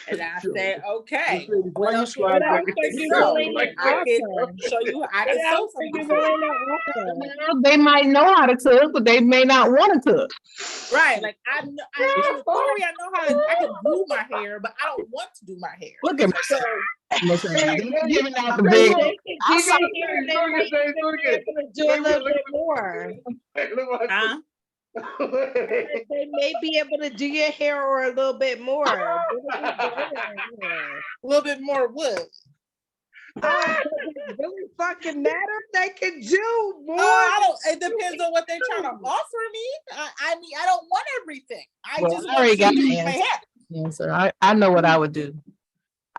[SPEAKER 6] And I say, okay,
[SPEAKER 1] Why
[SPEAKER 6] what
[SPEAKER 1] you
[SPEAKER 6] else you
[SPEAKER 1] slide
[SPEAKER 6] got?
[SPEAKER 1] back?
[SPEAKER 8] what else are you
[SPEAKER 6] So,
[SPEAKER 8] willing to
[SPEAKER 6] I can
[SPEAKER 8] offer?
[SPEAKER 6] show you, I
[SPEAKER 8] What
[SPEAKER 6] can sew
[SPEAKER 8] else are you
[SPEAKER 6] something.
[SPEAKER 8] willing to offer?
[SPEAKER 2] Well, they might know how to cook, but they may not want to cook.
[SPEAKER 6] Right, like I know, in theory, I know how to, I can do my hair, but I don't want to do my hair.
[SPEAKER 2] Look at
[SPEAKER 6] So,
[SPEAKER 2] they're giving out the
[SPEAKER 8] So
[SPEAKER 2] big.
[SPEAKER 8] they can do your hair, and they might even be able to do a little bit more.
[SPEAKER 6] huh?
[SPEAKER 8] They may be able to do your hair or a little bit more. What are we doing here?
[SPEAKER 6] A little bit more wood.
[SPEAKER 8] Does it really fucking matter? They can do more.
[SPEAKER 9] I don't. It depends on what they're trying to offer me. I mean, I don't want everything. I
[SPEAKER 2] Well,
[SPEAKER 9] just
[SPEAKER 2] I already
[SPEAKER 9] want
[SPEAKER 2] got
[SPEAKER 9] you to
[SPEAKER 2] the
[SPEAKER 9] do my
[SPEAKER 2] answer.
[SPEAKER 9] hair.
[SPEAKER 2] Answer. I know what I would do.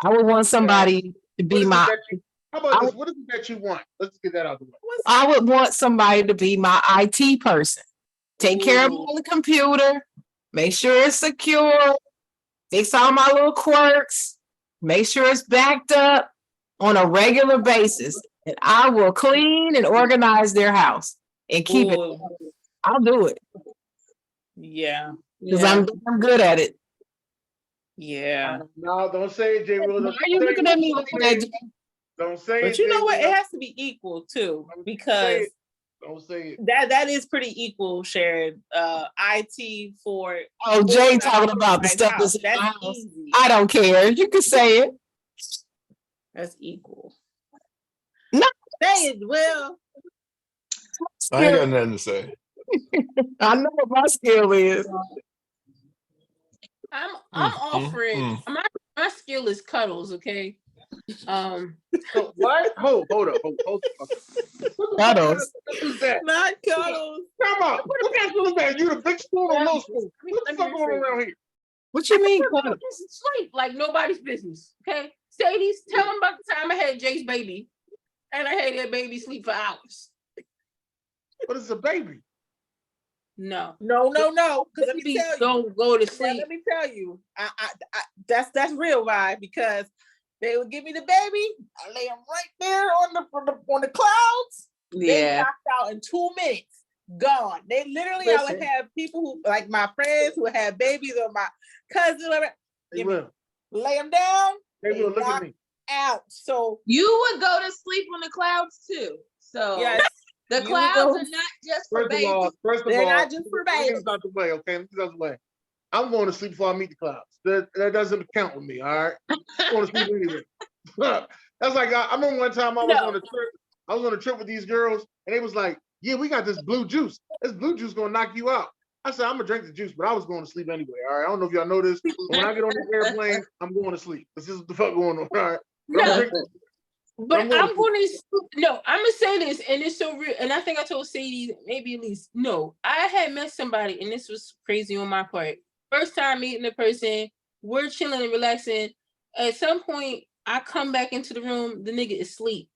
[SPEAKER 2] I would want somebody to
[SPEAKER 1] What
[SPEAKER 2] be
[SPEAKER 1] is it
[SPEAKER 2] my.
[SPEAKER 1] that you- How about this? What is it that you want? Let's get that out of the way.
[SPEAKER 2] I would want somebody to be my IT person. Take care of
[SPEAKER 9] Ooh.
[SPEAKER 2] all the computer, make sure it's secure, fix all my little quirks, make sure it's backed up on a regular basis. And I will clean and organize their house and keep it.
[SPEAKER 9] Ooh.
[SPEAKER 2] I'll do it
[SPEAKER 9] Yeah.
[SPEAKER 2] because I'm good at it.
[SPEAKER 9] Yeah.
[SPEAKER 1] No, don't say it, J. Will.
[SPEAKER 2] Why are you looking at me like that?
[SPEAKER 1] Don't say it.
[SPEAKER 9] But you know
[SPEAKER 1] J.
[SPEAKER 9] what?
[SPEAKER 1] Will.
[SPEAKER 9] It has to be equal too,
[SPEAKER 1] Don't say
[SPEAKER 9] because
[SPEAKER 1] it. Don't say it.
[SPEAKER 9] that is pretty equal, Sharon. IT for
[SPEAKER 2] Oh, Jay talking about the stuff that's in my
[SPEAKER 9] that's
[SPEAKER 2] house.
[SPEAKER 9] easy.
[SPEAKER 2] I don't care. You can say it.
[SPEAKER 9] That's equal.
[SPEAKER 2] No.
[SPEAKER 9] Say it, Will.
[SPEAKER 5] I ain't got nothing to say.
[SPEAKER 2] I know what my skill is.
[SPEAKER 4] I'm
[SPEAKER 5] Mm,
[SPEAKER 4] offering my skill is cuddles, okay?
[SPEAKER 1] So, what? Hold up. Hold up.
[SPEAKER 2] Cuddles.
[SPEAKER 1] What is that?
[SPEAKER 9] Not cuddles.
[SPEAKER 1] Come on. What kind of food is that? You the big spoon or little spoon? What the fuck going on around here?
[SPEAKER 2] What you mean?
[SPEAKER 4] Cuddles? Sleep like nobody's business, okay? Sadie's, tell them about the time I had Jay's baby, and I had that baby sleep for hours.
[SPEAKER 1] What is a baby?
[SPEAKER 4] No,
[SPEAKER 9] No. Because let me
[SPEAKER 4] babies
[SPEAKER 9] tell you.
[SPEAKER 4] don't go to
[SPEAKER 9] Now,
[SPEAKER 4] sleep.
[SPEAKER 9] let me tell you, I that's real, right? Because they would give me the baby, I lay them right there on the clouds. They
[SPEAKER 7] Yeah.
[SPEAKER 9] knocked out in 2 minutes, gone. They literally, I would
[SPEAKER 4] Listen.
[SPEAKER 9] have people who, like my friends who have babies or my cousins, whatever,
[SPEAKER 1] They
[SPEAKER 9] give me-
[SPEAKER 1] will.
[SPEAKER 9] lay them down,
[SPEAKER 1] They will. Look at
[SPEAKER 9] knock
[SPEAKER 1] me.
[SPEAKER 9] out. So
[SPEAKER 7] You would go to sleep on the clouds too. So
[SPEAKER 9] yes,
[SPEAKER 7] the
[SPEAKER 9] you
[SPEAKER 7] clouds
[SPEAKER 9] go-
[SPEAKER 7] are not just for
[SPEAKER 1] First of
[SPEAKER 7] babies.
[SPEAKER 1] all,
[SPEAKER 9] they're not just for
[SPEAKER 1] let me get
[SPEAKER 9] babies.
[SPEAKER 1] this out the way, okay? Let me get this out the way. I'm going to sleep before I meet the clouds. That doesn't count with me, all right? I'm going to sleep anyway. That's like I remember one time I was
[SPEAKER 4] No.
[SPEAKER 1] on a trip. I was on a trip with these girls, and they was like, "Yeah, we got this blue juice. This blue juice gonna knock you out." I said, "I'm gonna drink the juice," but I was going to sleep anyway. All right. I don't know if y'all know this, but when I get on the airplane, I'm going to sleep. This is what the fuck going on. All right. But I'm
[SPEAKER 4] No.
[SPEAKER 1] drinking-
[SPEAKER 4] But
[SPEAKER 1] I'm
[SPEAKER 4] I'm
[SPEAKER 1] going
[SPEAKER 4] going to no. I'm gonna say this, and it's so real. And I think I told Sadie maybe at least no. I had met somebody, and this was crazy on my part. First time meeting the person, we're chilling and relaxing. At some point, I come back into the room. The nigga is asleep.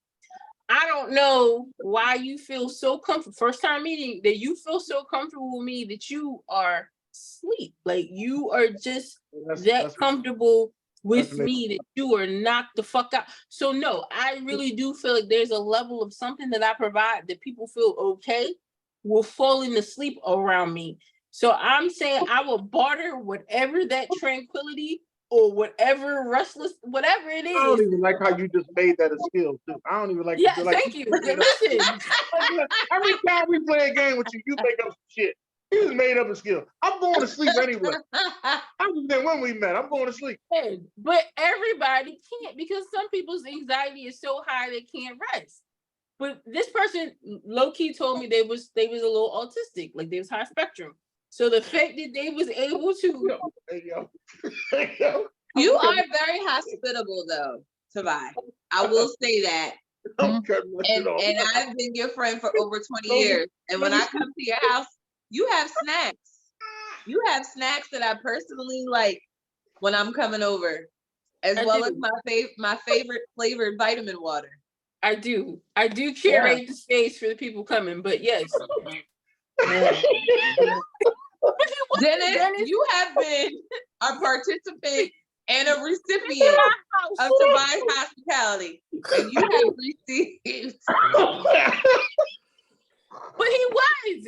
[SPEAKER 4] I don't know why you feel so comfortable. First time meeting that you feel so comfortable with me that you are asleep. Like you are just that comfortable with
[SPEAKER 1] that's
[SPEAKER 4] me that you are knocked the fuck out. So no, I really do feel like there's a level of something that I provide that people feel okay with falling asleep around me. So I'm saying I will barter whatever that tranquility or whatever restless, whatever it
[SPEAKER 1] I don't
[SPEAKER 4] is.
[SPEAKER 1] even like how you just made that a skill too. I don't even like.
[SPEAKER 4] Yeah,
[SPEAKER 1] like,
[SPEAKER 4] thank you. Listen,
[SPEAKER 1] Every time we play a game with you, you make up some shit. You just made up a skill. I'm going to sleep anyway. I'm just saying when we met, I'm going to sleep.
[SPEAKER 4] but everybody can't because some people's anxiety is so high they can't rest. But this person low key told me they was a little autistic, like they was high spectrum. So the fact that they was able to,
[SPEAKER 1] Hey yo, hey yo.
[SPEAKER 7] You are very hospitable though, Tavai. I will say that.
[SPEAKER 1] I'm cutting my shit off.
[SPEAKER 7] And I've been your friend for over 20 years. And when I come to your house, you have snacks. You have snacks that I personally like when I'm coming over, as
[SPEAKER 4] I
[SPEAKER 7] well
[SPEAKER 4] do.
[SPEAKER 7] as my favorite flavored vitamin water.
[SPEAKER 4] I do curate the space for the people coming. But yes,
[SPEAKER 7] Dennis, you have been a participant and a recipient of Tavai's hospitality, and you have received.
[SPEAKER 4] but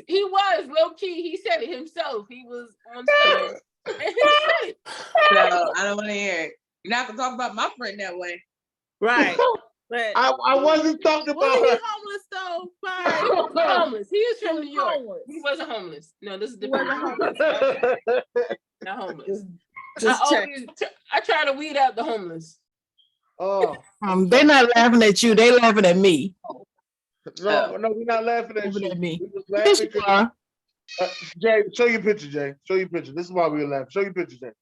[SPEAKER 4] he was low key. He said it himself. He was on stage. And he said it.
[SPEAKER 7] So I don't want to hear it. You're not gonna talk about my friend that way.
[SPEAKER 9] Right. But
[SPEAKER 1] I wasn't talking about
[SPEAKER 9] wasn't he
[SPEAKER 1] her.
[SPEAKER 9] homeless though?
[SPEAKER 4] He was homeless. He was from New York.
[SPEAKER 9] Homeless.
[SPEAKER 4] He wasn't homeless. No, this is
[SPEAKER 9] He
[SPEAKER 4] different.
[SPEAKER 9] wasn't homeless.
[SPEAKER 4] Not homeless.
[SPEAKER 9] Just check.
[SPEAKER 4] I try to weed out the homeless.
[SPEAKER 1] Oh,
[SPEAKER 2] They're not laughing at you. They laughing at me.
[SPEAKER 1] no, we're not laughing at
[SPEAKER 2] Laughing
[SPEAKER 1] you.
[SPEAKER 2] at me.
[SPEAKER 1] We was
[SPEAKER 2] Yes,
[SPEAKER 1] laughing
[SPEAKER 2] you
[SPEAKER 1] 'cause-
[SPEAKER 2] are.
[SPEAKER 1] Jay, show your picture, Jay. Show your picture. This is why we were laughing. Show your picture, Jay.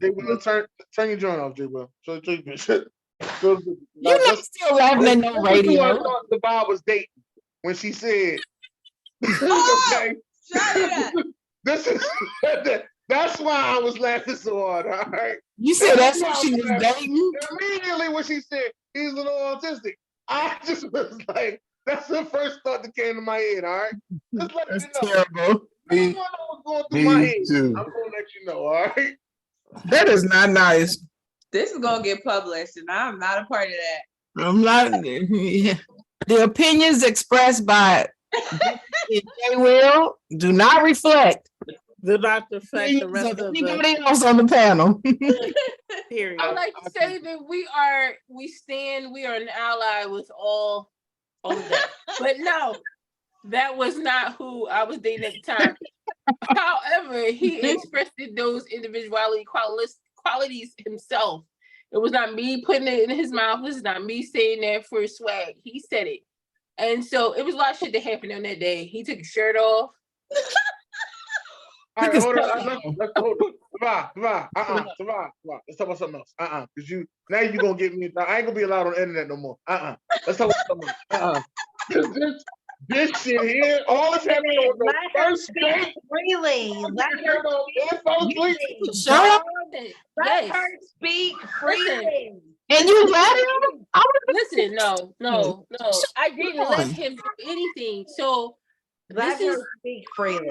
[SPEAKER 1] Jay Will, turn your joint off, Jay Will. Show your picture.
[SPEAKER 2] You're not still laughing at no radio.
[SPEAKER 1] The Bob was dating when she said,
[SPEAKER 7] Oh,
[SPEAKER 1] okay,
[SPEAKER 7] shut it up.
[SPEAKER 1] this is that's why I was laughing so hard. All right.
[SPEAKER 2] You said that's what she was dating?
[SPEAKER 1] Immediately when she said he's a little autistic, I just was like, that's the first thought that came to my head. All right. Just let
[SPEAKER 2] That's
[SPEAKER 1] you know.
[SPEAKER 2] terrible.
[SPEAKER 1] You know what's going through my head. I'm gonna let you know. All right.
[SPEAKER 2] That is not nice.
[SPEAKER 7] This is gonna get published, and I'm not a part of that.
[SPEAKER 2] I'm not. Yeah. The opinions expressed by J. Will do not reflect
[SPEAKER 9] Do not reflect the
[SPEAKER 2] opinions
[SPEAKER 9] rest
[SPEAKER 2] of
[SPEAKER 9] of the
[SPEAKER 2] anybody else on the panel.
[SPEAKER 9] period.
[SPEAKER 4] I like to say that we are an ally with all of that. But no, that was not who I was dating at the time. However, he expressed those individuality qualities himself. It was not me putting it in his mouth. This is not me saying that for swag. He said it. And so it was a lot of shit that happened on that day. He took his shirt off.
[SPEAKER 1] All right, hold on. Let's hold on. Savannah. Let's talk about something else. Because now you're gonna get me. I ain't gonna be allowed on the internet no more. Let's talk about something else. This shit here, all this happening on the first day.
[SPEAKER 8] Freely. Let her speak freely.
[SPEAKER 2] And you let him?
[SPEAKER 4] Listen, no. I didn't let him do anything. So
[SPEAKER 8] Let
[SPEAKER 4] this
[SPEAKER 8] her
[SPEAKER 4] is
[SPEAKER 8] speak freely.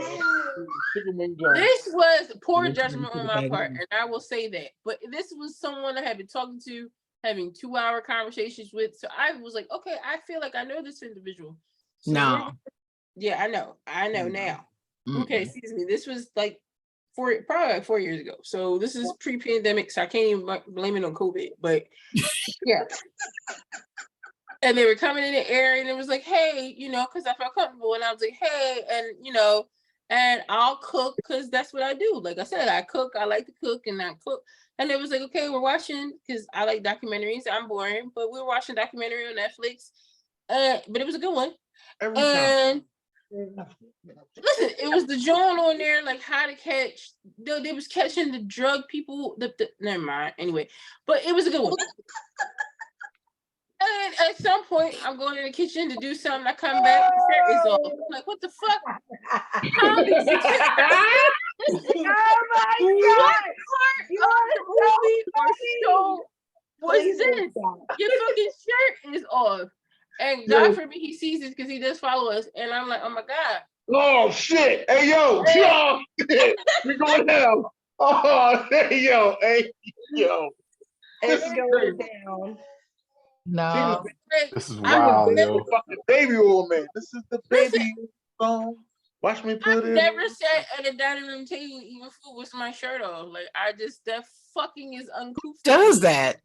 [SPEAKER 4] this was poor judgment on my part, and I will say that. But this was someone I had been talking to, having 2-hour conversations with. So I was like, okay, I feel like I know this individual. So
[SPEAKER 2] No.
[SPEAKER 4] yeah, I know now. Okay, excuse me. This was like probably like 4 years ago. So this is pre-pandemic, so I can't even blame it on COVID. But yeah. And they were coming in the area, and it was like, hey, because I felt comfortable, and I was like, hey, and and I'll cook because that's what I do. Like I said, I cook. I like to cook, and I cook. And it was like, okay, we're watching because I like documentaries. I'm boring, but we were watching a documentary on Netflix. But it was a good one. And listen, it was the Jawn on there, like how to catch. They was catching the drug people. Never mind. Anyway, but it was a good one. And at some point, I'm going in the kitchen to do something. I come back, the shirt is off. I'm like, what the fuck? How did you
[SPEAKER 8] Oh my God!
[SPEAKER 4] What part of the movie or show was this? Your fucking shirt is off. And God forbid he sees this because he does follow us. And I'm like, oh my God.
[SPEAKER 1] Oh shit! Hey yo, we're going down. Oh, hey yo.
[SPEAKER 8] It's going down.
[SPEAKER 2] No.
[SPEAKER 5] This is wild, yo.
[SPEAKER 1] Fucking baby old man. This is the baby song. Watch me put it.
[SPEAKER 4] Never sat at a dining room table eating food with my shirt off. Like that fucking is uncouth.
[SPEAKER 2] Does that?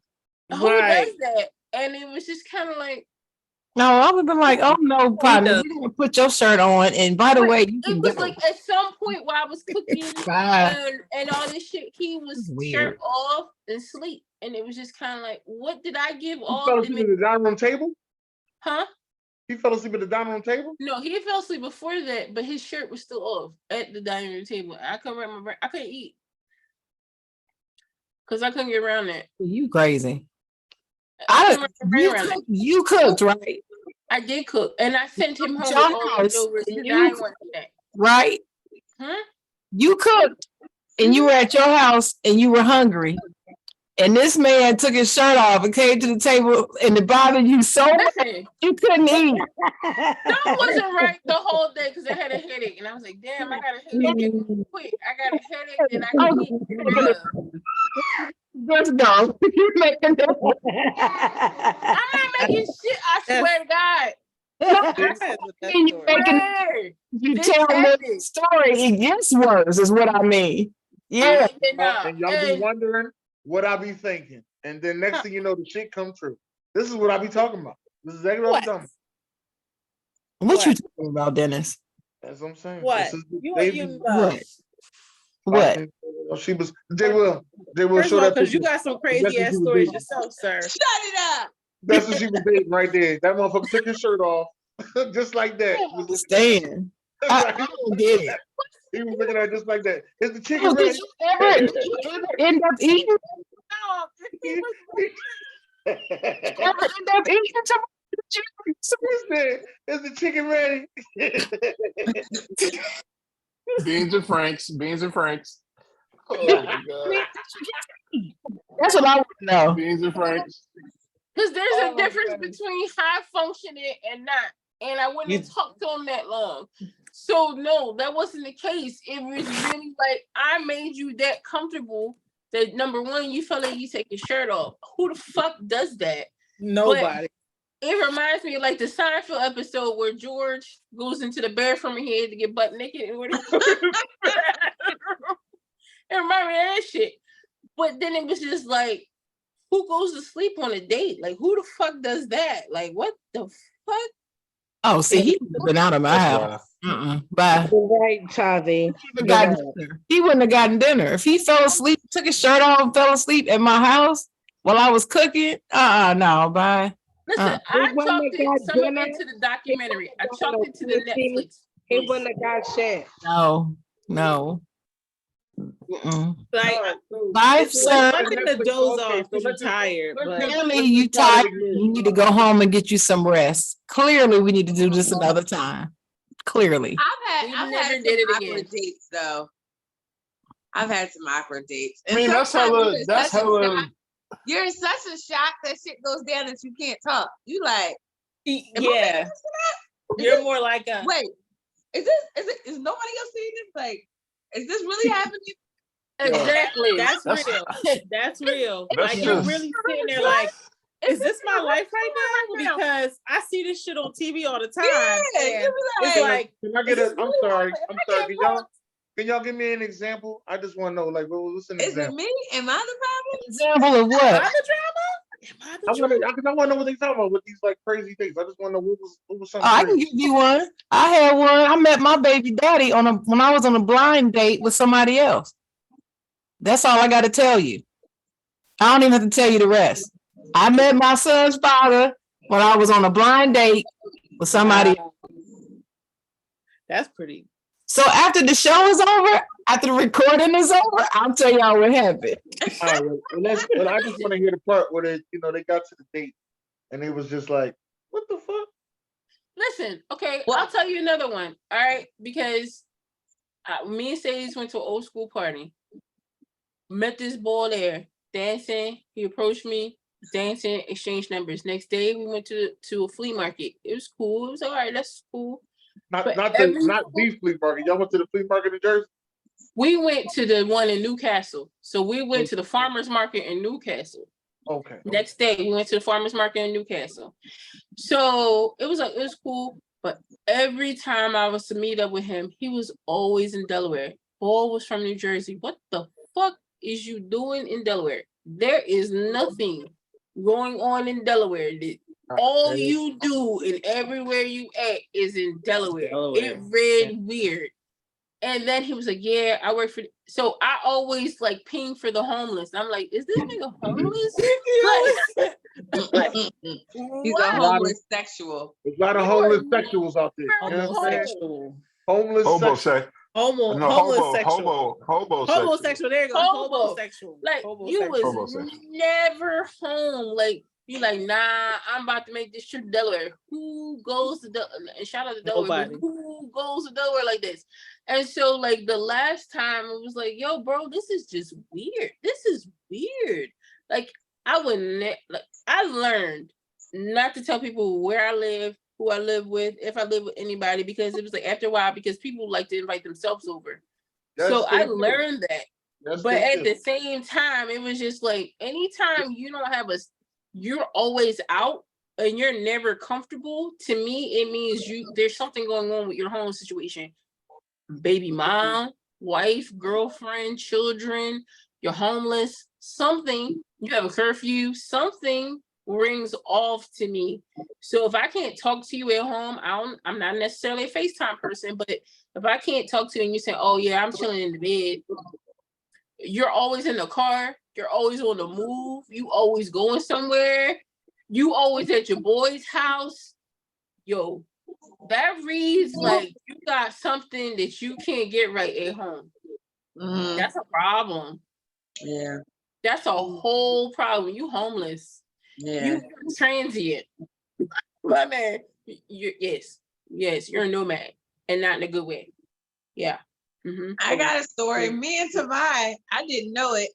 [SPEAKER 4] Who does that? And it was just kind of like.
[SPEAKER 2] No, I would have been like, oh no, partner, you didn't put your shirt on. And by the way,
[SPEAKER 4] it was like at some point while I was cooking and all this shit, he was shirt off and sleep. And it was just kind of like, what did I give all?
[SPEAKER 1] He fell asleep at the dining room table?
[SPEAKER 4] Huh?
[SPEAKER 1] He fell asleep at the dining room table?
[SPEAKER 4] No, he fell asleep before that, but his shirt was still off at the dining room table. I couldn't remember. I couldn't eat because I couldn't get around that.
[SPEAKER 2] You crazy. You cooked, right?
[SPEAKER 4] I did cook, and I sent him home with all leftovers.
[SPEAKER 2] Right?
[SPEAKER 4] Huh?
[SPEAKER 2] You cooked, and you were at your house, and you were hungry. And this man took his shirt off and came to the table, and it bothered you so much you couldn't eat.
[SPEAKER 4] That wasn't right the whole day because I had a headache, and I was like, "Damn, I got a headache! Quick, I got a headache, and I can't eat."
[SPEAKER 2] Let's go. You're making that.
[SPEAKER 4] I'm not making shit. I swear to God.
[SPEAKER 2] You tell the story, it gets worse, is what I mean. Yeah.
[SPEAKER 1] And y'all be wondering what I be thinking. And then next thing you know, the shit come true. This is what I be talking about. This is exactly what I'm talking about.
[SPEAKER 2] What you talking about, Dennis?
[SPEAKER 1] That's what I'm saying.
[SPEAKER 9] What?
[SPEAKER 2] What?
[SPEAKER 1] She was J. Will show that
[SPEAKER 9] because you got some crazy ass stories yourself, sir.
[SPEAKER 7] Shut it up.
[SPEAKER 1] That's what she was dating right there. That motherfucker took his shirt off. Just like that.
[SPEAKER 2] Understand. I don't get it.
[SPEAKER 1] He was looking at her just like that. Is the chicken
[SPEAKER 2] ready? Did you ever end up eating? end up eating
[SPEAKER 1] Is the chicken ready?
[SPEAKER 5] Beans and Franks. Beans and Franks. Oh my god.
[SPEAKER 2] That's what I want to know.
[SPEAKER 5] Beans and Franks.
[SPEAKER 4] Because there's
[SPEAKER 1] Oh,
[SPEAKER 4] a difference
[SPEAKER 1] God.
[SPEAKER 4] between high functioning and not. And I wouldn't have talked to him that long. So no, that wasn't the case. It was really like I made you that comfortable that number one, you felt like you take your shirt off. Who the fuck does that?
[SPEAKER 9] Nobody.
[SPEAKER 4] It reminds me of like the Seinfeld episode where George goes into the bathroom and he had to get butt naked and whatever. It reminded me of that shit. But then it was just like, who goes to sleep on a date? Like, who the fuck does that? Like, what the fuck?
[SPEAKER 2] Oh, see, he would have been out of my house. Bye.
[SPEAKER 8] You're right, Tavi.
[SPEAKER 2] He wouldn't have gotten dinner. If he fell asleep, took his shirt off, and fell asleep at my house while I was cooking, no, bye.
[SPEAKER 4] Listen, I
[SPEAKER 8] When
[SPEAKER 4] chalked
[SPEAKER 8] they got
[SPEAKER 4] it some of
[SPEAKER 8] dinner,
[SPEAKER 4] it to the documentary. I chalked it to the Netflix.
[SPEAKER 8] He wouldn't have got shit.
[SPEAKER 2] No.
[SPEAKER 9] Like,
[SPEAKER 2] Bye,
[SPEAKER 9] it's
[SPEAKER 2] sir.
[SPEAKER 9] one thing to doze off because you're tired, but
[SPEAKER 2] Clearly, you tired. You need to go home and get you some rest. Clearly, we need to do this another time. Clearly.
[SPEAKER 7] I've
[SPEAKER 4] never
[SPEAKER 7] had some
[SPEAKER 4] did it
[SPEAKER 7] awkward
[SPEAKER 4] again.
[SPEAKER 7] dates though. I've had some awkward dates.
[SPEAKER 5] I mean, that's
[SPEAKER 7] sometimes
[SPEAKER 5] hella.
[SPEAKER 7] you're in such a shock that shit goes down that you can't talk. You like, am I
[SPEAKER 9] yeah,
[SPEAKER 7] making this up? Is
[SPEAKER 9] you're
[SPEAKER 7] this-
[SPEAKER 9] more like a
[SPEAKER 7] Wait, is nobody else seeing this? Like, is this really happening?
[SPEAKER 4] Exactly.
[SPEAKER 9] that's
[SPEAKER 5] That's-
[SPEAKER 9] real. That's real.
[SPEAKER 5] That's
[SPEAKER 9] Like you're
[SPEAKER 5] just-
[SPEAKER 9] really sitting there like, is this my life right now? Because I see this shit on TV all the time.
[SPEAKER 7] Yeah,
[SPEAKER 9] and
[SPEAKER 7] you be
[SPEAKER 9] it's like,
[SPEAKER 1] Can I get
[SPEAKER 9] is
[SPEAKER 1] a?
[SPEAKER 9] this
[SPEAKER 1] I'm
[SPEAKER 9] really
[SPEAKER 1] sorry.
[SPEAKER 9] happening?
[SPEAKER 1] I'm sorry. Can y'all give me an example? I just want to know, like, what's an
[SPEAKER 7] is it
[SPEAKER 1] example?
[SPEAKER 7] me? Am I the problem?
[SPEAKER 2] Example of
[SPEAKER 9] Am
[SPEAKER 2] what?
[SPEAKER 9] I the drama? Am I the
[SPEAKER 1] I want
[SPEAKER 9] drama?
[SPEAKER 1] to know what they talking about with these like crazy things. I just want to know what was
[SPEAKER 2] Oh,
[SPEAKER 1] something.
[SPEAKER 2] I can give you one. I had one. I met my baby daddy when I was on a blind date with somebody else. That's all I got to tell you. I don't even have to tell you the rest. I met my son's father when I was on a blind date with somebody else.
[SPEAKER 9] That's pretty.
[SPEAKER 2] So after the show is over, after the recording is over, I'll tell y'all what happened.
[SPEAKER 1] All right, well, I just want to hear the part where they got to the date and it was just like, what the fuck?
[SPEAKER 4] Listen, okay, I'll tell you another one. All right, because me and Sage went to an old school party. Met this boy there dancing. He approached me, dancing, exchanged numbers. Next day, we went to a flea market. It was cool. It was all right. That's cool.
[SPEAKER 1] Not
[SPEAKER 4] But
[SPEAKER 1] the flea market. Y'all went to the flea market in Jersey?
[SPEAKER 4] We went to the one in Newcastle. So we went to the farmers market in Newcastle.
[SPEAKER 1] Okay.
[SPEAKER 4] Next day, we went to the farmers market in Newcastle. So it was cool. But every time I was to meet up with him, he was always in Delaware. Paul was from New Jersey. What the fuck is you doing in Delaware? There is nothing going on in Delaware. All you do and everywhere you at is in Delaware. It read weird. And then he was like, yeah, I work for. So I always like ping for the homeless. I'm like, is this nigga homeless?
[SPEAKER 7] He's a homeless sexual.
[SPEAKER 1] There's a lot of homeless sexuals out there. You know what I'm saying?
[SPEAKER 9] Homosexual.
[SPEAKER 1] Homeless
[SPEAKER 5] Hobo
[SPEAKER 1] sexuals.
[SPEAKER 5] sex.
[SPEAKER 9] Homosexual.
[SPEAKER 5] Homosexual.
[SPEAKER 9] Homosexual. There you go.
[SPEAKER 4] Hobo.
[SPEAKER 9] Homosexual.
[SPEAKER 4] Like you
[SPEAKER 9] Homosexual.
[SPEAKER 4] was never home. Like you like, nah, I'm about to make this trip to Delaware. Who goes to and shout out to Delaware?
[SPEAKER 9] Nobody.
[SPEAKER 4] Who goes to Delaware like this? And so like the last time it was like, yo, bro, this is just weird. This is weird. Like I learned not to tell people where I live, who I live with, if I live with anybody, because it was like after a while, because people like to invite themselves over. So I learned that. But at the same time, it was just like anytime you don't have you're always out and you're never comfortable. To me, it means there's something going on with your home situation. Baby mom, wife, girlfriend, children, you're homeless, something, you have a curfew, something rings off to me. So if I can't talk to you at home, I'm not necessarily a FaceTime person, but if I can't talk to you and you say, oh yeah, I'm chilling in the bed, you're always in the car, you're always on the move, you always going somewhere, you always at your boy's house, yo, that reads like you got something that you can't get right at home.
[SPEAKER 7] Mhm.
[SPEAKER 4] That's a problem.
[SPEAKER 7] Yeah.
[SPEAKER 4] That's a whole problem. You homeless.
[SPEAKER 7] Yeah.
[SPEAKER 4] You transient. My man, yes, you're a nomad, and not in a good way. Yeah. Mm-hmm.
[SPEAKER 7] I got a story. Me and Tamai, I didn't know it.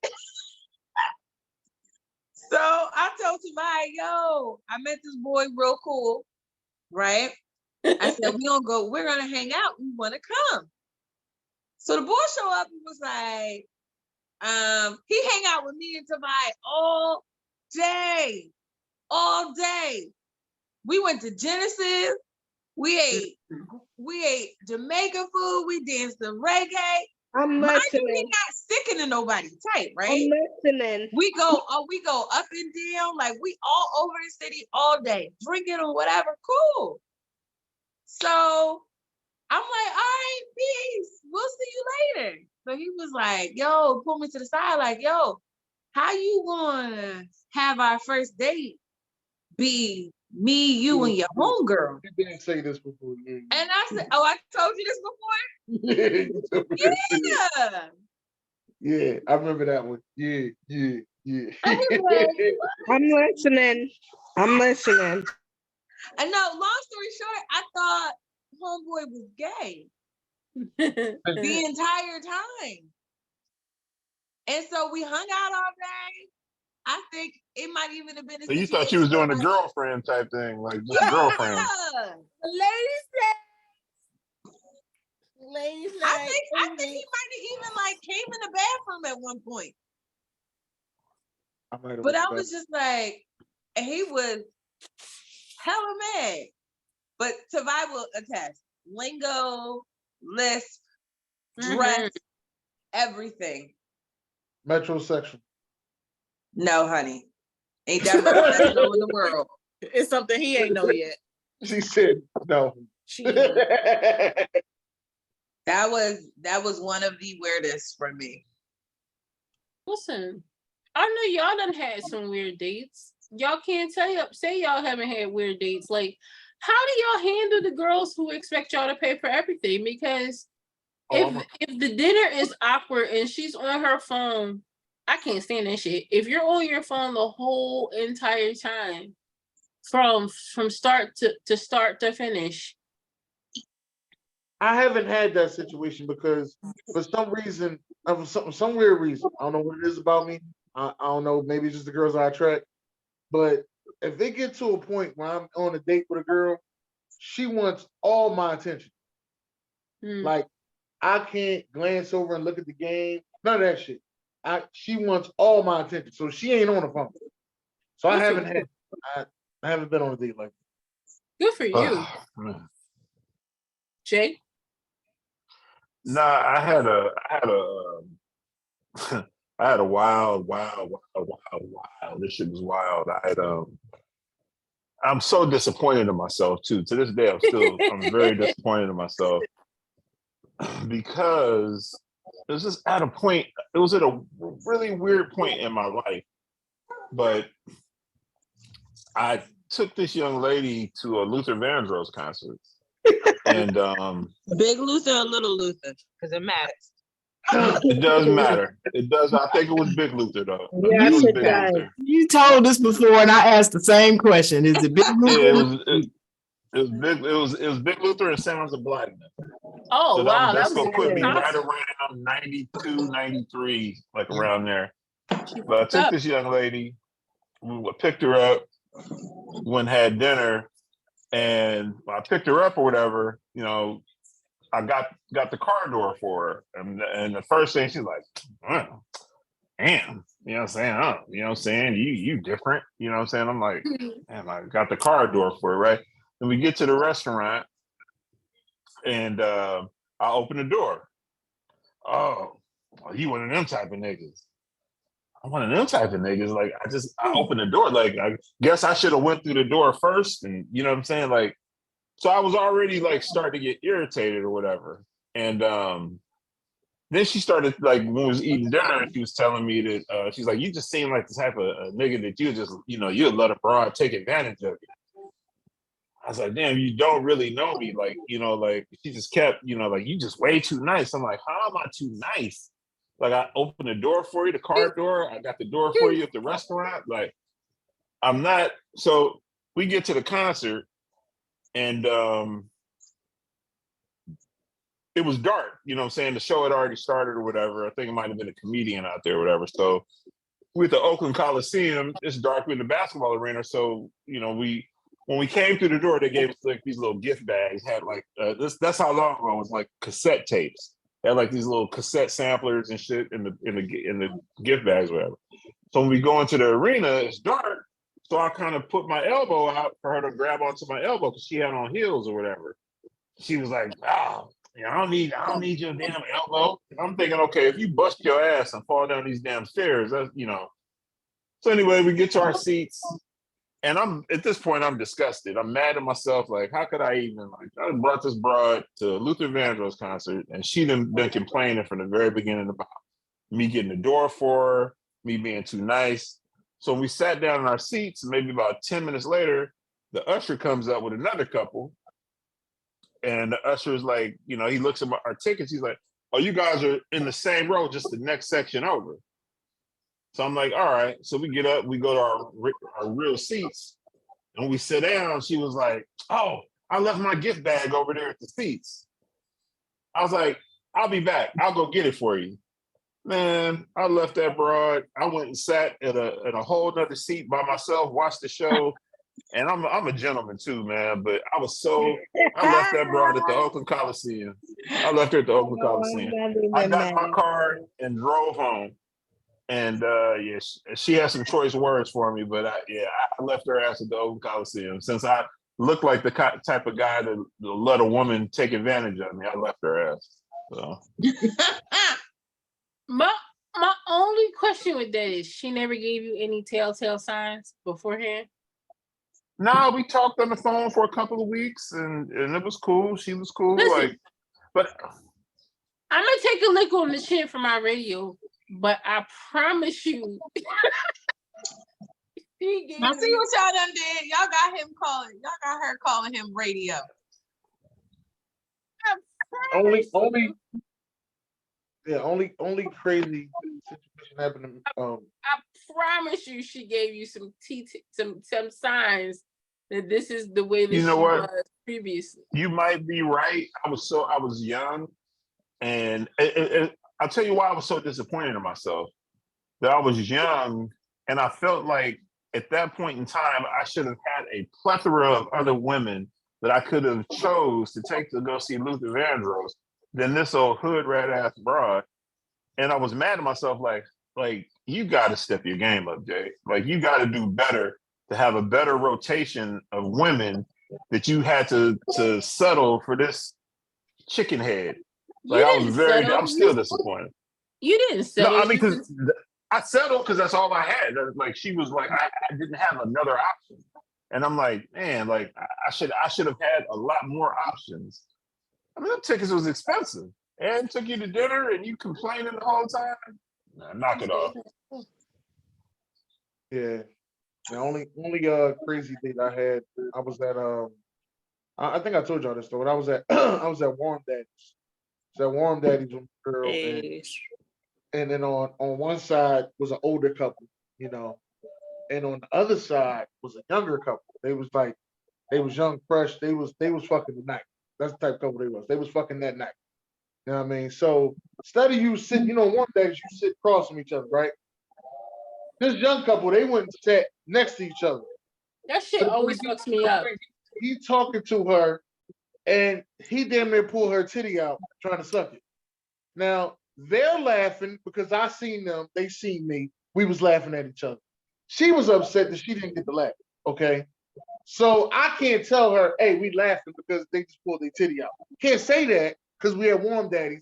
[SPEAKER 7] So I told Tamai, yo, I met this boy real cool, right? I said, we're gonna hang out. We wanna come. So the boy showed up and was like, he hang out with me and Tamai all day. We went to Genesis. We ate Jamaican food. We danced the reggae.
[SPEAKER 8] I'm
[SPEAKER 7] Mind you,
[SPEAKER 8] listening.
[SPEAKER 7] we not sticking to nobody tight, right?
[SPEAKER 8] I'm listening.
[SPEAKER 7] We go up and down, like we all over the city all day, drinking or whatever. Cool. So I'm like, all right, peace. We'll see you later. So he was like, yo, pull me to the side, like, yo, how you gonna have our first date be me, you, and your homegirl?
[SPEAKER 1] You didn't say this before. Yeah.
[SPEAKER 7] And I said, oh, I told you this before?
[SPEAKER 1] Yeah, you told me that too.
[SPEAKER 7] Yeah.
[SPEAKER 1] Yeah, I remember that one. Yeah.
[SPEAKER 7] I was like,
[SPEAKER 8] I'm listening. I'm listening.
[SPEAKER 7] I know, long story short, I thought homeboy was gay the entire time. And so we hung out all day. I think it might even have been a
[SPEAKER 5] So you thought you was doing a
[SPEAKER 7] like,
[SPEAKER 5] girlfriend type thing, like just a girlfriend.
[SPEAKER 9] Ladies
[SPEAKER 7] I think he might have even like came in the bathroom at one point. But I was just like, and he was hella mad. But Tavai will attest. Lingo, lisp, dress, everything.
[SPEAKER 1] Metrosexual.
[SPEAKER 7] No, honey. Ain't that much in the world.
[SPEAKER 9] It's something he ain't know yet.
[SPEAKER 1] She said no.
[SPEAKER 7] That was one of the weirdest for me.
[SPEAKER 4] Listen, I know y'all done had some weird dates. Y'all can't say y'all haven't had weird dates. Like, how do y'all handle the girls who expect y'all to pay for everything? Because if the dinner is awkward and she's on her phone, I can't stand that shit. If you're on your phone the whole entire time, from start to finish.
[SPEAKER 1] I haven't had that situation because for some reason, for some weird reason, I don't know what it is about me. I don't know, maybe it's just the girls I attract. But if they get to a point where I'm on a date with a girl, she wants all my attention. Like, I can't glance over and look at the game. None of that shit. She wants all my attention. So she ain't on the phone. So I haven't been on a date like that.
[SPEAKER 4] Good for you. Jay?
[SPEAKER 5] Nah, I had a wild. This shit was wild. I'm so disappointed in myself too. To this day, I'm very disappointed in myself because it was just at a point. It was at a really weird point in my life, but I took this young lady to a Luther Vandross concert. And
[SPEAKER 7] Big Luther or Little Luther? Because it matters.
[SPEAKER 5] It does matter. It does. I think it was Big Luther though.
[SPEAKER 8] Yes, it does.
[SPEAKER 10] You told us before, and I asked the same question. Is it Big Luther?
[SPEAKER 5] It was big. It was Big Luther and Sounds of Blackness.
[SPEAKER 4] Oh,
[SPEAKER 5] so
[SPEAKER 4] wow,
[SPEAKER 5] that's
[SPEAKER 4] that was
[SPEAKER 5] gonna put me
[SPEAKER 4] good.
[SPEAKER 5] right around 92, 93, like around there. But I took this young lady, we picked her up, went and had dinner, and I picked her up or whatever. You know, I got the car door for her, and the first thing she's like, oh, damn, you know what I'm saying? Oh, you know what I'm saying? You different, you know what I'm saying? I'm like, damn, I got the car door for her, right? Then we get to the restaurant, and I open the door. Oh, well, you one of them type of niggas. I'm one of them type of niggas. Like, I opened the door. Like, I guess I should have went through the door first, and you know what I'm saying? Like, so I was already like starting to get irritated or whatever. And then she started, like, when we was eating dinner, she was telling me that she's like, you just seem like the type of nigga that you just, you know, you'd let a broad take advantage of you. I was like, damn, you don't really know me. Like, you know, like she just kept, you know, like, you just way too nice. I'm like, how am I too nice? Like, I opened the door for you, the car door. I got the door for you at the restaurant. Like, I'm not. So we get to the concert, and it was dark. You know what I'm saying? The show had already started or whatever. I think it might have been a comedian out there or whatever. So with the Oakland Coliseum, it's dark in the basketball arena. So, you know, when we came through the door, they gave us like these little gift bags. Had like that's how long ago it was, like cassette tapes. They had like these little cassette samplers and shit in the gift bags, or whatever. So when we go into the arena, it's dark. So I kind of put my elbow out for her to grab onto my elbow because she had on heels or whatever. She was like, "Oh, yeah, I don't need your damn elbow." And I'm thinking, okay, if you bust your ass and fall down these damn stairs, that's, you know. So anyway, we get to our seats, and I'm at this point, I'm disgusted. I'm mad at myself. Like, how could I even, like, I brought this broad to Luther Vandross concert, and she done been complaining from the very beginning about me getting the door for her, me being too nice. So we sat down in our seats, and maybe about 10 minutes later, the usher comes up with another couple. And the usher's like, you know, he looks at our tickets. He's like, "Oh, you guys are in the same row, just the next section over." So I'm like, all right. So we get up, we go to our real seats, and we sit down. She was like, "Oh, I left my gift bag over there at the seats." I was like, "I'll be back. I'll go get it for you." Man, I left that broad. I went and sat at a whole nother seat by myself, watched the show. And I'm a gentleman too, man. But I left that broad at the Oakland Coliseum. I left her at the Oakland Coliseum. I got in my car and drove home. And yeah, she has some choice words for me, but I left her ass at the Oakland Coliseum. Since I look like the type of guy that let a woman take advantage of me, I left her ass. So
[SPEAKER 4] my only question with that is, she never gave you any telltale signs beforehand?
[SPEAKER 5] no, we talked on the phone for a couple of weeks, and it was cool. She was cool.
[SPEAKER 4] Listen,
[SPEAKER 5] like, but
[SPEAKER 4] I'm gonna take a lick on the chin for my radio, but I promise you, she gave
[SPEAKER 7] Now see
[SPEAKER 4] me.
[SPEAKER 7] what y'all done did. Y'all got her calling him radio.
[SPEAKER 1] Only crazy situation happened to
[SPEAKER 4] I promise you, she gave you some some signs that this is the way that
[SPEAKER 5] you know
[SPEAKER 4] she
[SPEAKER 5] what?
[SPEAKER 4] was previously.
[SPEAKER 5] You might be right. I was young, and I'll tell you why I was so disappointed in myself. That I was young, and I felt like at that point in time, I should have had a plethora of other women that I could have chose to take to go see Luther Vandross than this old hood rat ass broad. And I was mad at myself, like you got to step your game up, Jay. Like, you got to do better to have a better rotation of women that you had to settle for this chicken head. Like, I'm still disappointed.
[SPEAKER 4] You didn't
[SPEAKER 5] No,
[SPEAKER 4] settle.
[SPEAKER 5] I mean, because I settled because that's all I had. Like, she was like, I didn't have another option, and I'm like, man, like I should have had a lot more options. I mean, the tickets was expensive, and took you to dinner, and you complaining the whole time. Nah, knock it off.
[SPEAKER 1] yeah. The only crazy thing I had, I was at I think I told y'all this story. I was at I was at Warm Daddy's. I was at Warm Daddy's with a girl, and then on one side was an older couple, you know, and on the other side was a younger couple. They was young, fresh. They was fucking the night. That's the type of couple they was. They was fucking that night. You know what I mean? So instead of you sitting, you know, Warm Daddy's, you sit across from each other, right? This young couple, they went and sat next to each other.
[SPEAKER 4] That shit always fucks me up.
[SPEAKER 1] He talking to her, and he damn near pulled her titty out trying to suck it. Now they're laughing because I seen them, they seen me. We was laughing at each other. She was upset that she didn't get the laugh. Okay, so I can't tell her, "Hey, we laughing because they just pulled their titty out." Can't say that because we had Warm Daddies.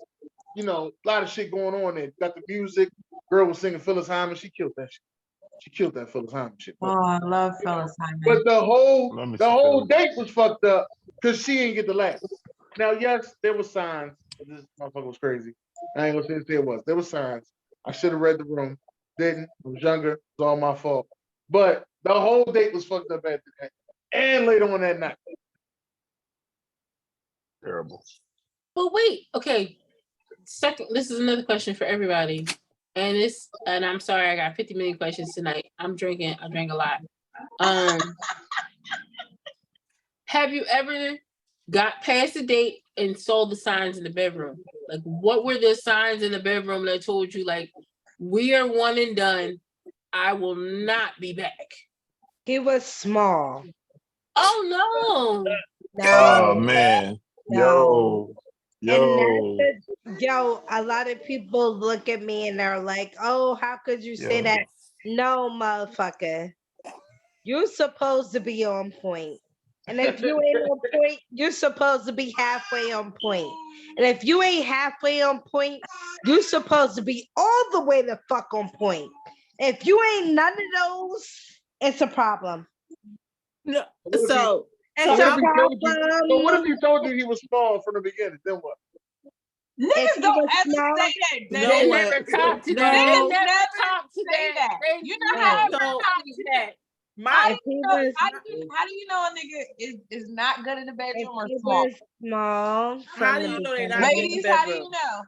[SPEAKER 1] You know, a lot of shit going on there. Got the music. Girl was singing Phyllis Hyman. She killed that shit. She killed that Phyllis Hyman shit.
[SPEAKER 2] Oh, I love Phyllis Hyman.
[SPEAKER 1] But the whole date was fucked up because she didn't get the laugh. Now, yes, there were signs. This motherfucker was crazy. I ain't gonna say it was. There were signs. I should have read the room. Didn't. I was younger. It's all my fault. But the whole date was fucked up after that. And later on that night.
[SPEAKER 5] Terrible.
[SPEAKER 4] But wait, okay. Second, this is another question for everybody. And I'm sorry, I got 50 million questions tonight. I drank a lot. Have you ever got past a date and saw the signs in the bedroom? Like, what were the signs in the bedroom that told you, like, we are one and done. I will not be back.
[SPEAKER 8] He was small.
[SPEAKER 4] Oh no.
[SPEAKER 5] Oh
[SPEAKER 8] No,
[SPEAKER 5] man.
[SPEAKER 8] no.
[SPEAKER 5] Yo.
[SPEAKER 8] Yo, a lot of people look at me and they're like, oh, how could you say
[SPEAKER 5] Yo.
[SPEAKER 8] that? No, motherfucker. You're supposed to be on point. And if you ain't on point, you're supposed to be halfway on point. And if you ain't halfway on point, you're supposed to be all the way the fuck on point. If you ain't none of those, it's a problem.
[SPEAKER 9] No,
[SPEAKER 1] What if
[SPEAKER 9] so
[SPEAKER 8] It's
[SPEAKER 1] what
[SPEAKER 8] a
[SPEAKER 1] if he told you? So what if
[SPEAKER 8] problem.
[SPEAKER 1] he told you he was small from the beginning? Then what?
[SPEAKER 8] If
[SPEAKER 7] Niggas
[SPEAKER 8] he
[SPEAKER 7] don't
[SPEAKER 8] was
[SPEAKER 7] ever
[SPEAKER 8] small,
[SPEAKER 7] say that.
[SPEAKER 9] No
[SPEAKER 4] They
[SPEAKER 9] one.
[SPEAKER 4] never talk to
[SPEAKER 9] No.
[SPEAKER 4] that. They
[SPEAKER 7] Niggas
[SPEAKER 4] never
[SPEAKER 7] never
[SPEAKER 4] talk to
[SPEAKER 7] say
[SPEAKER 4] that.
[SPEAKER 7] that.
[SPEAKER 4] They
[SPEAKER 7] You know how
[SPEAKER 4] never
[SPEAKER 9] So
[SPEAKER 4] talk to that.
[SPEAKER 9] my
[SPEAKER 8] if he
[SPEAKER 7] So
[SPEAKER 8] was,
[SPEAKER 7] how do you know a nigga is not good in the
[SPEAKER 8] if
[SPEAKER 7] bedroom or
[SPEAKER 8] he
[SPEAKER 7] small?
[SPEAKER 8] was small
[SPEAKER 9] how
[SPEAKER 8] from
[SPEAKER 9] do
[SPEAKER 8] the
[SPEAKER 9] you know they're not getting
[SPEAKER 8] beginning,
[SPEAKER 9] the
[SPEAKER 7] Ladies, how do you
[SPEAKER 9] bedroom?
[SPEAKER 7] know?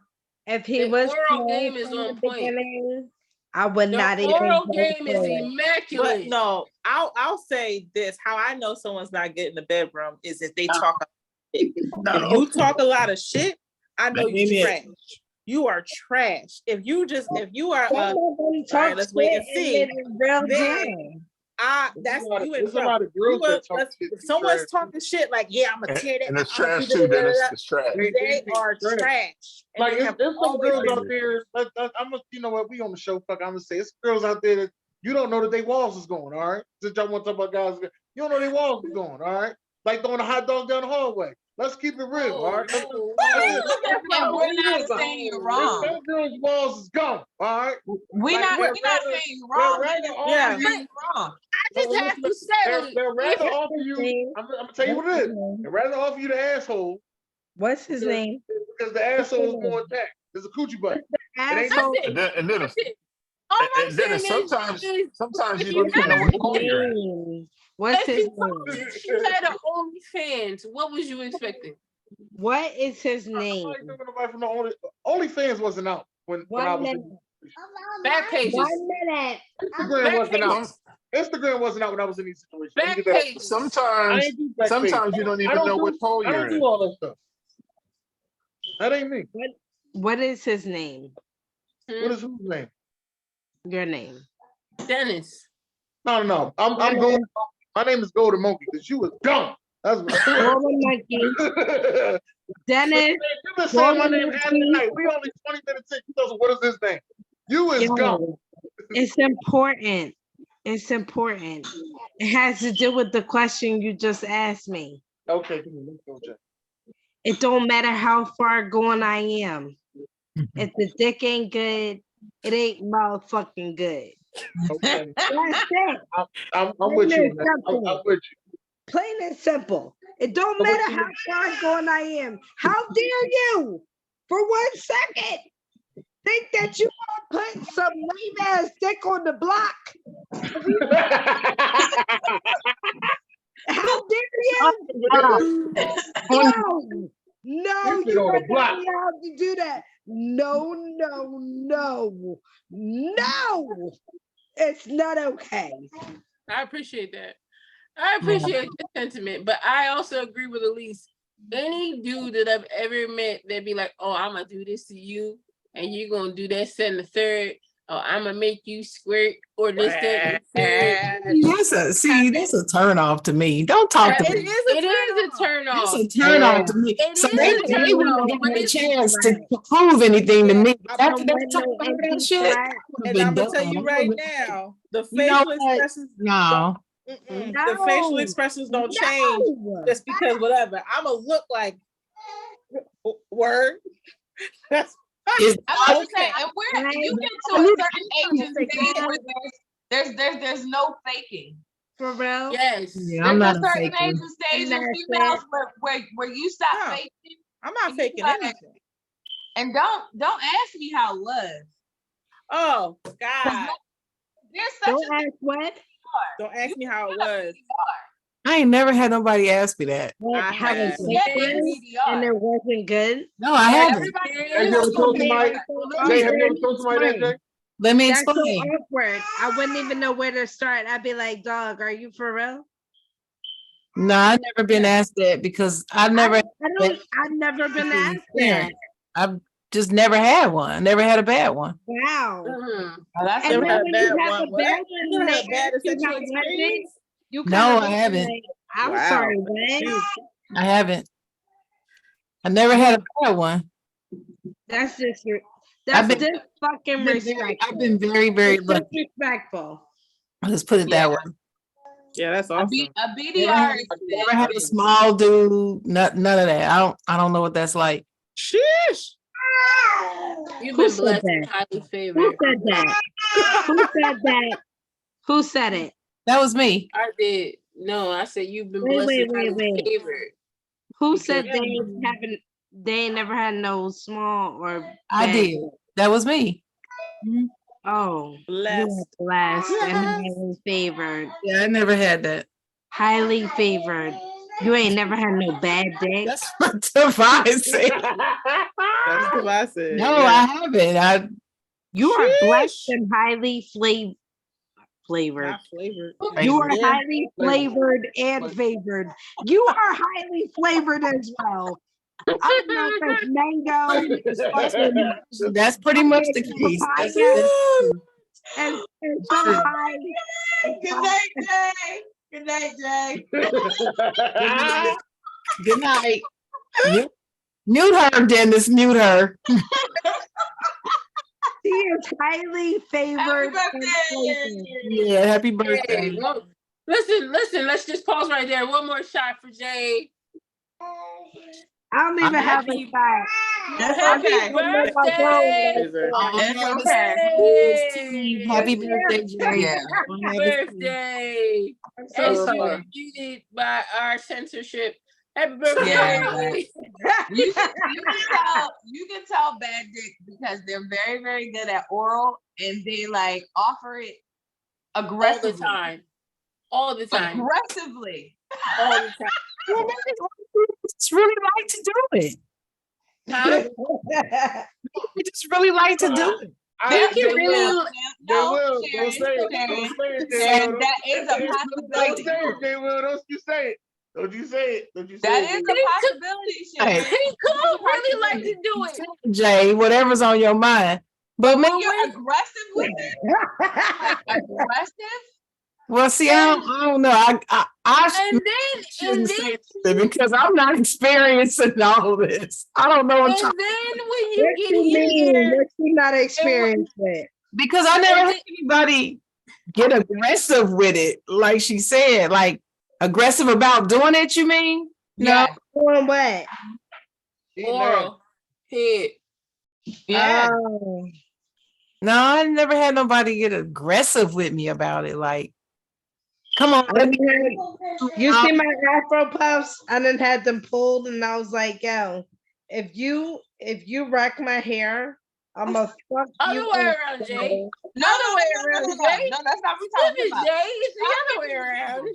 [SPEAKER 8] if he
[SPEAKER 4] The
[SPEAKER 8] was
[SPEAKER 4] oral
[SPEAKER 8] small
[SPEAKER 4] game is
[SPEAKER 8] from the
[SPEAKER 4] on point.
[SPEAKER 8] beginning, I would
[SPEAKER 4] The
[SPEAKER 8] not even
[SPEAKER 4] oral
[SPEAKER 8] go
[SPEAKER 4] game is
[SPEAKER 8] for it.
[SPEAKER 9] But
[SPEAKER 4] immaculate.
[SPEAKER 9] no, I'll say this: how I know someone's not getting the bedroom is if they talk. If you talk a lot of shit, I know
[SPEAKER 10] That
[SPEAKER 9] you
[SPEAKER 10] ain't it.
[SPEAKER 9] trash. You are trash. If you are
[SPEAKER 8] Some of them
[SPEAKER 9] all
[SPEAKER 8] talk
[SPEAKER 9] right, let's wait and
[SPEAKER 8] shit and
[SPEAKER 9] see.
[SPEAKER 8] it is real
[SPEAKER 9] Then
[SPEAKER 8] down.
[SPEAKER 9] that's you in
[SPEAKER 1] There's a lot
[SPEAKER 9] trouble.
[SPEAKER 1] of girls that talk shit.
[SPEAKER 9] If someone's talking shit like, yeah, I'm gonna
[SPEAKER 5] And,
[SPEAKER 9] tear that,
[SPEAKER 5] and it's
[SPEAKER 9] I'm gonna
[SPEAKER 5] trash
[SPEAKER 9] do
[SPEAKER 5] too, Dennis.
[SPEAKER 9] that,
[SPEAKER 5] It's trash.
[SPEAKER 9] they are
[SPEAKER 1] trash.
[SPEAKER 9] trash. And
[SPEAKER 1] Like
[SPEAKER 9] they have
[SPEAKER 1] there's some
[SPEAKER 9] always
[SPEAKER 1] girls
[SPEAKER 9] been
[SPEAKER 1] out there. I'm gonna, you know what? We on the show. Fuck, I'm gonna say it's girls out there that you don't know that they walls is going. All right, since y'all want to talk about guys, you don't know they walls is going. All right, like throwing a hot dog down the hallway. Let's keep it real. All right.
[SPEAKER 7] And we're not saying you're wrong.
[SPEAKER 1] Some girls' walls is gone. All right.
[SPEAKER 7] We're
[SPEAKER 1] Like,
[SPEAKER 7] not
[SPEAKER 1] they're
[SPEAKER 7] saying you're wrong.
[SPEAKER 1] rather
[SPEAKER 7] We're not
[SPEAKER 9] Yeah.
[SPEAKER 7] saying you're wrong.
[SPEAKER 4] I just have to say,
[SPEAKER 1] they're rather
[SPEAKER 4] if-
[SPEAKER 1] offer you. I'm gonna tell you what it is. They're rather offer you the asshole
[SPEAKER 8] What's his name?
[SPEAKER 1] because the asshole is more intact. There's a coochie butt. It ain't
[SPEAKER 8] Asshole.
[SPEAKER 4] that's
[SPEAKER 5] And
[SPEAKER 4] it.
[SPEAKER 5] then
[SPEAKER 4] That's it. All I'm
[SPEAKER 5] and Dennis,
[SPEAKER 4] saying
[SPEAKER 5] sometimes
[SPEAKER 4] is
[SPEAKER 5] sometimes
[SPEAKER 4] if
[SPEAKER 5] you
[SPEAKER 4] you
[SPEAKER 5] don't even know what hole you're in.
[SPEAKER 8] name. What's
[SPEAKER 4] if
[SPEAKER 8] his
[SPEAKER 4] you told me
[SPEAKER 8] name?
[SPEAKER 4] she had an OnlyFans, what was you expecting?
[SPEAKER 8] What is his name?
[SPEAKER 1] Nobody from the OnlyFans wasn't out when I was in.
[SPEAKER 4] Back pages.
[SPEAKER 8] 1 minute.
[SPEAKER 1] Instagram
[SPEAKER 4] Back
[SPEAKER 1] wasn't out.
[SPEAKER 4] pages.
[SPEAKER 1] Instagram wasn't out when I was in these situations. Let me
[SPEAKER 4] Back
[SPEAKER 1] get that out.
[SPEAKER 4] pages.
[SPEAKER 1] I
[SPEAKER 5] Sometimes
[SPEAKER 1] ain't do back page.
[SPEAKER 5] sometimes you don't
[SPEAKER 1] I
[SPEAKER 5] even
[SPEAKER 1] don't
[SPEAKER 5] know
[SPEAKER 1] do-
[SPEAKER 5] what hole
[SPEAKER 1] I
[SPEAKER 5] you're
[SPEAKER 1] don't
[SPEAKER 5] in.
[SPEAKER 1] do all that stuff. That ain't me.
[SPEAKER 8] What is his name?
[SPEAKER 1] What is whose name?
[SPEAKER 8] Your name.
[SPEAKER 4] Dennis.
[SPEAKER 1] No. I'm Golden. My name is Golden Monkey because you was dumb. That's what.
[SPEAKER 8] Golden Monkey. Dennis.
[SPEAKER 1] You've been saying my name half the night. We only 20 minutes in. You know, so what is his name? You is
[SPEAKER 8] Yo,
[SPEAKER 1] dumb.
[SPEAKER 8] it's important. It's important. It has to do with the question you just asked me.
[SPEAKER 1] Okay, let's go, Jack.
[SPEAKER 8] It don't matter how far gone I am. If the dick ain't good, it ain't motherfucking good.
[SPEAKER 1] Okay.
[SPEAKER 8] That's it.
[SPEAKER 1] I'm with you.
[SPEAKER 8] Plain
[SPEAKER 1] Man.
[SPEAKER 8] and
[SPEAKER 1] I'm
[SPEAKER 8] simple.
[SPEAKER 1] with you.
[SPEAKER 8] Plain and simple. It don't
[SPEAKER 1] I'm with
[SPEAKER 8] matter
[SPEAKER 1] you.
[SPEAKER 8] how far gone I am. How dare you, for 1 second, think that you gonna put some lame ass dick on the block? How dare you? No,
[SPEAKER 1] You sit
[SPEAKER 8] you
[SPEAKER 1] on
[SPEAKER 8] are
[SPEAKER 1] the block.
[SPEAKER 8] not allowed to do that. No. It's not okay.
[SPEAKER 4] I appreciate that. I appreciate the sentiment, but I also agree with Elise. Any dude that I've ever met that be like, oh, I'm gonna do this to you, and you're gonna do that, second, the third, or I'm gonna make you squirt, or this, that, and the third.
[SPEAKER 10] That's a turn off to me. Don't talk to
[SPEAKER 4] It
[SPEAKER 10] me.
[SPEAKER 4] is a turn off.
[SPEAKER 10] It's a turn off to me.
[SPEAKER 4] It
[SPEAKER 10] So
[SPEAKER 4] is
[SPEAKER 10] they
[SPEAKER 4] a turn
[SPEAKER 10] wouldn't
[SPEAKER 4] off,
[SPEAKER 10] have
[SPEAKER 4] but
[SPEAKER 10] gotten a
[SPEAKER 4] it's
[SPEAKER 10] chance to prove anything to me. After
[SPEAKER 8] Don't
[SPEAKER 10] they
[SPEAKER 8] let
[SPEAKER 10] talk
[SPEAKER 8] no
[SPEAKER 10] about that
[SPEAKER 8] empty
[SPEAKER 10] shit,
[SPEAKER 8] threat.
[SPEAKER 10] I would have
[SPEAKER 9] And
[SPEAKER 10] been
[SPEAKER 9] I'm gonna
[SPEAKER 10] done.
[SPEAKER 9] tell you
[SPEAKER 10] I
[SPEAKER 9] right
[SPEAKER 10] would've-
[SPEAKER 9] now, the
[SPEAKER 10] You know
[SPEAKER 9] facial
[SPEAKER 10] what?
[SPEAKER 9] expressions
[SPEAKER 10] No.
[SPEAKER 9] the facial expressions don't change just because whatever. I'm gonna look like word. That's
[SPEAKER 10] It's
[SPEAKER 7] I'm about to say, and you get to a certain age and stage where there's no faking.
[SPEAKER 8] For real?
[SPEAKER 4] Yes.
[SPEAKER 10] Yeah, I'm
[SPEAKER 7] There's
[SPEAKER 10] not
[SPEAKER 7] a
[SPEAKER 10] a
[SPEAKER 7] certain
[SPEAKER 10] faker.
[SPEAKER 7] age and stage in
[SPEAKER 8] That's
[SPEAKER 7] females where you stop
[SPEAKER 9] No.
[SPEAKER 7] faking.
[SPEAKER 9] I'm not
[SPEAKER 7] And you
[SPEAKER 9] faking
[SPEAKER 7] gotta-
[SPEAKER 9] anything.
[SPEAKER 7] And don't ask me how it was.
[SPEAKER 9] Oh God.
[SPEAKER 7] There's such
[SPEAKER 8] Don't
[SPEAKER 7] a
[SPEAKER 8] ask what?
[SPEAKER 9] Don't ask me how it was.
[SPEAKER 10] I ain't never had nobody ask me that.
[SPEAKER 9] I
[SPEAKER 8] Having
[SPEAKER 9] have.
[SPEAKER 8] sex and it wasn't good.
[SPEAKER 10] No, I haven't.
[SPEAKER 1] Have you ever told somebody? Jay, have you ever told somebody that, Jay?
[SPEAKER 2] Let me
[SPEAKER 8] That's so
[SPEAKER 2] explain.
[SPEAKER 8] awkward. I wouldn't even know where to start. I'd be like, dog, are you for real?
[SPEAKER 2] No, I've never been asked that because I've never
[SPEAKER 8] I've never been asked that.
[SPEAKER 2] I've just never had one. Never had a bad one.
[SPEAKER 8] Wow.
[SPEAKER 4] Mhm.
[SPEAKER 7] Oh, that's
[SPEAKER 8] And
[SPEAKER 9] Never
[SPEAKER 8] then
[SPEAKER 9] had a
[SPEAKER 8] when
[SPEAKER 9] bad
[SPEAKER 8] you have
[SPEAKER 9] one.
[SPEAKER 8] a
[SPEAKER 9] What?
[SPEAKER 8] bad
[SPEAKER 9] You
[SPEAKER 8] one,
[SPEAKER 9] never
[SPEAKER 8] they
[SPEAKER 9] had bad
[SPEAKER 8] ask you
[SPEAKER 9] sexual
[SPEAKER 8] how was it?
[SPEAKER 9] experience?
[SPEAKER 8] You
[SPEAKER 2] No,
[SPEAKER 8] kind of
[SPEAKER 2] I haven't.
[SPEAKER 8] like, I'm
[SPEAKER 9] Wow.
[SPEAKER 8] sorry, what?
[SPEAKER 2] I haven't. I never had a bad one.
[SPEAKER 8] That's just your.
[SPEAKER 2] I've
[SPEAKER 8] That's
[SPEAKER 2] been,
[SPEAKER 8] just fucking respectful.
[SPEAKER 2] I've been very, very
[SPEAKER 8] It's
[SPEAKER 2] lucky.
[SPEAKER 8] disrespectful.
[SPEAKER 2] Let's put it that way.
[SPEAKER 9] Yeah, that's
[SPEAKER 7] a
[SPEAKER 9] awesome.
[SPEAKER 7] BDR
[SPEAKER 2] Never
[SPEAKER 7] is
[SPEAKER 2] Never had a small dude. None of that. I don't know what that's like.
[SPEAKER 9] Sheesh.
[SPEAKER 4] You've
[SPEAKER 8] Who
[SPEAKER 4] been
[SPEAKER 8] said
[SPEAKER 4] blessed and
[SPEAKER 8] that?
[SPEAKER 4] highly
[SPEAKER 8] Who
[SPEAKER 4] favored.
[SPEAKER 8] said that? Who said that? Who said it?
[SPEAKER 2] That was me.
[SPEAKER 4] I did. No, I said you've been
[SPEAKER 8] Wait,
[SPEAKER 4] blessed
[SPEAKER 8] wait,
[SPEAKER 4] and
[SPEAKER 8] wait,
[SPEAKER 4] highly
[SPEAKER 8] wait.
[SPEAKER 4] favored.
[SPEAKER 8] Who
[SPEAKER 4] Because-
[SPEAKER 8] said they ain't never had no small or
[SPEAKER 2] I
[SPEAKER 8] bad?
[SPEAKER 2] did. That was me.
[SPEAKER 8] Oh, you
[SPEAKER 9] Blessed.
[SPEAKER 8] are blessed and highly favored.
[SPEAKER 2] Yeah, I never had that.
[SPEAKER 8] Highly favored. You ain't never had no bad dick.
[SPEAKER 2] That's what Devon said.
[SPEAKER 9] That's what I said.
[SPEAKER 2] No,
[SPEAKER 9] yeah.
[SPEAKER 2] I haven't.
[SPEAKER 8] You are blessed
[SPEAKER 9] Sheesh.
[SPEAKER 8] and highly flavored.
[SPEAKER 9] Not flavored.
[SPEAKER 8] You are
[SPEAKER 9] Yeah.
[SPEAKER 8] highly flavored and favored. You are highly flavored as well. I don't know if it's mango, it's fucking
[SPEAKER 2] That's pretty much the case. That's
[SPEAKER 8] papaya, and some high.
[SPEAKER 7] Good night, Jay. Good night, Jay.
[SPEAKER 2] Good night. Mute her, Dennis. Mute her.
[SPEAKER 8] She is highly favored.
[SPEAKER 7] Happy
[SPEAKER 8] and
[SPEAKER 7] birthday.
[SPEAKER 8] flavored.
[SPEAKER 2] Yeah, happy
[SPEAKER 4] Hey,
[SPEAKER 2] birthday.
[SPEAKER 4] well, listen, let's just pause right there. One more shot for Jay.
[SPEAKER 8] I don't even have a
[SPEAKER 4] Happy-
[SPEAKER 8] shot.
[SPEAKER 7] That's okay.
[SPEAKER 4] Happy birthday!
[SPEAKER 7] It's okay.
[SPEAKER 4] Yay!
[SPEAKER 2] Happy birthday, Jay.
[SPEAKER 7] Yeah.
[SPEAKER 4] Happy birthday!
[SPEAKER 8] I'm
[SPEAKER 4] As
[SPEAKER 8] so
[SPEAKER 4] you
[SPEAKER 8] sorry.
[SPEAKER 4] were muted by our censorship. Happy birthday!
[SPEAKER 7] Yeah, you can tell bad dick because they're very, very good at oral and they like offer it
[SPEAKER 4] All the
[SPEAKER 7] aggressively.
[SPEAKER 4] time. All the time.
[SPEAKER 7] Aggressively.
[SPEAKER 4] All the time.
[SPEAKER 2] Just really like to do it.
[SPEAKER 4] Huh?
[SPEAKER 2] We just really like to do it.
[SPEAKER 4] They can really
[SPEAKER 7] No,
[SPEAKER 1] Don't say it.
[SPEAKER 7] Sharon,
[SPEAKER 1] Don't say it,
[SPEAKER 7] Sharon,
[SPEAKER 1] J-Will.
[SPEAKER 7] that is a
[SPEAKER 1] Don't
[SPEAKER 7] possibility.
[SPEAKER 1] say it, J-Will. Don't you say it. Don't you say it. Don't you say
[SPEAKER 7] That
[SPEAKER 1] it.
[SPEAKER 7] is a possibility, Sharon.
[SPEAKER 4] He could really like to do it.
[SPEAKER 2] Jay, whatever's on your mind. But
[SPEAKER 7] When
[SPEAKER 2] man,
[SPEAKER 7] you're aggressive with it, like aggressive,
[SPEAKER 2] well, see, I don't know. I
[SPEAKER 4] And
[SPEAKER 2] shouldn't
[SPEAKER 4] then,
[SPEAKER 2] say it because I'm not experiencing all this. I don't know what
[SPEAKER 4] and
[SPEAKER 2] y'all,
[SPEAKER 4] then when
[SPEAKER 8] What
[SPEAKER 4] you get
[SPEAKER 8] you
[SPEAKER 4] in
[SPEAKER 8] mean?
[SPEAKER 4] there,
[SPEAKER 8] What you not experienced with?
[SPEAKER 2] because I never had anybody get aggressive with it, like she said, like aggressive about doing it. You mean?
[SPEAKER 7] yeah,
[SPEAKER 8] Doing what?
[SPEAKER 4] oral, head.
[SPEAKER 7] yeah.
[SPEAKER 8] Oh.
[SPEAKER 2] No, I never had nobody get aggressive with me about it. Like, come on, let me.
[SPEAKER 8] You see my Afro puffs? I done had them pulled, and I was like, "Yo, if you wreck my hair, I'm gonna fuck
[SPEAKER 4] Other
[SPEAKER 8] you."
[SPEAKER 4] way
[SPEAKER 8] up."
[SPEAKER 4] around, Jay.
[SPEAKER 7] No,
[SPEAKER 4] Other way around, Jay.
[SPEAKER 7] No, that's not what
[SPEAKER 4] Flip
[SPEAKER 7] we're
[SPEAKER 4] it,
[SPEAKER 7] talking about.
[SPEAKER 4] Jay. It's the other way around.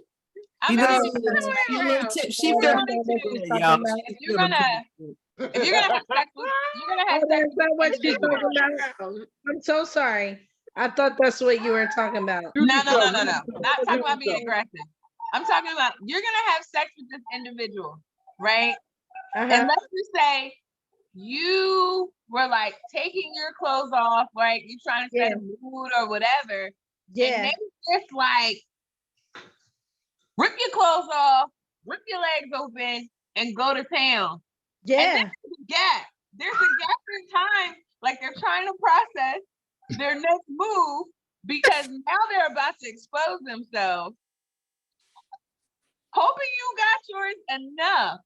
[SPEAKER 7] I'm
[SPEAKER 2] You
[SPEAKER 7] gonna
[SPEAKER 2] know,
[SPEAKER 7] do
[SPEAKER 4] Other way around.
[SPEAKER 2] she
[SPEAKER 8] Oh,
[SPEAKER 2] feel
[SPEAKER 8] that's not what you're
[SPEAKER 2] y'all.
[SPEAKER 8] talking about.
[SPEAKER 7] if you're gonna have sex with
[SPEAKER 8] Oh, that's not what you're talking about. I'm so sorry. I thought that's what you were talking about.
[SPEAKER 7] No. Not talking about being aggressive. I'm talking about you're gonna have sex with this individual, right? And
[SPEAKER 8] Uh-huh.
[SPEAKER 7] let's just say you were like taking your clothes off, right? You're trying to set a mood or whatever. And
[SPEAKER 8] Yeah.
[SPEAKER 7] they just like rip your clothes off, rip your legs open, and go to town. And
[SPEAKER 8] Yeah.
[SPEAKER 7] then there's a gap. There's a gap in time, like they're trying to process their next move because now they're about to expose themselves. Hoping you got yours enough,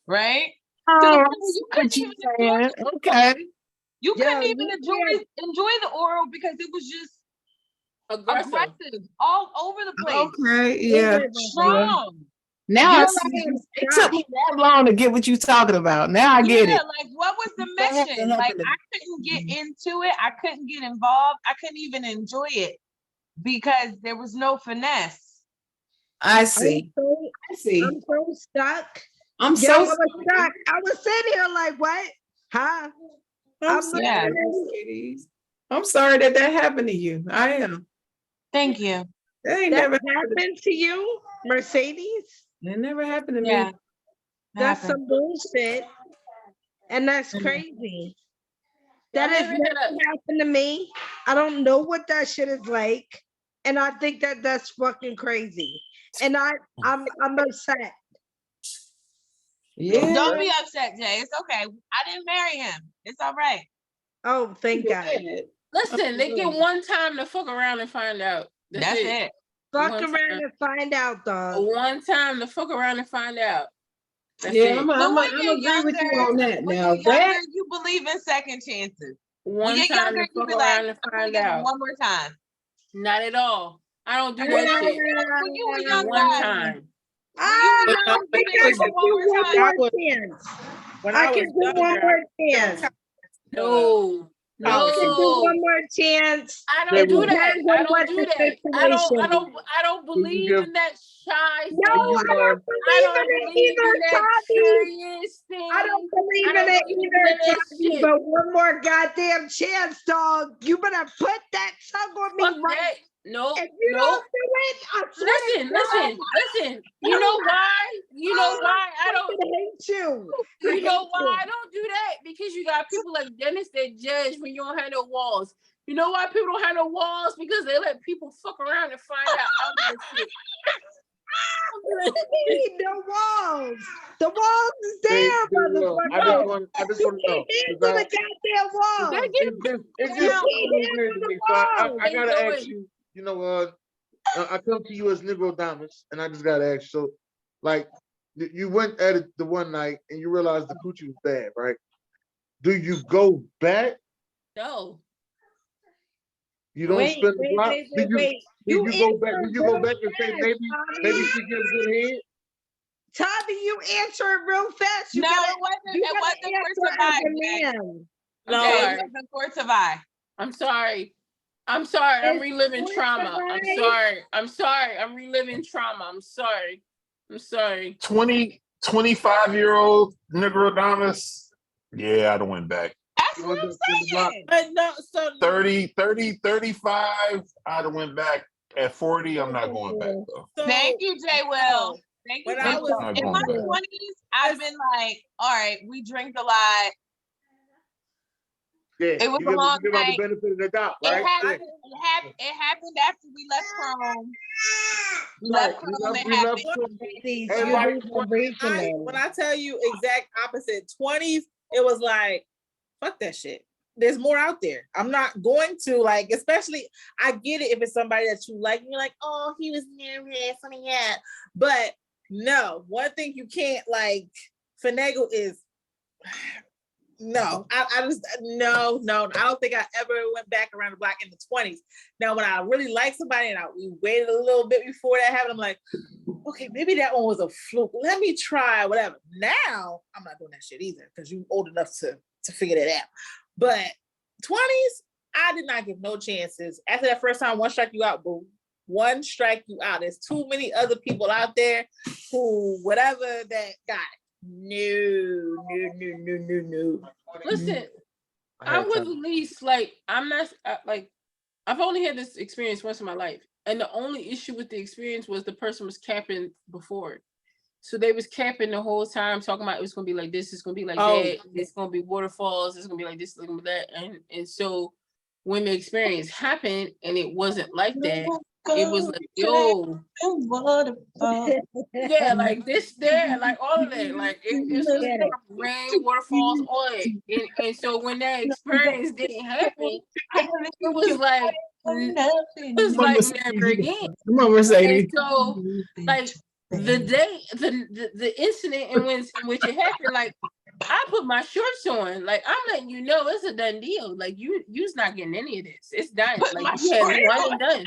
[SPEAKER 7] right?
[SPEAKER 2] Oh,
[SPEAKER 7] You
[SPEAKER 2] what
[SPEAKER 7] couldn't
[SPEAKER 2] you
[SPEAKER 7] even enjoy
[SPEAKER 2] saying? Okay.
[SPEAKER 7] You
[SPEAKER 8] Yo,
[SPEAKER 7] couldn't even
[SPEAKER 8] you
[SPEAKER 7] enjoy the oral because it was just aggressive all over the place.
[SPEAKER 2] Okay. Yeah.
[SPEAKER 7] Strong.
[SPEAKER 2] Now I
[SPEAKER 7] You're
[SPEAKER 2] see.
[SPEAKER 7] like,
[SPEAKER 2] It took me that long to get what you talking about. Now I get it.
[SPEAKER 7] like what was the mission? Like I couldn't get into it. I couldn't get involved. I couldn't even enjoy it because there was no finesse.
[SPEAKER 2] I see.
[SPEAKER 8] I see. I'm so stuck.
[SPEAKER 2] I'm
[SPEAKER 8] Yo,
[SPEAKER 2] so
[SPEAKER 8] I was stuck. I was sitting here like, what? Huh? I'm
[SPEAKER 7] Yeah.
[SPEAKER 8] listening.
[SPEAKER 2] I'm sorry that happened to you. I am.
[SPEAKER 7] Thank you.
[SPEAKER 2] That ain't
[SPEAKER 8] That
[SPEAKER 2] never
[SPEAKER 8] happened to you, Mercedes?
[SPEAKER 2] It never happened to
[SPEAKER 7] Yeah.
[SPEAKER 2] me.
[SPEAKER 8] That's
[SPEAKER 7] happened.
[SPEAKER 8] some bullshit. And that's crazy. That
[SPEAKER 4] Y'all
[SPEAKER 8] has
[SPEAKER 4] ever had
[SPEAKER 8] never happened to me. I don't know what that shit is like. And I think that that's fucking crazy. And I'm upset.
[SPEAKER 2] Yeah.
[SPEAKER 7] Don't be upset, Jay. It's okay. I didn't marry him. It's all right.
[SPEAKER 8] Oh, thank God.
[SPEAKER 4] Listen, they get one time to fuck around and find out.
[SPEAKER 7] That's it.
[SPEAKER 8] Fuck
[SPEAKER 4] One
[SPEAKER 8] around
[SPEAKER 4] time.
[SPEAKER 8] and find out, dog.
[SPEAKER 4] One time to fuck around and find out. That's
[SPEAKER 2] Yeah,
[SPEAKER 4] it.
[SPEAKER 2] I'm
[SPEAKER 7] But when
[SPEAKER 2] agree
[SPEAKER 7] you're
[SPEAKER 2] with you
[SPEAKER 7] younger,
[SPEAKER 2] on that.
[SPEAKER 7] when
[SPEAKER 2] Now
[SPEAKER 7] you're younger,
[SPEAKER 2] that
[SPEAKER 7] you believe in second chances. When
[SPEAKER 4] One
[SPEAKER 7] you're
[SPEAKER 4] time
[SPEAKER 7] younger,
[SPEAKER 4] to
[SPEAKER 7] you
[SPEAKER 4] fuck
[SPEAKER 7] be like,
[SPEAKER 4] around and
[SPEAKER 7] I'm gonna
[SPEAKER 4] find
[SPEAKER 7] give him
[SPEAKER 4] out.
[SPEAKER 7] one more time.
[SPEAKER 4] Not at all. I don't do that shit.
[SPEAKER 7] When you were young,
[SPEAKER 4] One
[SPEAKER 7] guys,
[SPEAKER 4] time.
[SPEAKER 8] Ah,
[SPEAKER 9] When I
[SPEAKER 8] no,
[SPEAKER 9] when
[SPEAKER 8] I
[SPEAKER 9] I
[SPEAKER 8] can
[SPEAKER 9] was
[SPEAKER 8] do one
[SPEAKER 9] I
[SPEAKER 8] more
[SPEAKER 9] was
[SPEAKER 8] chance.
[SPEAKER 9] when
[SPEAKER 8] I
[SPEAKER 9] I
[SPEAKER 8] can
[SPEAKER 9] was
[SPEAKER 8] do one
[SPEAKER 9] younger,
[SPEAKER 8] more
[SPEAKER 9] I
[SPEAKER 8] chance.
[SPEAKER 4] No.
[SPEAKER 8] I can do one
[SPEAKER 4] No.
[SPEAKER 8] more chance.
[SPEAKER 4] I
[SPEAKER 1] Jay
[SPEAKER 4] don't do
[SPEAKER 1] Will,
[SPEAKER 4] that.
[SPEAKER 8] Depends
[SPEAKER 4] I
[SPEAKER 8] on what
[SPEAKER 4] don't do
[SPEAKER 8] the
[SPEAKER 4] that. I
[SPEAKER 8] situation is.
[SPEAKER 4] don't
[SPEAKER 1] can you
[SPEAKER 4] believe
[SPEAKER 1] give,
[SPEAKER 4] in that shy
[SPEAKER 8] No,
[SPEAKER 1] can
[SPEAKER 4] thing.
[SPEAKER 1] you,
[SPEAKER 8] I don't
[SPEAKER 4] I
[SPEAKER 8] believe in
[SPEAKER 4] don't
[SPEAKER 8] it
[SPEAKER 4] believe
[SPEAKER 8] either,
[SPEAKER 4] in that
[SPEAKER 8] Tommy.
[SPEAKER 4] curious thing.
[SPEAKER 8] I don't
[SPEAKER 4] I
[SPEAKER 8] believe in
[SPEAKER 4] don't
[SPEAKER 8] it
[SPEAKER 4] believe in
[SPEAKER 8] either,
[SPEAKER 4] that
[SPEAKER 8] Tommy.
[SPEAKER 4] shit.
[SPEAKER 8] But one more goddamn chance, dog. You better put that tongue on me
[SPEAKER 4] Fuck
[SPEAKER 8] right.
[SPEAKER 4] that. No,
[SPEAKER 8] If you
[SPEAKER 4] no.
[SPEAKER 8] don't do it, I swear to God,
[SPEAKER 4] Listen. You know why? You know why I
[SPEAKER 8] I
[SPEAKER 4] don't.
[SPEAKER 8] hate you. I
[SPEAKER 4] You know
[SPEAKER 8] hate
[SPEAKER 4] why
[SPEAKER 8] you.
[SPEAKER 4] I don't do that? Because you got people like Dennis that judge when you don't have no walls. You know why people don't have no walls? Because they let people fuck around and find out all this shit.
[SPEAKER 8] What do you mean, the walls? The walls is
[SPEAKER 1] Jay
[SPEAKER 8] there,
[SPEAKER 1] Will, I
[SPEAKER 8] motherfucker.
[SPEAKER 1] just want to
[SPEAKER 8] You
[SPEAKER 1] know.
[SPEAKER 8] can't
[SPEAKER 1] 'Cause
[SPEAKER 8] handle the goddamn walls.
[SPEAKER 1] it's
[SPEAKER 8] You
[SPEAKER 1] just a little
[SPEAKER 8] can't
[SPEAKER 1] weird
[SPEAKER 8] handle
[SPEAKER 1] to
[SPEAKER 8] the
[SPEAKER 1] me. So I
[SPEAKER 8] walls.
[SPEAKER 1] gotta ask you, you know, I come to you as Negro Diamonds, and I just gotta ask you, so like you went at it the one night and you realized the coochie was bad, right? Do you go back?
[SPEAKER 4] No.
[SPEAKER 1] You don't
[SPEAKER 8] Wait,
[SPEAKER 1] spend the
[SPEAKER 8] wait,
[SPEAKER 1] block?
[SPEAKER 8] wait, wait, wait.
[SPEAKER 1] Do you go back?
[SPEAKER 8] answer
[SPEAKER 1] Do you go
[SPEAKER 8] real
[SPEAKER 1] back and say
[SPEAKER 8] fast,
[SPEAKER 1] maybe
[SPEAKER 8] Tommy.
[SPEAKER 1] she gives good head?
[SPEAKER 8] Tommy, you answer it real fast. You
[SPEAKER 7] No,
[SPEAKER 8] gotta,
[SPEAKER 7] it wasn't.
[SPEAKER 8] you
[SPEAKER 7] It
[SPEAKER 8] gotta
[SPEAKER 7] wasn't for
[SPEAKER 8] answer as
[SPEAKER 7] survive,
[SPEAKER 8] a
[SPEAKER 7] Jay.
[SPEAKER 8] man.
[SPEAKER 4] I'm
[SPEAKER 7] Jay,
[SPEAKER 4] sorry.
[SPEAKER 7] it wasn't for survive.
[SPEAKER 4] I'm sorry. I'm sorry. I'm
[SPEAKER 8] It's
[SPEAKER 4] reliving
[SPEAKER 8] for
[SPEAKER 4] trauma. I'm
[SPEAKER 8] survive.
[SPEAKER 4] sorry. I'm sorry. I'm reliving trauma. I'm sorry. I'm sorry.
[SPEAKER 5] 25-year-old Negro Damas. Yeah, I'd have went back.
[SPEAKER 7] That's
[SPEAKER 1] You
[SPEAKER 7] what
[SPEAKER 1] want
[SPEAKER 7] I'm
[SPEAKER 1] to spend the block?
[SPEAKER 7] saying.
[SPEAKER 9] but no, so
[SPEAKER 5] 30, 35, I'd have went back. At 40, I'm not going back though.
[SPEAKER 7] Thank you, Jay Will.
[SPEAKER 9] no.
[SPEAKER 7] Thank you,
[SPEAKER 9] When
[SPEAKER 7] Jay
[SPEAKER 9] I was
[SPEAKER 7] Will.
[SPEAKER 5] Not
[SPEAKER 7] In
[SPEAKER 5] going
[SPEAKER 7] my
[SPEAKER 5] back.
[SPEAKER 7] 20s, I've been like, all right, we drink a lot.
[SPEAKER 1] Yeah,
[SPEAKER 7] It was
[SPEAKER 1] you
[SPEAKER 7] a
[SPEAKER 1] give,
[SPEAKER 7] long
[SPEAKER 1] you give out the
[SPEAKER 7] night.
[SPEAKER 1] benefit of the doubt,
[SPEAKER 7] It
[SPEAKER 1] right?
[SPEAKER 7] happened.
[SPEAKER 1] Yeah.
[SPEAKER 7] It happened after we left Chrome. We
[SPEAKER 1] Right.
[SPEAKER 7] left Chrome. It
[SPEAKER 1] We left
[SPEAKER 7] happened.
[SPEAKER 1] from
[SPEAKER 8] These
[SPEAKER 1] everybody.
[SPEAKER 9] when I tell you exact opposite 20s, it was like, fuck that shit. There's more out there. I'm not going to like, especially I get it if it's somebody that you like and you're like, oh, he was nervous, yeah. But no, one thing you can't like finagle is no. I just no. I don't think I ever went back around the block in the 20s. Now, when I really like somebody and we waited a little bit before that happened, I'm like, okay, maybe that one was a fluke. Let me try whatever. Now I'm not doing that shit either because you're old enough to figure that out. But 20s, I did not give no chances. After that first time, one strike you out, boo. One strike you out. There's too many other people out there who whatever that got it. No.
[SPEAKER 4] Listen, I was at least like, I'm not like, I've only had this experience once in my life. And the only issue with the experience was the person was capping before. So they was capping the whole time, talking about it was gonna be like this, it's gonna be like that, it's gonna be waterfalls, it's gonna be like this, it's gonna be that. And so when the experience happened and it wasn't like that, it was like, yo, yeah, like this, there, like all of that, like it's just rain, waterfalls, all that. And so when that experience didn't happen, it was like never again.
[SPEAKER 10] Come on, Mercedes.
[SPEAKER 4] And so, like the day, the incident in which it happened, like I put my shorts on. Like I'm letting you know it's a done deal. Like you's not getting any of this. It's done. Like you had one and done.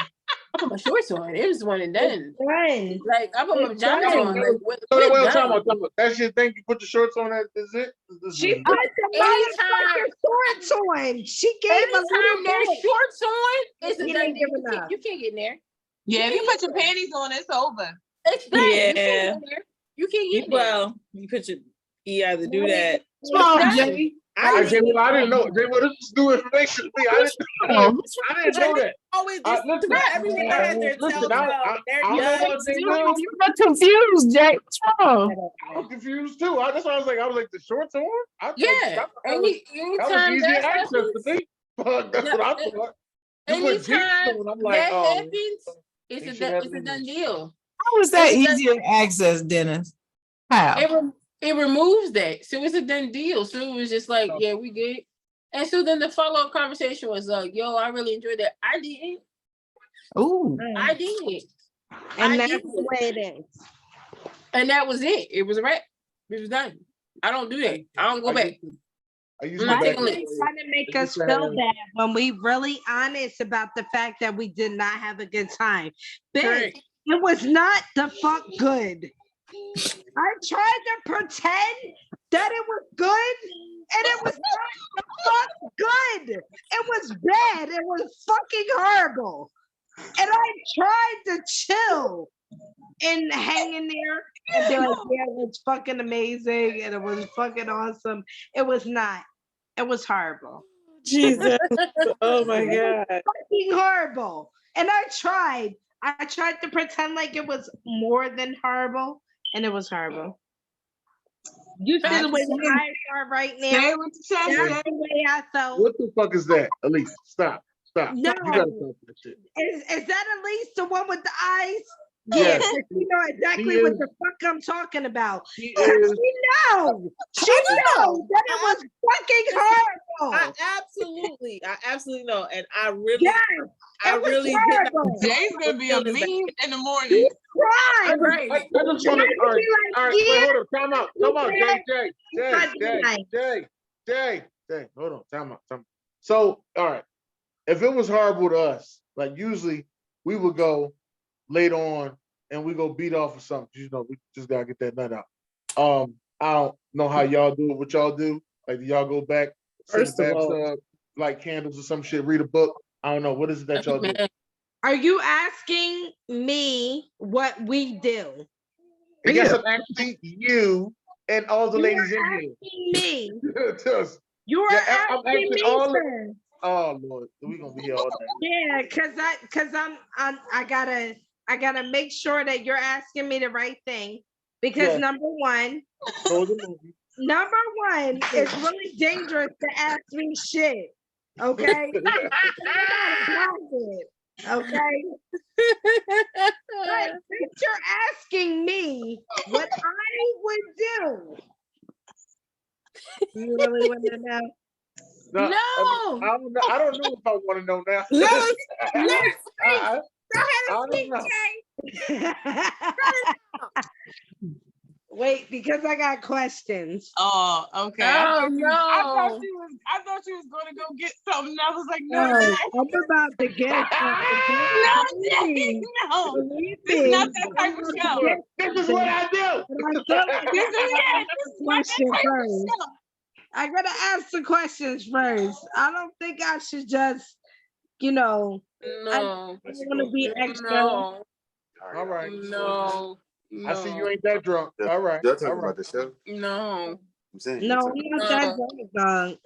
[SPEAKER 4] I put my shorts on. It was one and done.
[SPEAKER 8] Done.
[SPEAKER 4] Like I put my pajamas on. Like
[SPEAKER 1] Well,
[SPEAKER 4] done.
[SPEAKER 1] time out. That shit, think you put your shorts on, that is it?
[SPEAKER 8] She put the motherfucking shorts on. She gave a
[SPEAKER 4] Anytime
[SPEAKER 8] little
[SPEAKER 4] there's
[SPEAKER 8] bit.
[SPEAKER 4] shorts on, it's a
[SPEAKER 8] You
[SPEAKER 4] done
[SPEAKER 8] ain't
[SPEAKER 4] deal.
[SPEAKER 8] giving up.
[SPEAKER 4] You can't get in there.
[SPEAKER 7] Yeah, if you put your panties on, it's over.
[SPEAKER 4] It's done. You can't
[SPEAKER 9] Yeah.
[SPEAKER 4] get in there. You can't get in there.
[SPEAKER 9] Well, you either do that
[SPEAKER 10] What's wrong, Jay?
[SPEAKER 1] I didn't know. Jay, well, this is new information to me. I didn't know that.
[SPEAKER 9] Always
[SPEAKER 1] Listen,
[SPEAKER 9] everyone had their
[SPEAKER 1] listen,
[SPEAKER 9] telltale.
[SPEAKER 1] I
[SPEAKER 9] They're
[SPEAKER 1] don't know
[SPEAKER 9] done.
[SPEAKER 1] what they do.
[SPEAKER 10] You're confused, Jay. What's wrong?
[SPEAKER 1] I'm confused too. That's why I was like, the shorts on? I thought
[SPEAKER 4] Yeah.
[SPEAKER 1] that was
[SPEAKER 4] Anytime
[SPEAKER 1] easy
[SPEAKER 4] that
[SPEAKER 1] access
[SPEAKER 4] happens,
[SPEAKER 1] to me. Fuck, that's what I thought. You put jeans
[SPEAKER 4] anytime
[SPEAKER 1] on, I'm like,
[SPEAKER 4] that
[SPEAKER 1] oh.
[SPEAKER 4] happens, it's a done deal.
[SPEAKER 10] How is that easier access, Dennis? How?
[SPEAKER 4] It removes that, so it's a done deal. So it was just like, yeah, we good. And so then the follow up conversation was like, yo, I really enjoyed that. I did.
[SPEAKER 10] Ooh.
[SPEAKER 4] I did.
[SPEAKER 8] And
[SPEAKER 4] I
[SPEAKER 8] that's
[SPEAKER 4] did.
[SPEAKER 8] the way it is.
[SPEAKER 4] And that was it. It was a wrap. It was done. I don't do that. I don't go back.
[SPEAKER 1] I used
[SPEAKER 4] I'm
[SPEAKER 1] to
[SPEAKER 4] not
[SPEAKER 1] back
[SPEAKER 4] taking
[SPEAKER 1] in
[SPEAKER 4] licks.
[SPEAKER 1] the
[SPEAKER 8] Trying to make us feel bad when we really honest about the fact that we did not have a good time. Bitch,
[SPEAKER 4] Correct.
[SPEAKER 8] it was not the fuck good. I tried to pretend that it was good, and it was not the fuck good. It was bad. It was fucking horrible. And I tried to chill and hang in there and be like, yeah, it was fucking amazing and it was fucking awesome. It was not. It was horrible.
[SPEAKER 9] Jesus. Oh my God.
[SPEAKER 8] Fucking horrible. And I tried to pretend like it was more than horrible, and it was horrible. You see the way the eyes are right
[SPEAKER 7] Say
[SPEAKER 8] now.
[SPEAKER 7] it with the chest.
[SPEAKER 8] That's the way I felt.
[SPEAKER 1] What the fuck is that? Elise, stop.
[SPEAKER 8] No.
[SPEAKER 1] You gotta stop that shit.
[SPEAKER 8] Is that at least the one with the eyes?
[SPEAKER 1] Yes.
[SPEAKER 8] Yeah, 'cause you know exactly
[SPEAKER 1] She
[SPEAKER 8] what
[SPEAKER 1] is-
[SPEAKER 8] the fuck I'm talking about.
[SPEAKER 1] She
[SPEAKER 8] 'Cause
[SPEAKER 1] is
[SPEAKER 8] She knows that it was fucking horrible.
[SPEAKER 9] I absolutely know. And I really,
[SPEAKER 8] Yes,
[SPEAKER 9] I
[SPEAKER 8] it was
[SPEAKER 9] really did not.
[SPEAKER 8] horrible.
[SPEAKER 7] Jay's gonna be a
[SPEAKER 9] Feel this
[SPEAKER 7] meme in the morning.
[SPEAKER 8] You cried.
[SPEAKER 1] I just want to. All right, wait, hold on. Time out. Come on, Jay. Hold on. Time out. So, all right. If it was horrible to us, like usually we would go later on and we go beat off or something. You know, we just gotta get that nut out. I don't know how y'all do it. What y'all do? Like, do y'all go back, sit in
[SPEAKER 9] First
[SPEAKER 1] the
[SPEAKER 9] of all-
[SPEAKER 1] bathtub, light candles or some shit, read a book? I don't know. What is it that y'all do?
[SPEAKER 8] Are you asking me what we do?
[SPEAKER 1] I guess I'm asking you and all the ladies in here.
[SPEAKER 8] Me.
[SPEAKER 1] Just-
[SPEAKER 8] You are
[SPEAKER 1] Yeah, I'm
[SPEAKER 8] asking
[SPEAKER 1] asking
[SPEAKER 8] me,
[SPEAKER 1] all of-
[SPEAKER 8] sir.
[SPEAKER 1] Oh Lord, we gonna be here all day.
[SPEAKER 8] Yeah, cause I gotta make sure that you're asking me the right thing. Because
[SPEAKER 1] Yes.
[SPEAKER 8] number one,
[SPEAKER 1] So the movie.
[SPEAKER 8] it's really dangerous to ask me shit. Okay. You gotta block it, okay. But since you're asking me what I would do, you really want to know?
[SPEAKER 1] No,
[SPEAKER 4] No.
[SPEAKER 1] I don't know if I want to know now. I don't know.
[SPEAKER 8] Wait, because I got questions.
[SPEAKER 7] Oh, okay.
[SPEAKER 4] Oh,
[SPEAKER 7] I thought
[SPEAKER 4] no.
[SPEAKER 7] she was gonna go get something. I was like,
[SPEAKER 8] No,
[SPEAKER 7] no, Jay.
[SPEAKER 8] I'm about to get
[SPEAKER 7] No, Jay, no. This is not that type of show.
[SPEAKER 1] This is what I do.
[SPEAKER 7] This is not that type of show.
[SPEAKER 8] I gotta ask the questions first. I don't think I should just,
[SPEAKER 4] No.
[SPEAKER 8] I want to be extra.
[SPEAKER 4] No.
[SPEAKER 1] All right.
[SPEAKER 4] No.
[SPEAKER 1] I see you ain't that drunk. All right.
[SPEAKER 11] Y'all talking
[SPEAKER 1] All right.
[SPEAKER 11] about the show?
[SPEAKER 4] No.
[SPEAKER 11] I'm saying.
[SPEAKER 8] No, I'm not that drunk.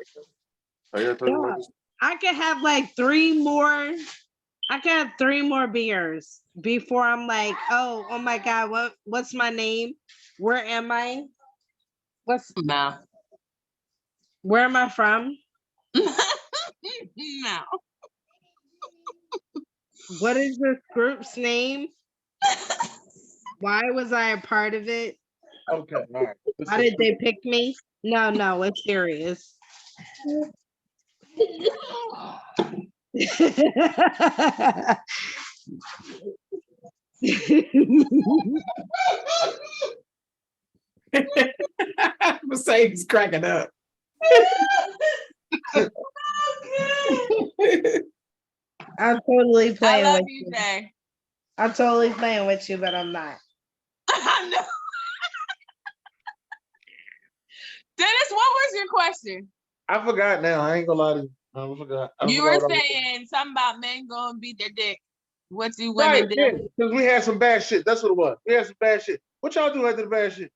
[SPEAKER 11] Are y'all talking about
[SPEAKER 8] Yeah.
[SPEAKER 11] this?
[SPEAKER 8] I could have like 3 more. I could have 3 more beers before I'm like, oh my God, what's my name? Where am I?
[SPEAKER 7] No.
[SPEAKER 8] Where am I from?
[SPEAKER 7] No.
[SPEAKER 8] What is this group's name? Why was I a part of it?
[SPEAKER 1] Okay. All right.
[SPEAKER 8] Why did they pick me? No, it's serious.
[SPEAKER 10] Mercedes cracking up.
[SPEAKER 8] I'm totally
[SPEAKER 7] I
[SPEAKER 8] playing
[SPEAKER 7] love
[SPEAKER 8] with
[SPEAKER 7] you,
[SPEAKER 8] you.
[SPEAKER 7] Jay.
[SPEAKER 8] I'm totally playing with you, but I'm not.
[SPEAKER 7] I know. Dennis, what was your question?
[SPEAKER 1] I forgot now. I ain't gonna lie to you. I forgot.
[SPEAKER 7] You
[SPEAKER 1] forgot
[SPEAKER 7] were
[SPEAKER 1] what I was-
[SPEAKER 7] saying something about men go and beat their dick. What do
[SPEAKER 1] Right,
[SPEAKER 7] women do?
[SPEAKER 1] because we had some bad shit. That's what it was. We had some bad shit. What y'all do after the bad shit?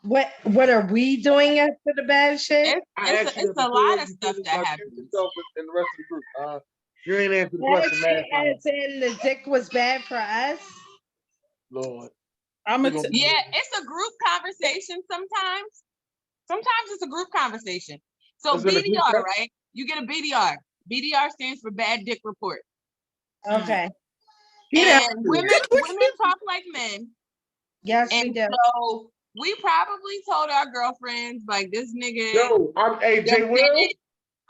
[SPEAKER 8] What are we doing after the bad shit?
[SPEAKER 7] It's a lot of stuff that happens.
[SPEAKER 1] Yourself and the rest of the group. You ain't answered the
[SPEAKER 8] Bad
[SPEAKER 1] question, man.
[SPEAKER 8] shit as in the dick was bad for us?
[SPEAKER 1] Lord.
[SPEAKER 9] I'm
[SPEAKER 1] We
[SPEAKER 9] gonna.
[SPEAKER 1] gonna-
[SPEAKER 7] Yeah, it's a group conversation sometimes. Sometimes it's a group conversation. So
[SPEAKER 1] Is it a group
[SPEAKER 7] BDR,
[SPEAKER 1] text?
[SPEAKER 7] right? You get a BDR. BDR stands for bad dick report.
[SPEAKER 8] Okay.
[SPEAKER 7] And women talk like men.
[SPEAKER 8] Yes, we
[SPEAKER 7] And
[SPEAKER 8] do.
[SPEAKER 7] so we probably told our girlfriends like this nigga.
[SPEAKER 1] Yo, hey, Jay
[SPEAKER 7] just
[SPEAKER 1] Will,
[SPEAKER 7] did it.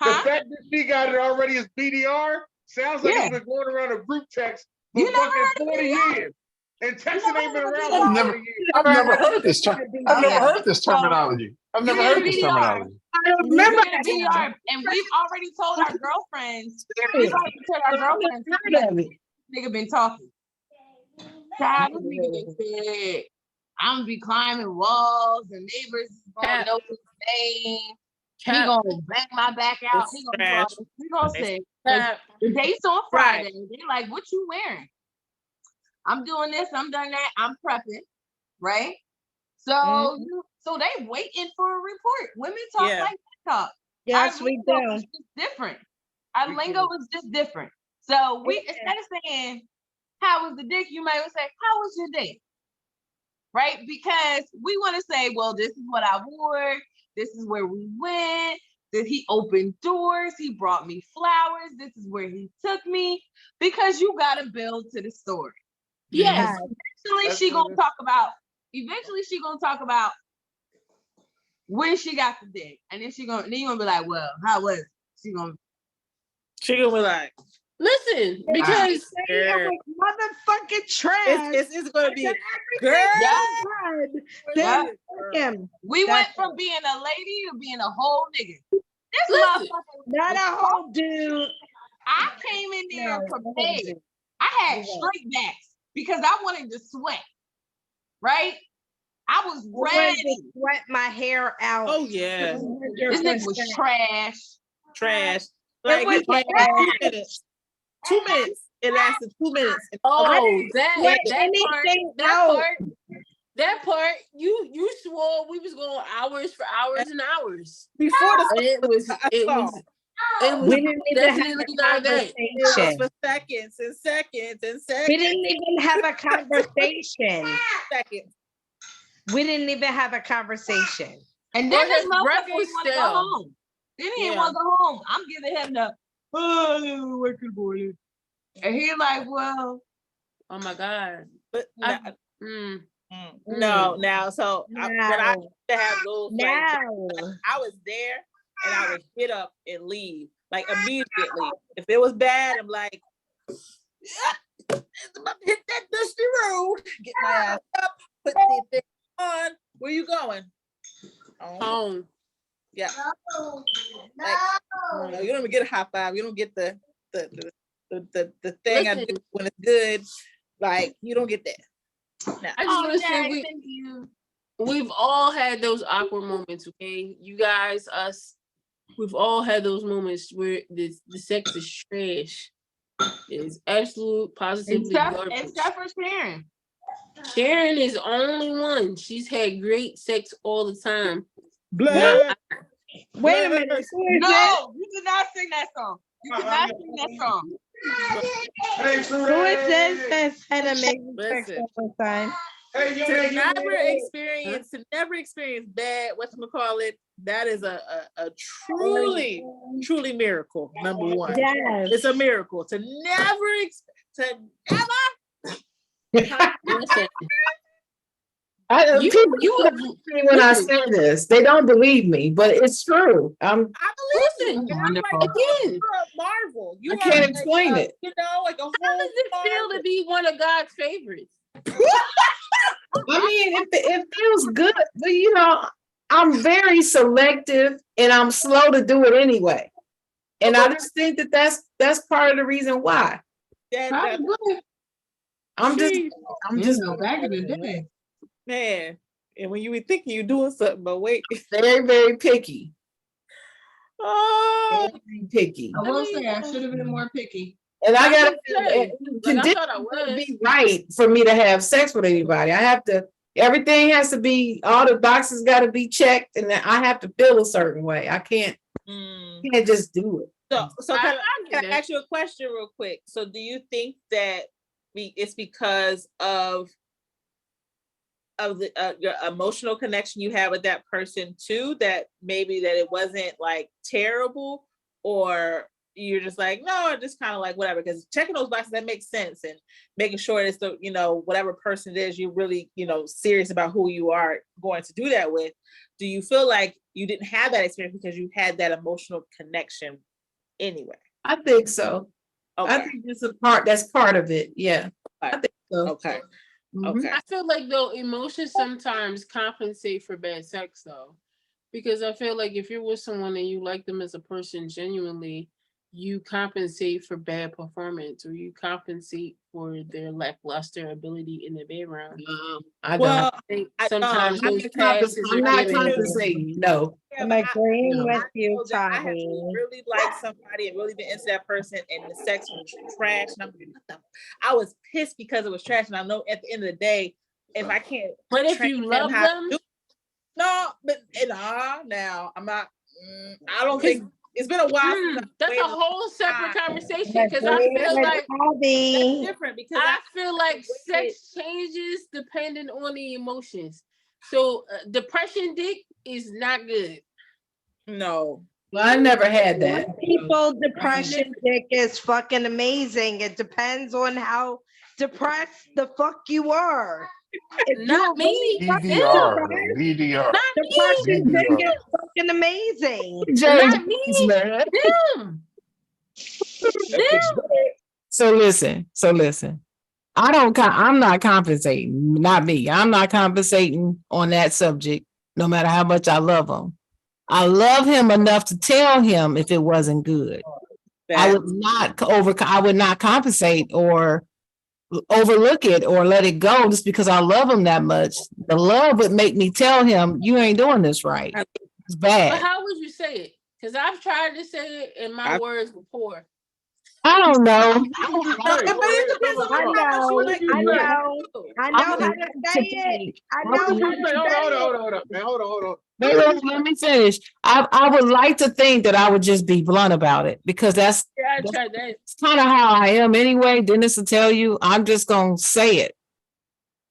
[SPEAKER 1] the
[SPEAKER 7] Huh?
[SPEAKER 1] fact that she got it already as BDR sounds like
[SPEAKER 7] Yeah.
[SPEAKER 1] it's been going around a group text for
[SPEAKER 7] You never
[SPEAKER 1] fucking
[SPEAKER 7] heard of
[SPEAKER 1] 40
[SPEAKER 7] BDR?
[SPEAKER 1] years. And texting
[SPEAKER 7] never
[SPEAKER 1] ain't been
[SPEAKER 7] heard of
[SPEAKER 1] around
[SPEAKER 7] BDR?
[SPEAKER 1] for 40 years.
[SPEAKER 5] I've never heard this term. I've never heard this
[SPEAKER 7] So,
[SPEAKER 5] terminology. I've
[SPEAKER 7] you
[SPEAKER 5] never
[SPEAKER 7] get a
[SPEAKER 5] heard this
[SPEAKER 7] BDR.
[SPEAKER 5] terminology.
[SPEAKER 8] I don't
[SPEAKER 7] You
[SPEAKER 8] remember
[SPEAKER 7] get a BDR, and we've already told our girlfriends. We've already told our girlfriends.
[SPEAKER 8] heard of it.
[SPEAKER 7] Nigga been talking. God, this nigga done said, I'm gonna be climbing walls, and neighbors is gonna know his name. He gonna bang my back out. He gonna do all this. We gonna say, like, the date's on Friday. They're like, what you wearing? I'm doing this. I'm doing that. I'm prepping, right? So so they waiting for a report. Women talk
[SPEAKER 9] Yeah.
[SPEAKER 7] like they talk.
[SPEAKER 8] Yes,
[SPEAKER 7] Our
[SPEAKER 8] we
[SPEAKER 7] lingo
[SPEAKER 8] do.
[SPEAKER 7] is just different. Our lingo is just different. So we instead of saying, how was the dick? You might say, how was your date? Right? Because we want to say, well, this is what I wore. This is where we went. That he opened doors. He brought me flowers. This is where he took me. Because you got to build to the story.
[SPEAKER 4] Yes.
[SPEAKER 7] Eventually, she gonna talk about when she got the dick, and then you gonna be like, well, how was it? She gonna
[SPEAKER 9] be like,
[SPEAKER 4] listen, because
[SPEAKER 8] It was motherfucking trash.
[SPEAKER 9] it's gonna be
[SPEAKER 8] Girl.
[SPEAKER 7] Yeah.
[SPEAKER 8] Him.
[SPEAKER 7] We
[SPEAKER 8] That's
[SPEAKER 7] went from being a lady to being a whole nigga. This
[SPEAKER 4] Listen.
[SPEAKER 7] motherfucker,
[SPEAKER 8] Not a whole dude.
[SPEAKER 7] I came in there
[SPEAKER 8] No,
[SPEAKER 7] prepared. I had straight backs because I wanted to sweat. Right? I was
[SPEAKER 8] I wanted
[SPEAKER 7] ready.
[SPEAKER 8] to sweat my hair out.
[SPEAKER 9] oh yeah,
[SPEAKER 7] This nigga was trash.
[SPEAKER 9] trash.
[SPEAKER 8] It
[SPEAKER 9] Like
[SPEAKER 8] was
[SPEAKER 9] it like
[SPEAKER 8] trash.
[SPEAKER 9] 2 minutes. 2 minutes. It lasted 2 minutes.
[SPEAKER 4] oh, that
[SPEAKER 8] anything
[SPEAKER 4] part, you swore we was going hours for hours and hours.
[SPEAKER 9] Before the
[SPEAKER 4] And it was
[SPEAKER 8] We didn't even have
[SPEAKER 4] definitely
[SPEAKER 8] a
[SPEAKER 4] not that.
[SPEAKER 9] it was
[SPEAKER 8] conversation.
[SPEAKER 9] for seconds and seconds and seconds.
[SPEAKER 8] We didn't even have a conversation.
[SPEAKER 9] Seconds.
[SPEAKER 8] We didn't even have a conversation.
[SPEAKER 7] And
[SPEAKER 4] Or
[SPEAKER 7] then this
[SPEAKER 4] his breath
[SPEAKER 7] motherfucker
[SPEAKER 4] was
[SPEAKER 7] want to go
[SPEAKER 4] stale.
[SPEAKER 7] home. Then he didn't want to go home. I'm giving him the, oh, I didn't work in the morning. And he like, well,
[SPEAKER 4] Oh my God.
[SPEAKER 9] But
[SPEAKER 8] No.
[SPEAKER 9] now so when I used to have those like I was there and I would get up and leave like immediately. If it was bad, I'm like, yeah, it's about to hit that dusty road. Get my ass up, put the thing on. Where you going?
[SPEAKER 4] Home.
[SPEAKER 9] Yeah. Like, you don't even get a high five. You don't get the thing I do when it's good. Like you don't get that. No.
[SPEAKER 4] I just want to say we've all had those awkward moments, okay? You guys, us, we've all had those moments where the sex is trash. It is absolute positively garbage.
[SPEAKER 7] except for Sharon.
[SPEAKER 4] Sharon is the only one. She's had great sex all the time.
[SPEAKER 9] Blood.
[SPEAKER 8] Wait a minute.
[SPEAKER 7] No, you did not sing that song. You did not sing that song.
[SPEAKER 8] Who is this that's had amazing sex
[SPEAKER 4] Listen.
[SPEAKER 8] all the time?
[SPEAKER 9] To never experience bad, whatchamacallit, that is a truly miracle. Number one.
[SPEAKER 8] Yes.
[SPEAKER 9] It's a miracle. To never
[SPEAKER 4] Listen,
[SPEAKER 10] People when I say this, they don't believe me, but it's true.
[SPEAKER 9] I believe
[SPEAKER 4] listen,
[SPEAKER 9] you. And I'm like,
[SPEAKER 4] again,
[SPEAKER 9] you're a marvel. You
[SPEAKER 10] I
[SPEAKER 9] are
[SPEAKER 10] can't
[SPEAKER 9] like,
[SPEAKER 10] explain it.
[SPEAKER 9] You know, like a whole
[SPEAKER 4] how does it feel to be one of God's favorites?
[SPEAKER 10] I mean, it feels good, but you know, I'm very selective and I'm slow to do it anyway. And I just think that that's part of the reason why. I'm just
[SPEAKER 7] back in the day.
[SPEAKER 9] Man, and when you be thinking you're doing something, but wait.
[SPEAKER 10] very, very picky.
[SPEAKER 9] Oh,
[SPEAKER 10] Very picky.
[SPEAKER 7] I will say I should have been more picky.
[SPEAKER 10] And I gotta
[SPEAKER 4] I thought I
[SPEAKER 10] conditions
[SPEAKER 4] was.
[SPEAKER 10] be right for me to have sex with anybody. I have to Everything has to be, all the boxes got to be checked, and then I have to feel a certain way. I can't just do it.
[SPEAKER 9] So can
[SPEAKER 4] get
[SPEAKER 9] I
[SPEAKER 4] it.
[SPEAKER 9] ask you a question real quick? So do you think that it's because of the your emotional connection you have with that person too, that maybe that it wasn't like terrible, or you're just like, no, just kind of like whatever, because checking those boxes, that makes sense, and making sure it's the, whatever person it is, you're really, serious about who you are going to do that with. Do you feel like you didn't have that experience because you had that emotional connection anyway?
[SPEAKER 10] I think so.
[SPEAKER 9] Okay.
[SPEAKER 10] I think that's part of it. Yeah. I think so.
[SPEAKER 9] Okay.
[SPEAKER 10] Mhm.
[SPEAKER 9] Okay.
[SPEAKER 4] I feel like though emotions sometimes compensate for bad sex though, because I feel like if you're with someone and you like them as a person genuinely, you compensate for bad performance, or you compensate for their lackluster ability in the bedroom.
[SPEAKER 10] I don't.
[SPEAKER 9] Well,
[SPEAKER 4] I think
[SPEAKER 9] I
[SPEAKER 4] sometimes
[SPEAKER 10] I'm
[SPEAKER 4] those
[SPEAKER 10] not
[SPEAKER 4] passes
[SPEAKER 10] I'm
[SPEAKER 4] are
[SPEAKER 10] not
[SPEAKER 4] given.
[SPEAKER 10] compensating. No.
[SPEAKER 9] yeah,
[SPEAKER 3] I'm
[SPEAKER 9] but
[SPEAKER 3] agreeing
[SPEAKER 10] No.
[SPEAKER 3] with you,
[SPEAKER 9] know that I have
[SPEAKER 3] Tommy.
[SPEAKER 9] really liked somebody and really been into that person, and the sex was trash, and I'm like, what the? I was pissed because it was trash, and I know at the end of the day, if I can't,
[SPEAKER 4] But if
[SPEAKER 9] train
[SPEAKER 4] you love
[SPEAKER 9] how to
[SPEAKER 4] them,
[SPEAKER 9] do it- no, but now I'm not. I don't think it's been a while since I've
[SPEAKER 4] that's a
[SPEAKER 9] waited
[SPEAKER 4] whole separate
[SPEAKER 9] time.
[SPEAKER 4] conversation,
[SPEAKER 3] I'm
[SPEAKER 4] because I
[SPEAKER 3] agreeing
[SPEAKER 4] feel
[SPEAKER 3] with
[SPEAKER 4] like
[SPEAKER 9] That's
[SPEAKER 3] Tommy.
[SPEAKER 9] different because
[SPEAKER 4] I feel like
[SPEAKER 9] waited-
[SPEAKER 4] sex changes depending on the emotions. So depression dick is not good.
[SPEAKER 9] no.
[SPEAKER 10] Well, I never had
[SPEAKER 3] Some
[SPEAKER 10] that.
[SPEAKER 3] people, depression dick is fucking amazing. It depends on how depressed the fuck you are. If
[SPEAKER 4] Not
[SPEAKER 3] you're
[SPEAKER 4] me.
[SPEAKER 3] really fucking
[SPEAKER 5] DDR,
[SPEAKER 3] depressed,
[SPEAKER 5] DDR,
[SPEAKER 4] Not me.
[SPEAKER 3] depression dick
[SPEAKER 5] DDR.
[SPEAKER 3] is fucking amazing.
[SPEAKER 4] Not me. Them. Them.
[SPEAKER 10] So listen. I'm not compensating. Not me. I'm not compensating on that subject, no matter how much I love him. I love him enough to tell him if it wasn't good. I would not compensate or overlook it or let it go just because I love him that much. The love would make me tell him, you ain't doing this right. It's
[SPEAKER 4] But
[SPEAKER 10] bad.
[SPEAKER 4] how would you say it? Because I've tried to say it and my words were poor.
[SPEAKER 10] I don't know.
[SPEAKER 9] But it depends on
[SPEAKER 3] I
[SPEAKER 9] how much you
[SPEAKER 3] know,
[SPEAKER 9] like
[SPEAKER 3] I
[SPEAKER 9] the
[SPEAKER 3] know,
[SPEAKER 9] person.
[SPEAKER 3] I know how to say it. I know how to say it.
[SPEAKER 1] Hold on, man. Hold on.
[SPEAKER 10] Wait, let me finish. I would like to think that I would just be blunt about it because that's
[SPEAKER 4] Yeah, I tried that.
[SPEAKER 10] kind of how I am anyway. Dennis will tell you, I'm just gonna say it.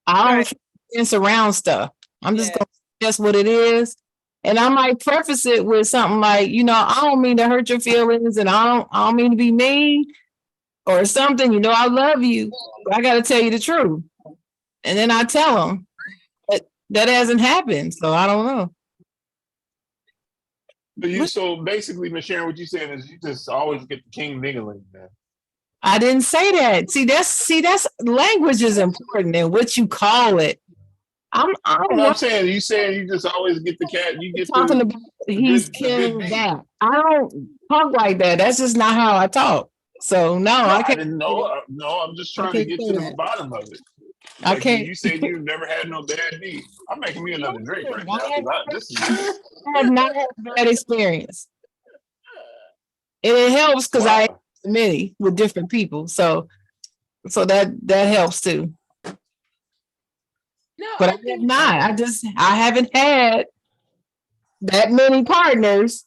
[SPEAKER 10] I don't dance around stuff. I'm just gonna say that's what it is. And I might preface it with something like, I don't mean to hurt your feelings, and I don't mean to be mean or something. I love you. But I gotta tell you the truth. And then I tell them that hasn't happened. So I don't know.
[SPEAKER 5] So basically, Miss Sharon, what you saying is you just always get the king niggling, man.
[SPEAKER 10] I didn't say that. See, that's language is important and what you call it. I'm
[SPEAKER 5] saying you just always get the cat. You get
[SPEAKER 10] talking about he's killing that. I don't talk like that. That's just not how I talk. So no, I
[SPEAKER 5] I
[SPEAKER 10] can't.
[SPEAKER 5] didn't know. No, I'm just trying to get to the bottom of it.
[SPEAKER 10] I can't.
[SPEAKER 5] You said you've never had no bad deed. I'm making me another drink right now.
[SPEAKER 10] I have not had a bad experience. And it helps because I have many with different people. So that helps too.
[SPEAKER 4] No,
[SPEAKER 10] but I have not. I haven't had that many partners.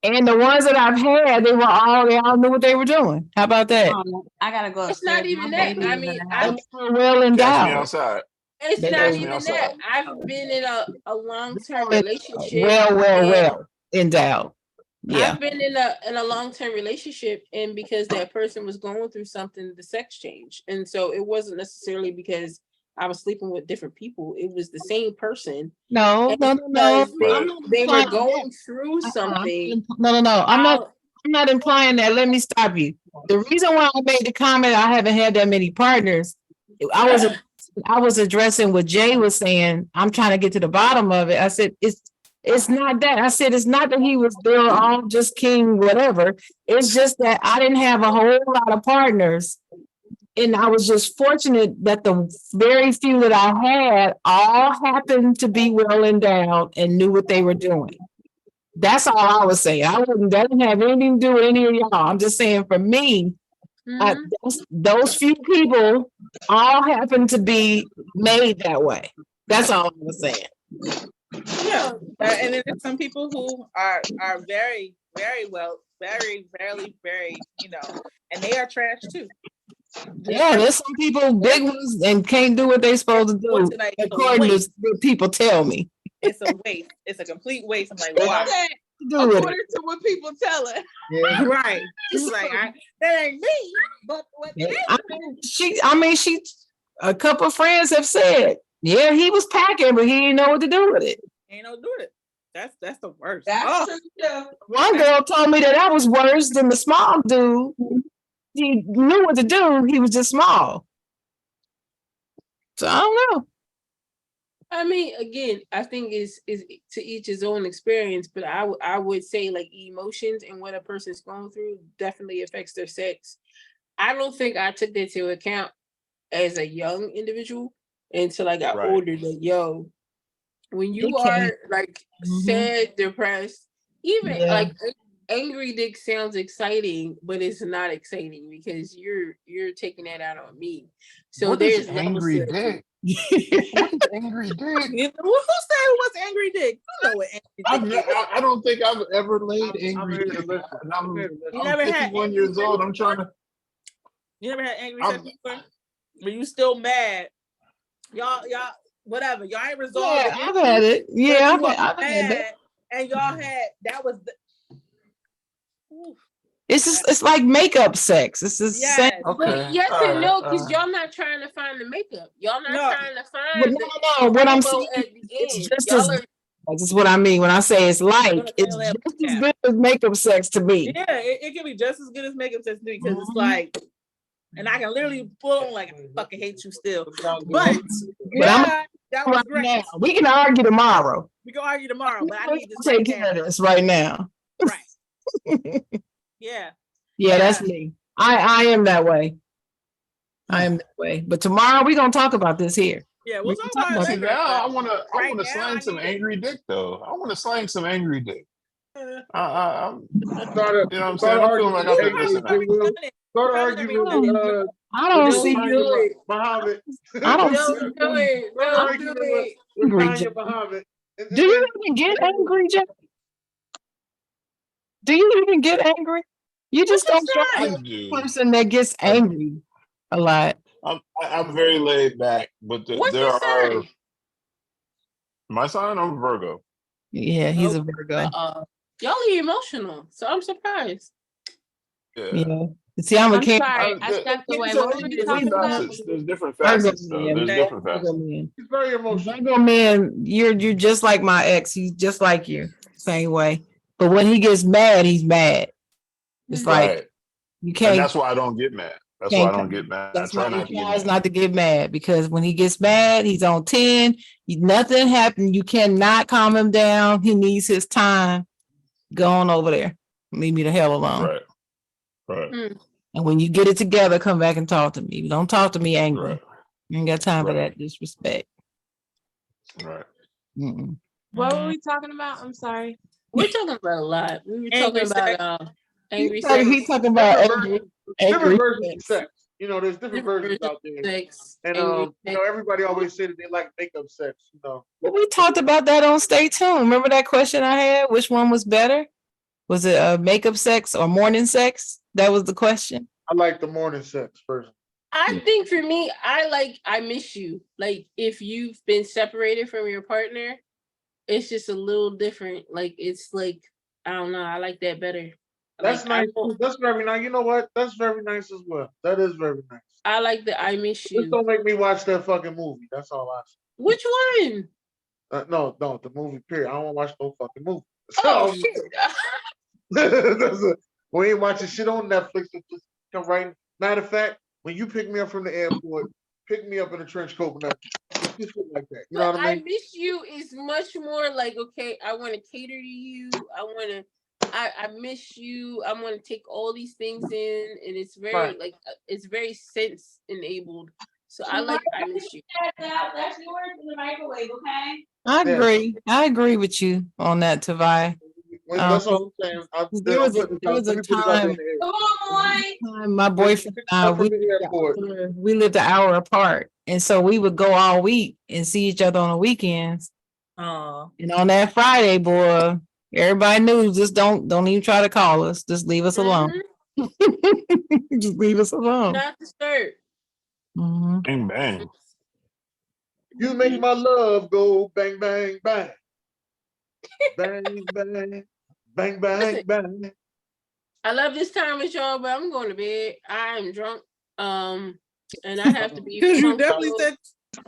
[SPEAKER 10] And the ones that I've had, they all knew what they were doing. How about that?
[SPEAKER 12] I gotta go.
[SPEAKER 4] It's not even that. I mean,
[SPEAKER 10] I'm well endowed.
[SPEAKER 5] Catch me outside.
[SPEAKER 4] It's
[SPEAKER 10] They
[SPEAKER 4] not
[SPEAKER 10] know.
[SPEAKER 4] even that. I've been in a long-term relationship.
[SPEAKER 10] Well endowed. Yeah.
[SPEAKER 4] I've been in a long-term relationship, and because that person was going through something, the sex changed. And so it wasn't necessarily because I was sleeping with different people. It was the same person.
[SPEAKER 10] No.
[SPEAKER 4] They were going through something.
[SPEAKER 10] No. I'm not implying that. Let me stop you. The reason why I made the comment I haven't had that many partners, I was addressing what Jay was saying. I'm trying to get to the bottom of it. I said it's not that. I said it's not that he was there all just king, whatever. It's just that I didn't have a whole lot of partners. And I was just fortunate that the very few that I had all happened to be well endowed and knew what they were doing. That's all I was saying. That didn't have anything to do with any of y'all. I'm just saying for me, those few people all happened to be made that way. That's all I was saying.
[SPEAKER 9] Yeah, and then there's some people who are very, very well, very, very, and they are trash too.
[SPEAKER 10] Yeah, there's some people big ones and can't do what they supposed to do,
[SPEAKER 9] Like,
[SPEAKER 10] according to what people tell me.
[SPEAKER 9] It's a waste. It's a complete waste. I'm like,
[SPEAKER 7] What's
[SPEAKER 9] why?
[SPEAKER 7] that?
[SPEAKER 10] Do with
[SPEAKER 7] According to what people tell her.
[SPEAKER 1] Yeah.
[SPEAKER 9] Right. She's like, that ain't me. But what they
[SPEAKER 10] she, a couple of friends have said, yeah, he was packing, but he didn't know what to do with it.
[SPEAKER 9] ain't no do it. That's the worst.
[SPEAKER 7] That's true too.
[SPEAKER 10] One girl told me that was worse than the small dude. He knew what to do. He was just small. So I don't know.
[SPEAKER 4] I mean, again, I think is to each his own experience, but I would say like emotions and what a person's going through definitely affects their sex. I don't think I took that into account as a young individual until I got older. That when you are like sad, depressed, even like angry dick sounds exciting, but it's not exciting because you're taking that out on me. So
[SPEAKER 5] what
[SPEAKER 4] there's
[SPEAKER 5] angry dick. What is angry dick?
[SPEAKER 9] Who said it was angry dick? You know what angry dick is.
[SPEAKER 5] I don't think I've ever laid angry dick. I'm
[SPEAKER 9] You never had
[SPEAKER 5] 51 years old. I'm trying to.
[SPEAKER 9] You never had angry sex before? But you still mad? Y'all, whatever. Y'all ain't resolved.
[SPEAKER 10] Yeah, I've had it. Yeah, I've had it.
[SPEAKER 9] And y'all had that was the. Oof.
[SPEAKER 10] It's like makeup sex. It's the same.
[SPEAKER 4] Okay. Yes and no, because y'all not trying to find the makeup. Y'all not trying to find.
[SPEAKER 10] No. What I'm saying, it's just as. This is what I mean when I say it's just as good as makeup sex to me.
[SPEAKER 9] Yeah, it can be just as good as makeup sex to me because it's like, and I can literally pull on like I fucking hate you still. But yeah, that was great.
[SPEAKER 10] Now. We can argue tomorrow.
[SPEAKER 9] We can argue tomorrow, but I need to
[SPEAKER 10] take care of this right now.
[SPEAKER 9] Right. Yeah.
[SPEAKER 10] Yeah, that's me. I am that way. I am that way. But tomorrow we're gonna talk about this here.
[SPEAKER 9] Yeah, we'll talk about it.
[SPEAKER 5] I wanna slang some angry dick though. I wanna slang some angry dick. I'm you know what I'm saying? I'm feeling like I've been missing out.
[SPEAKER 1] Start arguing with
[SPEAKER 10] I don't see you.
[SPEAKER 1] Muhammad.
[SPEAKER 10] I don't see
[SPEAKER 4] do it.
[SPEAKER 10] Do you even get angry, Jeff? Do you even get angry? You just don't strike me as a person that gets angry a lot.
[SPEAKER 5] I'm very laid back, but
[SPEAKER 4] What's your sign?
[SPEAKER 5] My sign, I'm a Virgo.
[SPEAKER 10] Yeah, he's a Virgo.
[SPEAKER 4] Y'all are emotional, so I'm surprised.
[SPEAKER 10] Yeah. See, I'm a Cancer.
[SPEAKER 4] Sorry, I stepped away. What were you talking about?
[SPEAKER 5] There's different facets. There's different facets.
[SPEAKER 1] He's very emotional.
[SPEAKER 10] Virgo man, you're just like my ex. He's just like you, same way. But when he gets mad, he's mad. It's like you can't.
[SPEAKER 5] And that's why I don't get mad. That's why I don't get mad.
[SPEAKER 10] That's
[SPEAKER 5] I try
[SPEAKER 10] why
[SPEAKER 5] not to
[SPEAKER 10] he
[SPEAKER 5] get
[SPEAKER 10] tries
[SPEAKER 5] mad.
[SPEAKER 10] not to get mad, because when he gets mad, he's on 10. Nothing happened. You cannot calm him down. He needs his time. Go on over there. Leave me the hell alone.
[SPEAKER 5] Right.
[SPEAKER 10] And when you get it together, come back and talk to me. Don't talk to me angry.
[SPEAKER 5] Right.
[SPEAKER 10] You ain't got time for that disrespect.
[SPEAKER 5] Right.
[SPEAKER 2] What were we talking about? I'm sorry.
[SPEAKER 4] We're talking about a lot. We were talking about angry
[SPEAKER 10] He's
[SPEAKER 4] sex.
[SPEAKER 10] talking about angry
[SPEAKER 1] versions of sex. You know, there's different versions out there.
[SPEAKER 4] Sex,
[SPEAKER 1] and you know, everybody always say that they like makeup sex, you know.
[SPEAKER 10] Well, we talked about that on Stay Tuned. Remember that question I had? Which one was better? Was it makeup sex or morning sex? That was the question.
[SPEAKER 1] I like the morning sex person.
[SPEAKER 4] I think for me, I miss you. Like if you've been separated from your partner, it's just a little different. Like it's like, I don't know. I like that better.
[SPEAKER 1] That's nice. That's very nice. You know what? That's very nice as well. That is very nice.
[SPEAKER 4] I like the I miss you.
[SPEAKER 1] Just don't make me watch that fucking movie. That's all I say.
[SPEAKER 4] Which one?
[SPEAKER 1] No, the movie. Period. I don't want to watch no fucking movie.
[SPEAKER 4] Oh shit.
[SPEAKER 1] We ain't watching shit on Netflix. It just come right. Matter of fact, when you pick me up from the airport, pick me up in a trench coat and shit like that. You know what I mean?
[SPEAKER 4] I miss you is much more like, okay, I want to cater to you. I miss you. I want to take all these things in, and it's very like it's very sense enabled. So I miss you.
[SPEAKER 7] That's yours in the microwave, okay?
[SPEAKER 10] I agree. I agree with you on that, Tavai.
[SPEAKER 1] That's all I'm saying.
[SPEAKER 2] There was a time
[SPEAKER 7] Come on, boy.
[SPEAKER 2] my boyfriend and I,
[SPEAKER 1] From the airport.
[SPEAKER 2] we lived an hour apart, and so we would go all week and see each other on the weekends.
[SPEAKER 9] Oh,
[SPEAKER 2] And on that Friday, boy, everybody knew just don't even try to call us. Just leave us alone. Just leave us alone.
[SPEAKER 4] Not disturb.
[SPEAKER 2] Mhm.
[SPEAKER 5] Bang bang.
[SPEAKER 1] You make my love go bang, bang, bang. Bang, bang, bang, bang,
[SPEAKER 4] Listen.
[SPEAKER 1] bang.
[SPEAKER 4] I love this time with y'all, but I'm going to bed. I am drunk. And I have to be.
[SPEAKER 9] because you definitely
[SPEAKER 4] comfortable.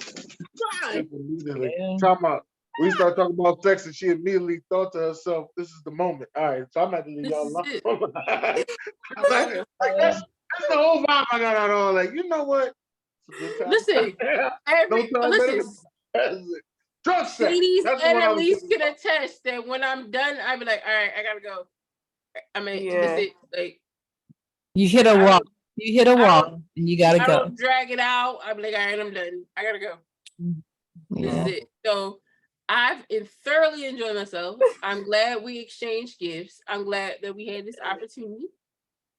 [SPEAKER 9] said fine.
[SPEAKER 1] Immediately.
[SPEAKER 2] Yeah.
[SPEAKER 1] Talking about, we start talking about sex and she immediately thought to herself, this is the moment. All right, so I'm going to leave
[SPEAKER 4] This
[SPEAKER 1] y'all
[SPEAKER 4] is
[SPEAKER 1] alone.
[SPEAKER 4] it.
[SPEAKER 1] that's the whole vibe I got out of all. Like, you know what? It's a good time.
[SPEAKER 4] Listen, listen.
[SPEAKER 1] Drunk sex.
[SPEAKER 4] Ladies
[SPEAKER 1] That's the
[SPEAKER 4] and
[SPEAKER 1] one I was
[SPEAKER 4] Elise
[SPEAKER 1] thinking
[SPEAKER 4] can
[SPEAKER 1] about.
[SPEAKER 4] attest that when I'm done, I be like, all right, I gotta go. I mean,
[SPEAKER 10] Yeah.
[SPEAKER 4] that's it. Like,
[SPEAKER 2] You hit a
[SPEAKER 4] I
[SPEAKER 2] wall.
[SPEAKER 4] don't-
[SPEAKER 2] You hit a
[SPEAKER 4] I
[SPEAKER 2] wall,
[SPEAKER 4] don't-
[SPEAKER 2] and you gotta
[SPEAKER 4] I
[SPEAKER 2] go.
[SPEAKER 4] don't drag it out. I be like, all right, I'm done. I gotta go. This
[SPEAKER 2] Yeah.
[SPEAKER 4] is it. So I've thoroughly enjoyed myself. I'm glad we exchanged gifts. I'm glad that we had this opportunity.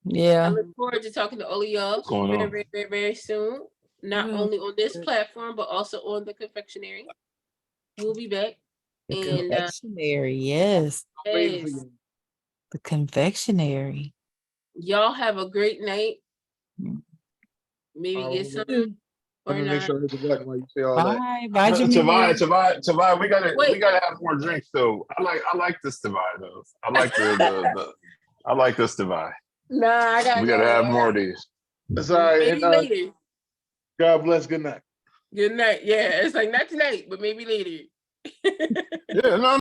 [SPEAKER 4] I
[SPEAKER 2] Yeah.
[SPEAKER 4] look forward to talking to all of y'all
[SPEAKER 5] What's going
[SPEAKER 4] very,
[SPEAKER 5] on?
[SPEAKER 4] very, very, very soon. Not
[SPEAKER 2] Yeah.
[SPEAKER 4] only on this platform, but also on the confectionery. We'll be back.
[SPEAKER 2] The
[SPEAKER 4] And
[SPEAKER 2] confectionery, yes.
[SPEAKER 1] I'm waiting for
[SPEAKER 4] yes,
[SPEAKER 1] you.
[SPEAKER 2] The confectionery.
[SPEAKER 4] y'all have a great night.
[SPEAKER 2] Mm.
[SPEAKER 4] Maybe
[SPEAKER 1] All
[SPEAKER 4] get
[SPEAKER 1] right,
[SPEAKER 4] some
[SPEAKER 1] Let
[SPEAKER 4] or
[SPEAKER 1] me make
[SPEAKER 4] not.
[SPEAKER 1] sure I hit the button while you say all that.
[SPEAKER 2] Bye. Bye,
[SPEAKER 5] Tavai,
[SPEAKER 2] Jamila.
[SPEAKER 5] Tavai, we
[SPEAKER 4] Wait.
[SPEAKER 5] gotta have more drinks though. I like this Tavai though. I like the I like this Tavai.
[SPEAKER 4] Nah, I gotta
[SPEAKER 5] We
[SPEAKER 4] go.
[SPEAKER 5] gotta have more of these.
[SPEAKER 1] It's all right.
[SPEAKER 4] Maybe
[SPEAKER 1] And,
[SPEAKER 4] later.
[SPEAKER 1] God bless. Good night.
[SPEAKER 4] Good night. Yeah, it's like not tonight, but maybe later.
[SPEAKER 5] Yeah, no,